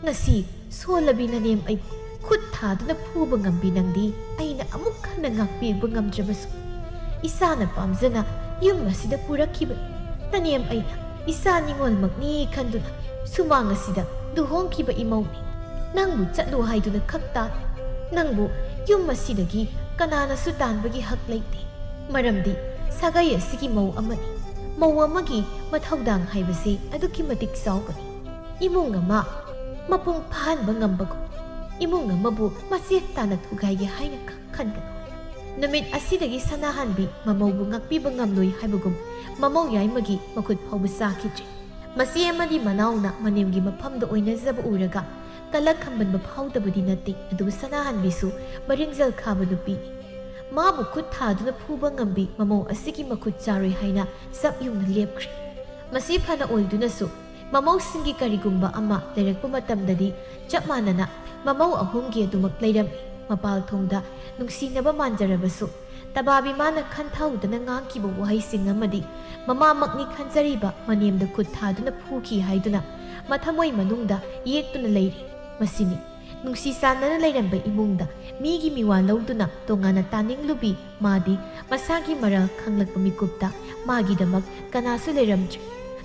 ꯉꯁꯤ ꯁꯣꯜꯂꯕꯤ ꯅꯅꯦꯝ ꯑꯩꯕꯨ ꯈꯨꯠ ꯊꯥꯗꯨꯅ ꯐꯨꯕ ꯉꯝꯕꯤ ꯅꯪꯗꯤ ꯑꯩꯅ ꯑꯃꯨꯛ ꯍꯟꯅ ꯉꯥꯛꯄꯤꯕ ꯉꯝꯗ꯭ꯔꯕꯁꯨ ꯏꯁꯥꯅ ꯄꯥꯝꯖꯅ ꯌꯨꯝ ꯑꯁꯤꯗ ꯄꯨꯔꯛꯈꯤꯕꯅꯤ ꯅꯅꯦꯝ ꯑꯩꯅ ꯏꯆꯥ ꯅꯤꯉꯣꯜꯃꯛꯅꯤ ꯈꯟꯗꯨꯅ ꯁꯨꯃꯥꯡ ꯑꯁꯤꯗ ꯂꯨꯍꯣꯡꯈꯤꯕ ꯏꯃꯧꯅꯤ ꯅꯪꯕꯨ ꯆꯠꯂꯨ ꯍꯥꯏꯗꯨꯅ ꯈꯛꯇꯥꯅꯤ ꯅꯪꯕు ꯌꯨꯝ ꯑꯁꯤꯗꯒꯤ ꯀꯅꯥꯅꯁꯨ ꯇꯥꯟꯕꯒꯤ ꯍꯛ ꯂꯩꯇꯦ ꯃꯔꯝꯗꯤ ꯁꯥꯒꯩ ꯑꯁꯤꯒꯤ ꯃꯧ ꯑꯃꯅꯤ ꯃꯧ ꯑꯃꯒꯤ ꯃꯊꯧꯗꯥꯡ ꯍꯥꯏꯕꯁꯤ ꯑꯗꯨꯛꯀꯤ ꯃꯇꯤꯛ ꯆꯥꯎꯕꯅꯤ ꯏꯃꯨꯡ ꯑꯃ ꯃꯄꯨꯡ ꯐꯥꯍꯟꯕ ꯉꯝꯕꯒꯨꯝ ꯏꯃꯨꯡ ꯑꯃꯕꯨ ꯃꯆꯦꯠ ꯇꯥꯅ ꯊꯨꯒꯥꯏꯒꯦ ꯍꯥꯏꯅ ꯈꯟꯒꯅꯨ ꯅꯨꯃꯤꯠ ꯑꯁꯤꯗꯒꯤ ꯁꯅꯥꯍꯟꯕꯤ ꯃꯃꯧꯕꯨ ꯉꯥꯛꯄꯤꯕ ꯉꯝꯂꯣꯏ ꯍꯥꯏꯕꯒꯨꯝ ꯃꯃꯧ ꯌꯥꯏꯃꯒꯤ ꯃꯈꯨꯠ ꯐꯥꯎꯕ ꯆꯥꯈꯤꯗ꯭ꯔꯤ ꯃꯆꯦ ꯑꯃꯗꯤ ꯃꯅꯥꯎꯅ ꯃꯅꯦꯝꯒꯤ ꯃꯐꯝꯗ ꯑꯣꯏꯅꯖꯕ ꯎꯔꯒ ꯀꯂꯛ ꯈꯝꯕꯟꯕ ꯐꯥꯎꯗꯕꯗꯤ ꯅꯠꯇꯦ ꯑꯗꯨꯕꯨ ꯁꯅꯥꯍꯟꯕꯤꯁꯨ ꯃꯔꯤꯡꯖꯦꯜ ꯈꯥꯕ ꯅꯨꯄꯤꯅꯤ ꯃꯥꯕꯨ ꯈꯨꯠ ꯊꯥꯗꯨꯅ ꯐꯨꯕ ꯉꯝꯕꯤ ꯃꯃꯧ ꯑꯁꯤꯒꯤ ꯃꯈꯨꯠ ꯆꯥꯔꯣꯏ ꯍꯥꯏꯅ ꯆꯞ ꯌꯨꯡꯅ ꯂꯦꯞꯈ꯭ꯔꯦ ꯃꯁꯤ ꯐꯅ ꯑꯣꯏꯗꯨꯅꯁꯨ ꯃꯃꯧꯁꯤꯡꯒꯤ ꯀꯔꯤꯒꯨꯝꯕ ꯑꯃ ꯂꯩꯔꯛꯄ ꯃꯇꯝꯗꯗꯤ ꯆꯞ ꯃꯥꯟꯅꯅ ꯃꯃꯧ ꯑꯍꯨꯝꯒꯤ ꯑꯗꯨꯃꯛ ꯂꯩꯔꯝꯃꯤ ꯃꯄꯥꯜ ꯊꯣꯡꯗ ꯅꯨꯡꯁꯤꯅꯕ ꯃꯥꯟꯖꯔꯕꯁꯨ ꯇꯕꯥꯕꯤ ꯃꯥꯅ ꯈꯟꯊꯍꯧꯗꯅ ꯉꯥꯡꯈꯤꯕ ꯋꯥꯍꯩꯁꯤꯡ ꯑꯃꯗꯤ ꯃꯃꯥꯃꯛꯅꯤ ꯈꯟꯖꯔꯤꯕ ꯃꯅꯦꯝꯗ ꯈꯨꯠ ꯊꯥꯗꯨꯅ ꯐꯨꯈꯤ ꯍꯥꯏꯗꯨꯅ ꯃꯊꯃꯣꯏ ꯃꯅꯨꯡꯗ ꯌꯦꯛꯇꯨꯅ ꯂꯩꯔꯤ ꯃꯁꯤꯅꯤ ꯅꯨꯡꯁꯤ ꯆꯥꯟꯅꯅ ꯂꯩꯔꯝꯕ ꯏꯃꯨꯡꯗ ꯃꯤꯒꯤ ꯃꯤꯋꯥ ꯂꯧꯗꯨꯅ ꯇꯣꯉꯥꯟꯅ ꯇꯥꯅꯤꯡꯂꯨꯕꯤ ꯃꯥꯗꯤ ꯃꯁꯥꯒꯤ ꯃꯔꯜ ꯈꯪꯂꯛꯄ ꯃꯤꯀꯨꯞꯇ ꯃꯥꯒꯤꯗꯃꯛ ꯀꯅꯥꯁꯨ ꯂꯩꯔꯝꯗ꯭ꯔꯦ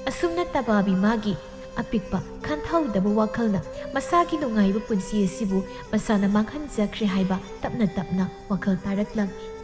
ꯑꯁꯨꯝꯅ ꯇꯕꯥꯕꯤ ꯃꯥꯒꯤ ꯑꯄꯤꯛꯄ ꯈꯟꯊꯍꯧꯗꯕ ꯋꯥꯈꯜꯅ ꯃꯁꯥꯒꯤ ꯅꯨꯡꯉꯥꯏꯕ ꯄꯨꯟꯁꯤ ꯑꯁꯤꯕꯨ ꯃꯁꯥꯅ ꯃꯥꯡꯍꯟꯖꯈ꯭ꯔꯦ ꯍꯥꯏꯕ ꯇꯞꯅ ꯇꯞꯅ ꯋꯥꯈꯜ ꯇꯥꯔꯛꯂꯝꯃꯤ꯫